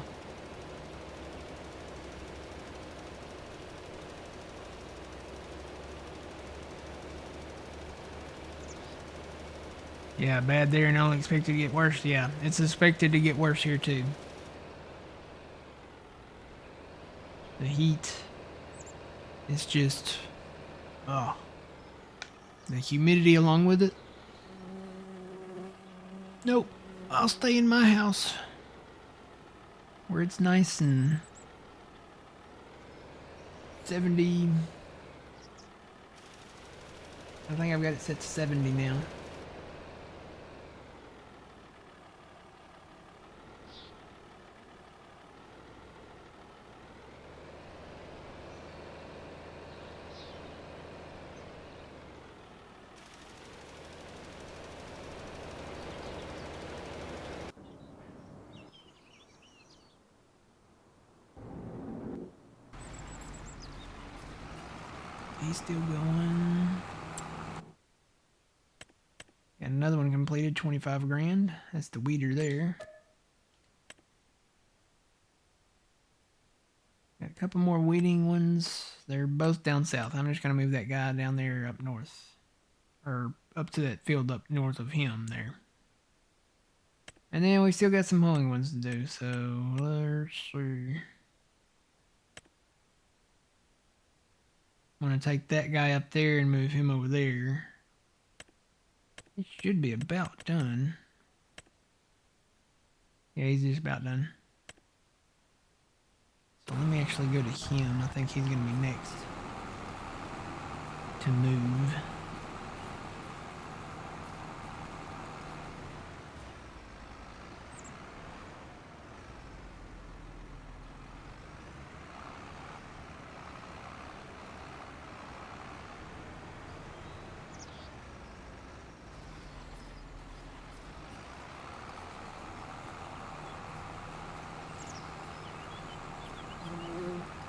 Speaker 1: Yeah, bad there and only expected to get worse. Yeah, it's expected to get worse here too. The heat is just... oh. The humidity along with it. Nope. I'll stay in my house. Where it's nice and 70. I think I've got it set to 70 now. He's still going. Got another one completed, 25 grand. That's the weeder there. Got a couple more weeding ones. They're both down south. I'm just going to move that guy down there up north. Or up to that field up north of him there. And then we still got some mowing ones to do, so let's see. I'm going to take that guy up there and move him over there. It should be about done. Yeah, he's just about done. So let me actually go to him. I think he's going to be next to move.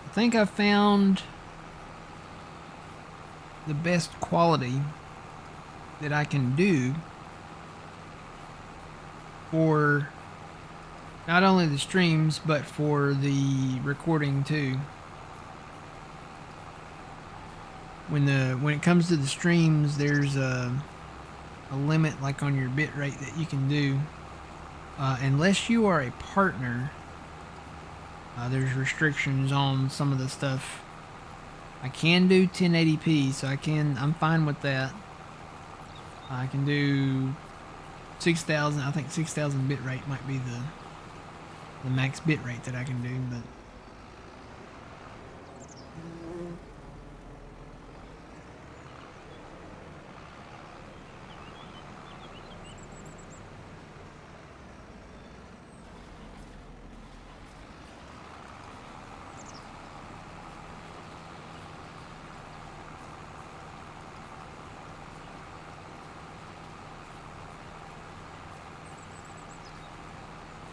Speaker 1: I think I found the best quality that I can do for not only the streams but for the recording too. When it comes to the streams, there's a limit like on your bit rate that you can do, unless you are a partner. There's restrictions on some of the stuff. I can do 1080p, so I'm fine with that. I can do 6,000. I think 6,000 bit rate might be the max bit rate that I can do, but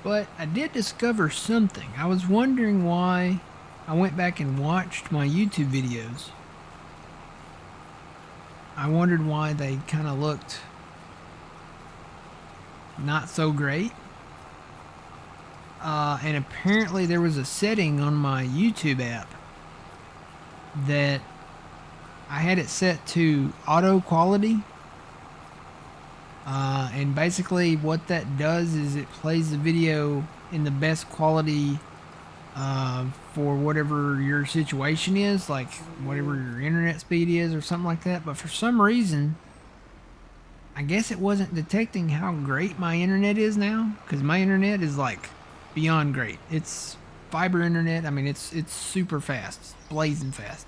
Speaker 1: But I did discover something. I was wondering why. I went back and watched my YouTube videos. I wondered why they kind of looked not so great. And apparently there was a setting on my YouTube app that I had it set to auto quality. And basically what that does is it plays the video in the best quality for whatever your situation is, like whatever your internet speed is or something like that. But for some reason, I guess it wasn't detecting how great my internet is now, because my internet is like beyond great. It's fiber internet. I mean, it's super fast, it's blazing fast.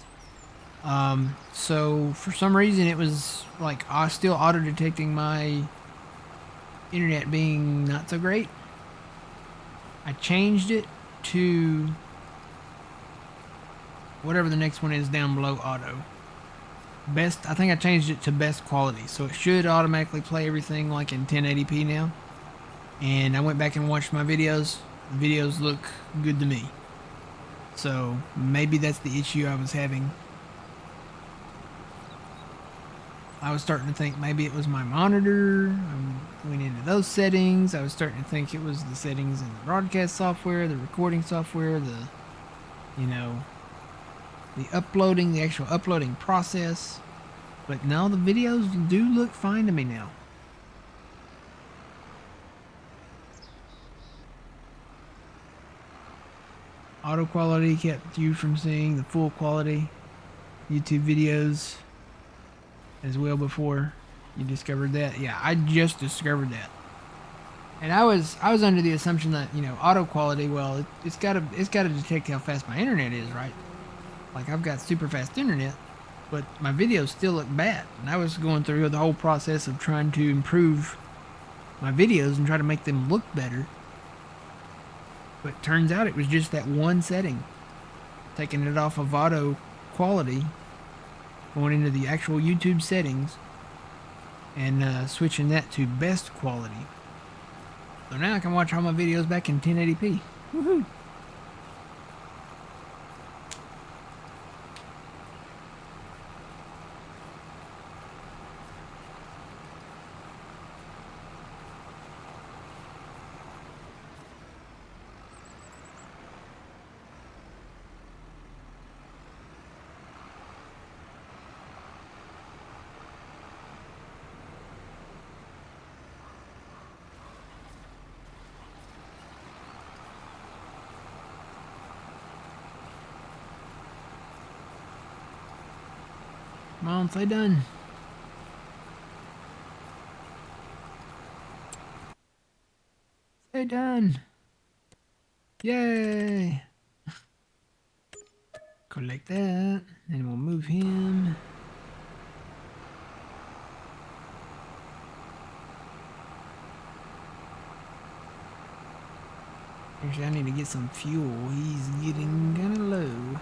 Speaker 1: So for some reason it was like still auto detecting my internet being not so great. I changed it to whatever the next one is down below auto. Best, I think I changed it to best quality, so it should automatically play everything like in 1080p now. And I went back and watched my videos. The videos look good to me. So maybe that's the issue I was having. I was starting to think maybe it was my monitor. I went into those settings. I was starting to think it was the settings in the broadcast software, the recording software, the uploading, the actual uploading process. But no, the videos do look fine to me now. Auto quality kept you from seeing the full quality YouTube videos as well before you discovered that. Yeah, I just discovered that. And I was under the assumption that, auto quality, well, it's got to detect how fast my internet is, right? Like I've got super fast internet, but my videos still look bad. And I was going through the whole process of trying to improve my videos and try to make them look better. But it turns out it was just that one setting, taking it off of auto quality, going into the actual YouTube settings, and switching that to best quality. So now I can watch all my videos back in 1080p. Woohoo! Come on, say done. Say done. Yay! Collect that, and we'll move him. Actually, I need to get some fuel. He's getting kind of low.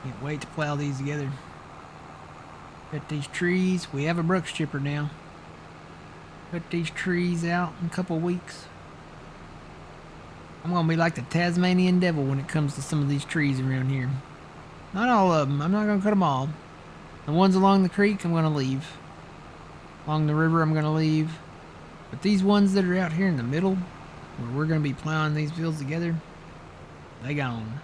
Speaker 1: Can't wait to plow these together. Cut these trees. We have a brush chipper now. Cut these trees out in a couple weeks. I'm gonna be like the Tasmanian devil when it comes to some of these trees around here. Not all of them. I'm not gonna cut them all. The ones along the creek, I'm gonna leave. Along the river, I'm gonna leave. But these ones that are out here in the middle, where we're gonna be plowing these fields together, they gone.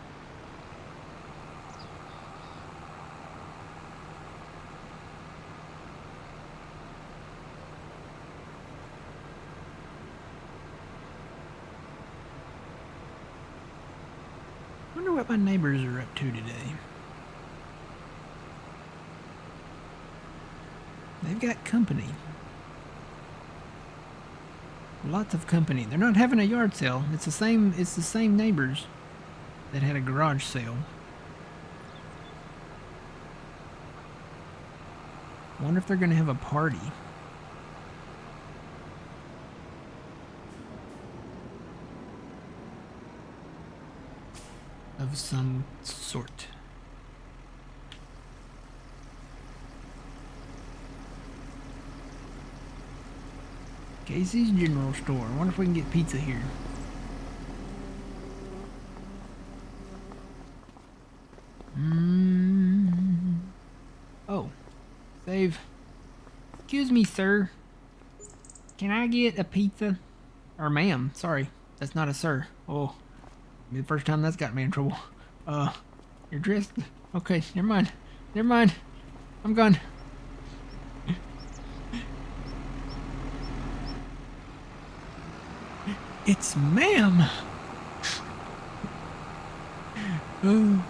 Speaker 1: Wonder what my neighbors are up to today. They've got company. Lots of company. They're not having a yard sale. It's the same neighbors that had a garage sale. I wonder if they're gonna have a party. Of some sort. Casey's General Store. I wonder if we can get pizza here. Oh, save. Excuse me, sir. Can I get a pizza? Or ma'am, sorry. That's not a sir. Oh, the first time that's got me in trouble. You're dressed? Okay, never mind. Never mind. I'm gone. It's ma'am. Oh.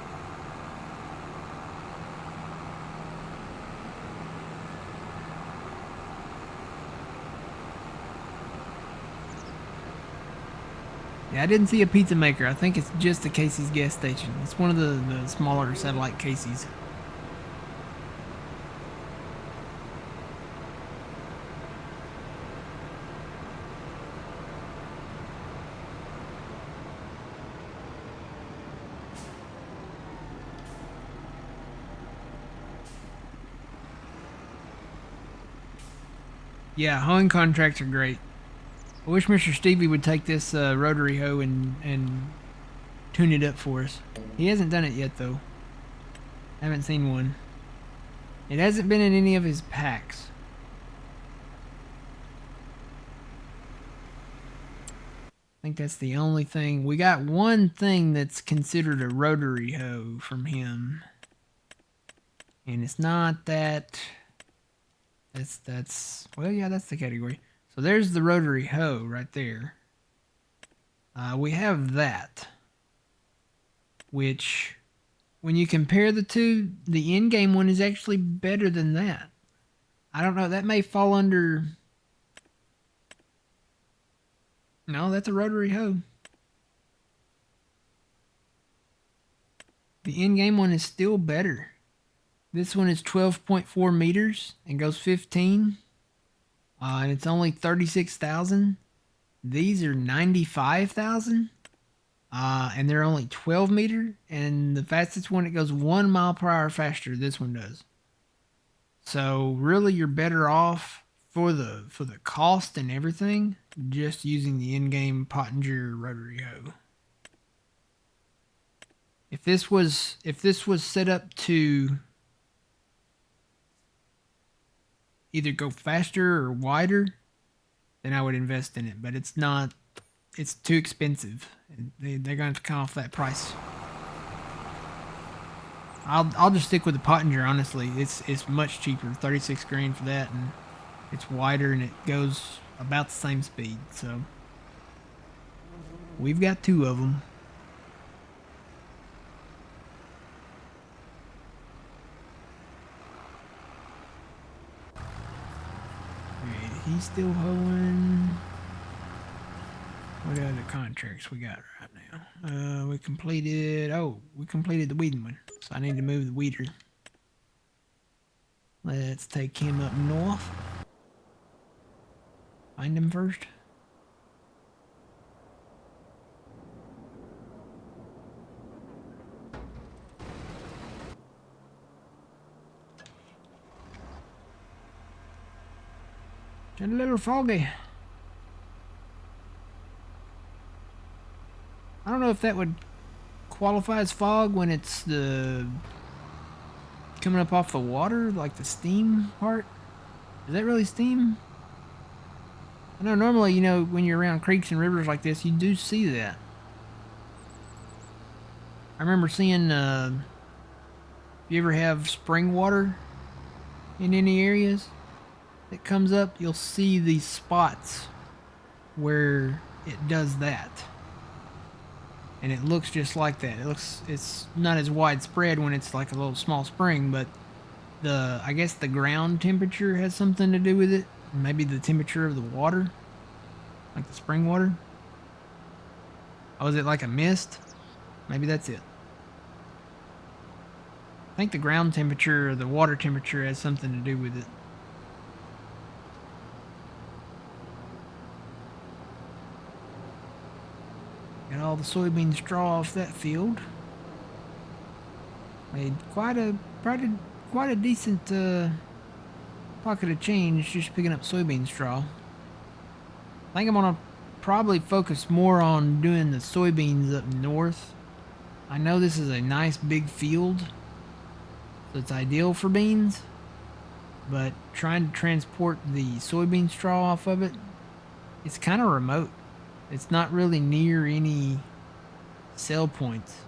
Speaker 1: Yeah, I didn't see a pizza maker. I think it's just a Casey's gas station. It's one of the smaller satellite Casey's. Yeah, hoeing contracts are great. I wish Mr. Stevie would take this rotary hoe and tune it up for us. He hasn't done it yet, though. I haven't seen one. It hasn't been in any of his packs. I think that's the only thing. We got one thing that's considered a rotary hoe from him. And it's not that... That's well, yeah, that's the category. So there's the rotary hoe right there. We have that, which, when you compare the two, the in-game one is actually better than that. I don't know, that may fall under... No, that's a rotary hoe. The in-game one is still better. This one is 12.4 meters and goes 15. And it's only 36,000. These are 95,000. And they're only 12 meter. And the fastest one, it goes 1 mile per hour faster. This one does. So really, you're better off for the cost and everything, just using the in-game Pottinger rotary hoe. If this was set up to either go faster or wider, then I would invest in it. But it's not. It's too expensive. They're going to have to come off that price. I'll just stick with the Pottinger. Honestly, it's much cheaper. 36 grand for that, and it's wider and it goes about the same speed. So we've got 2 of them. He's still hoeing. What other contracts we got right now? We completed the weeding one. So I need to move the weeder. Let's take him up north. Find him first. It's a little foggy. I don't know if that would qualify as fog when it's the coming up off the water, like the steam part. Is that really steam? I know normally, when you're around creeks and rivers like this, you do see that. I remember seeing, if you ever have spring water in any areas that comes up, you'll see these spots where it does that. And it looks just like that. It's not as widespread when it's like a little small spring, but I guess the ground temperature has something to do with it. Maybe the temperature of the water, like the spring water. Oh, is it like a mist? Maybe that's it. I think the ground temperature or the water temperature has something to do with it. Got all the soybean straw off that field. Made quite a decent pocket of change just picking up soybean straw. I think I'm gonna probably focus more on doing the soybeans up north. I know this is a nice big field, so it's ideal for beans, but trying to transport the soybean straw off of it, it's kind of remote. It's not really near any sell points.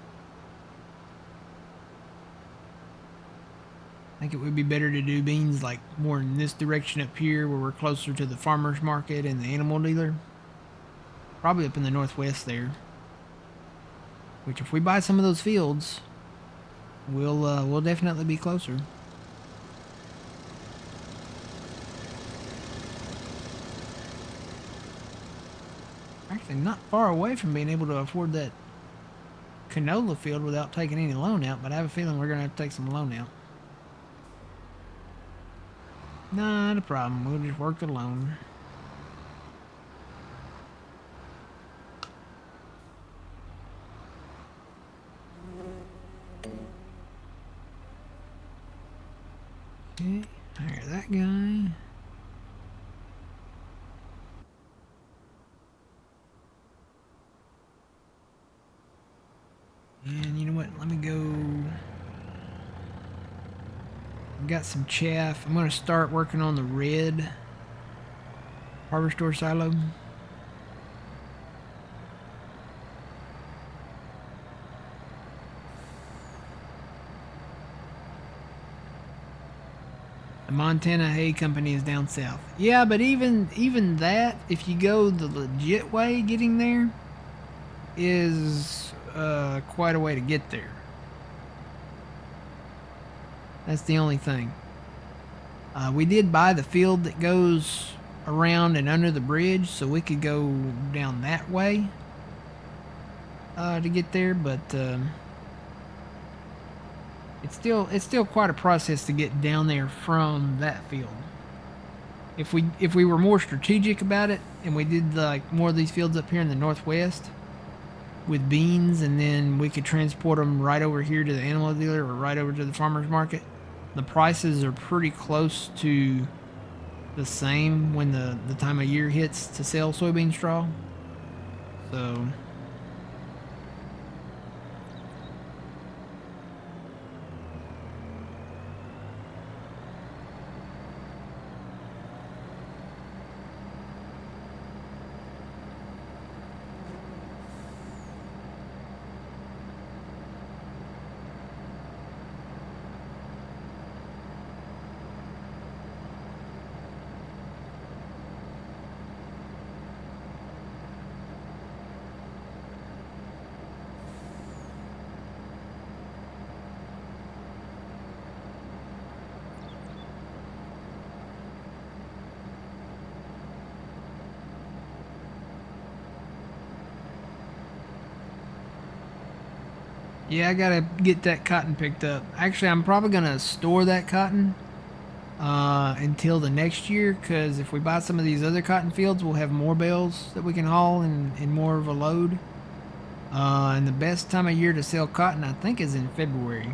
Speaker 1: I think it would be better to do beans like more in this direction up here where we're closer to the farmer's market and the animal dealer. Probably up in the northwest there. Which if we buy some of those fields, we'll definitely be closer. Actually not far away from being able to afford that canola field without taking any loan out, but I have a feeling we're gonna have to take some loan out. Not a problem. We'll just work the loan. Okay, hire that guy. And you know what? Let me go. I've got some chaff. I'm going to start working on the red harvester silo. The Montana Hay Company is down south. Yeah, but even that, if you go the legit way, getting there is quite a way to get there. That's the only thing. We did buy the field that goes around and under the bridge, so we could go down that way to get there, but it's still quite a process to get down there from that field. If we were more strategic about it and we did like more of these fields up here in the northwest with beans, and then we could transport them right over here to the animal dealer or right over to the farmer's market, the prices are pretty close to the same when the time of year hits to sell soybean straw. So yeah, I gotta get that cotton picked up. Actually, I'm probably gonna store that cotton until the next year, because if we buy some of these other cotton fields, we'll have more bales that we can haul in more of a load. And the best time of year to sell cotton, I think, is in February.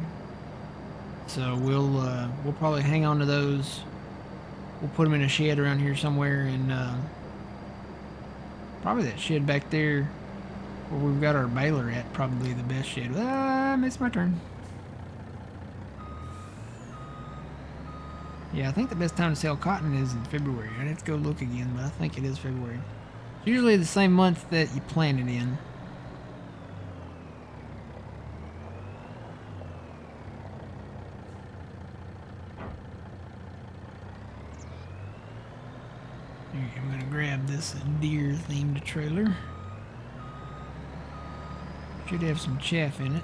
Speaker 1: So we'll probably hang on to those. We'll put them in a shed around here somewhere, and probably that shed back there where we've got our baler at, probably the best shed. I missed my turn. Yeah, I think the best time to sell cotton is in February. I'd have to go look again, but I think it is February. It's usually the same month that you plant it in. Alright, I'm gonna grab this deer themed trailer. Should have some chaff in it.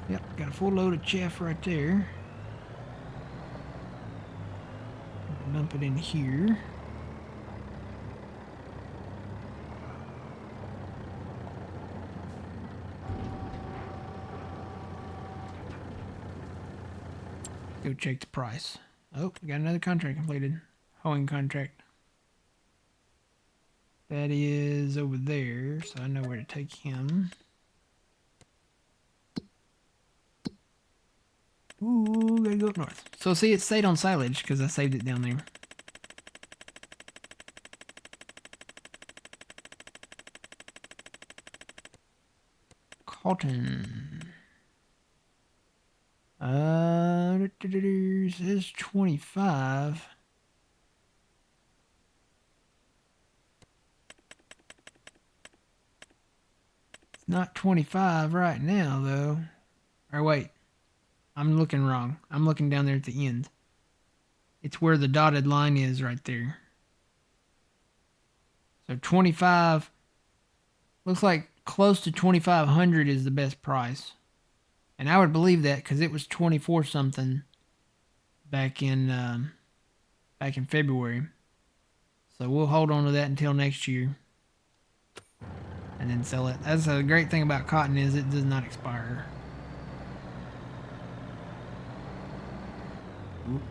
Speaker 1: Yep, got a full load of chaff right there. Dump it in here. Go check the price. Oh, we got another contract completed. Hoeing contract. That is over there, so I know where to take him. Ooh, gotta go up north. So see, it stayed on silage because I saved it down there. cotton. It says 25. It's not 25 right now, though. Or wait, I'm looking wrong. I'm looking down there at the end. It's where the dotted line is right there. So 25, looks like close to 2,500 is the best price. And I would believe that because it was 24 something back in February. So we'll hold on to that until next year and then sell it. That's a great thing about cotton is it does not expire. Oop.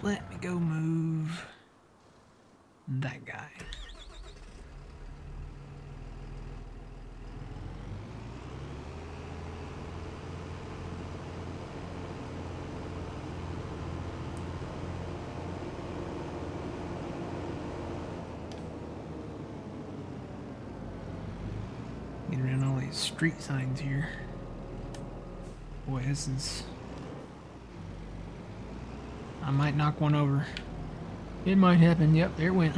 Speaker 1: Let me go move that guy. Get around all these street signs here. Boy, this is... I might knock one over. It might happen. Yep, there it went.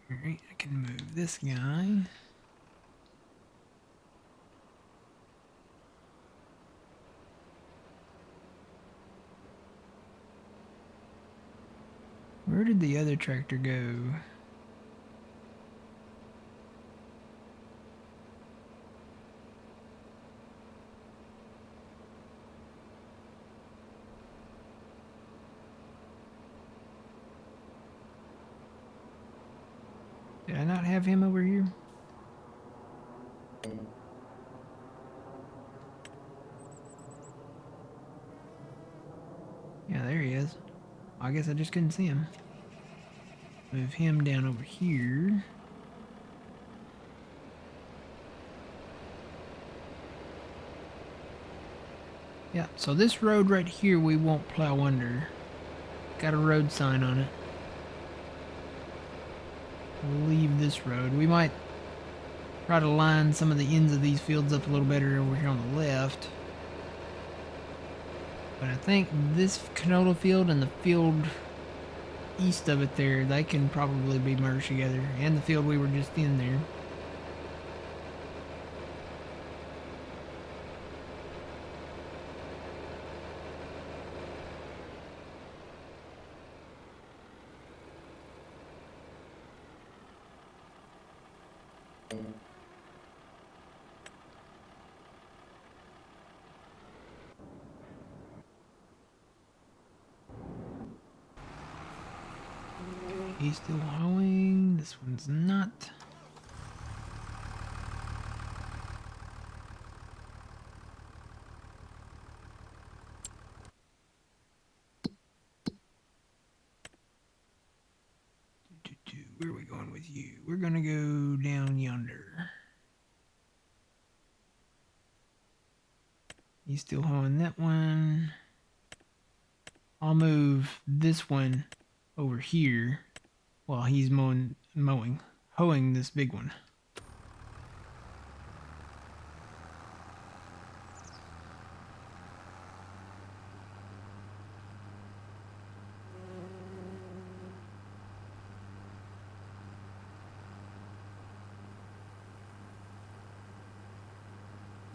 Speaker 1: Alright, I can move this guy. Where did the other tractor go? Did I not have him over here? Yeah, there he is. I guess I just couldn't see him. Move him down over here. Yeah, so this road right here we won't plow under. Got a road sign on it. We'll leave this road. We might try to line some of the ends of these fields up a little better over here on the left. But I think this canola field and the field east of it there, they can probably be merged together. And the field we were just in there. He's still hoeing. This one's not. Where are we going with you? We're gonna go down yonder. He's still hoeing that one. I'll move this one over here while he's hoeing this big one.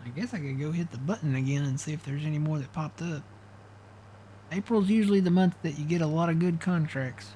Speaker 1: I guess I could go hit the button again and see if there's any more that popped up. April's usually the month that you get a lot of good contracts.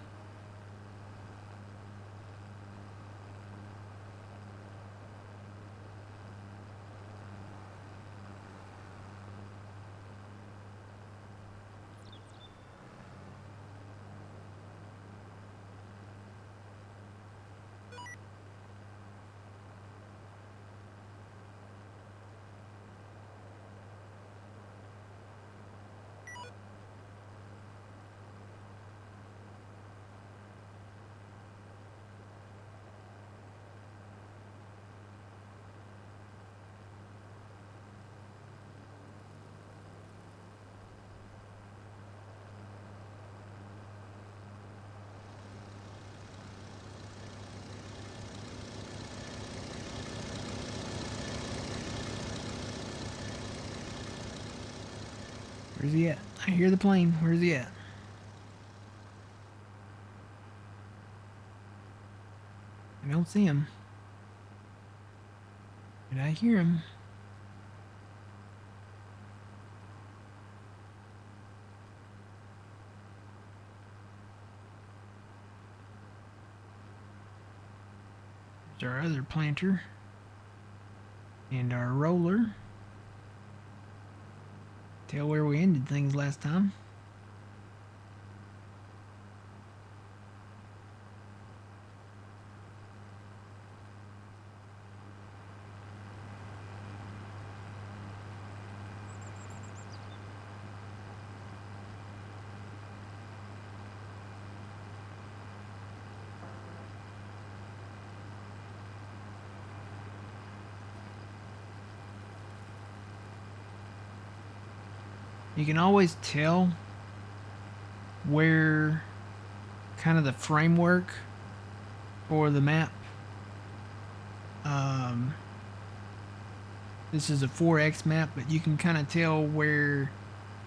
Speaker 1: Where's he at? I hear the plane. Where's he at? I don't see him. But I hear him. There's our other planter. And our roller. Tell where we ended things last time. You can always tell where kind of the framework for the map. This is a 4X map, but you can kind of tell where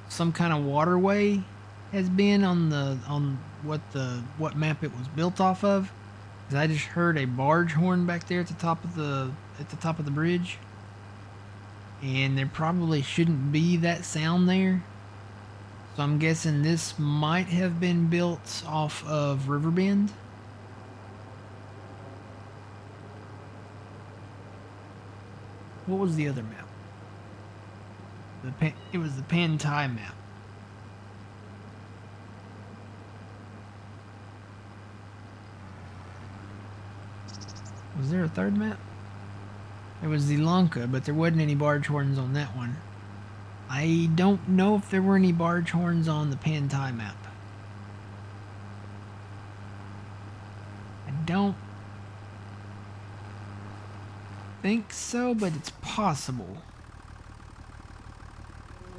Speaker 1: some kind of waterway has been on what map it was built off of. 'Cause I just heard a barge horn back there at the top of the bridge. And there probably shouldn't be that sound there. So I'm guessing this might have been built off of Riverbend. What was the other map? It was the Pantai map. Was there a third map? There was the Lanka, but there wasn't any barge horns on that one. I don't know if there were any barge horns on the Pantai map. I don't think so, but it's possible.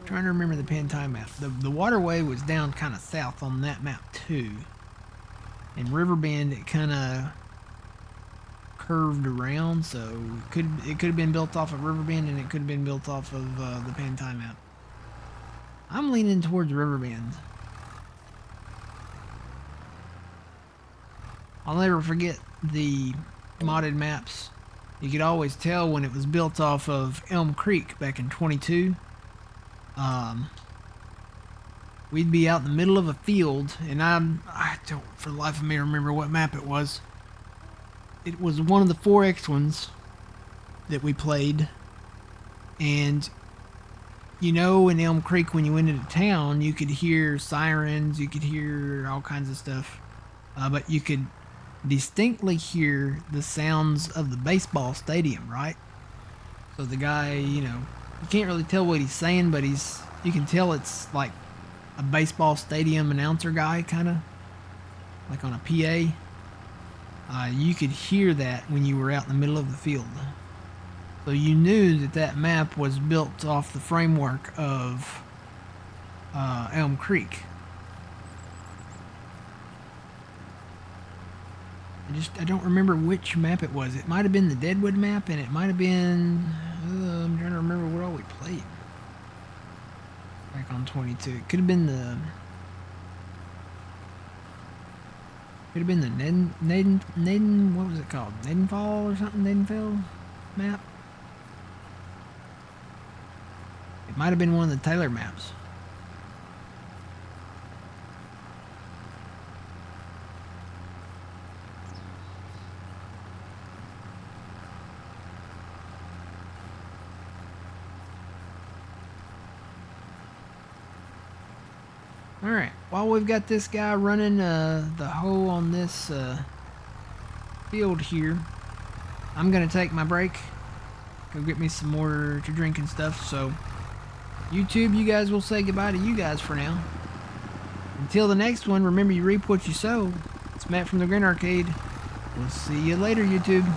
Speaker 1: I'm trying to remember the Pantai map. The waterway was down kind of south on that map too. In Riverbend, it kind of curved around, so it could have been built off of Riverbend, and it could have been built off of the Pantai map. I'm leaning towards Riverbend. I'll never forget the modded maps. You could always tell when it was built off of Elm Creek back in 22. We'd be out in the middle of a field, and I don't for the life of me remember what map it was. It was one of the 4X ones that we played. And, you know, in Elm Creek, when you went into town, you could hear sirens, you could hear all kinds of stuff. But you could distinctly hear the sounds of the baseball stadium, right? So the guy, you know, you can't really tell what he's saying, but you can tell it's like a baseball stadium announcer guy, kind of like on a PA. You could hear that when you were out in the middle of the field. So you knew that map was built off the framework of Elm Creek. I don't remember which map it was. It might have been the Deadwood map, and it might have been... I'm trying to remember what all we played back on 22. It could have been the... Could have been the Naden, what was it called? Nadenfall or something? Nadenfell map? It might have been one of the Taylor maps. Alright, while we've got this guy running the hole on this field here, I'm going to take my break, go get me some more to drink and stuff. So, YouTube, you guys will say goodbye to you guys for now. Until the next one, remember you reap what you sow. It's Matt from the Grin Arcade. We'll see you later, YouTube.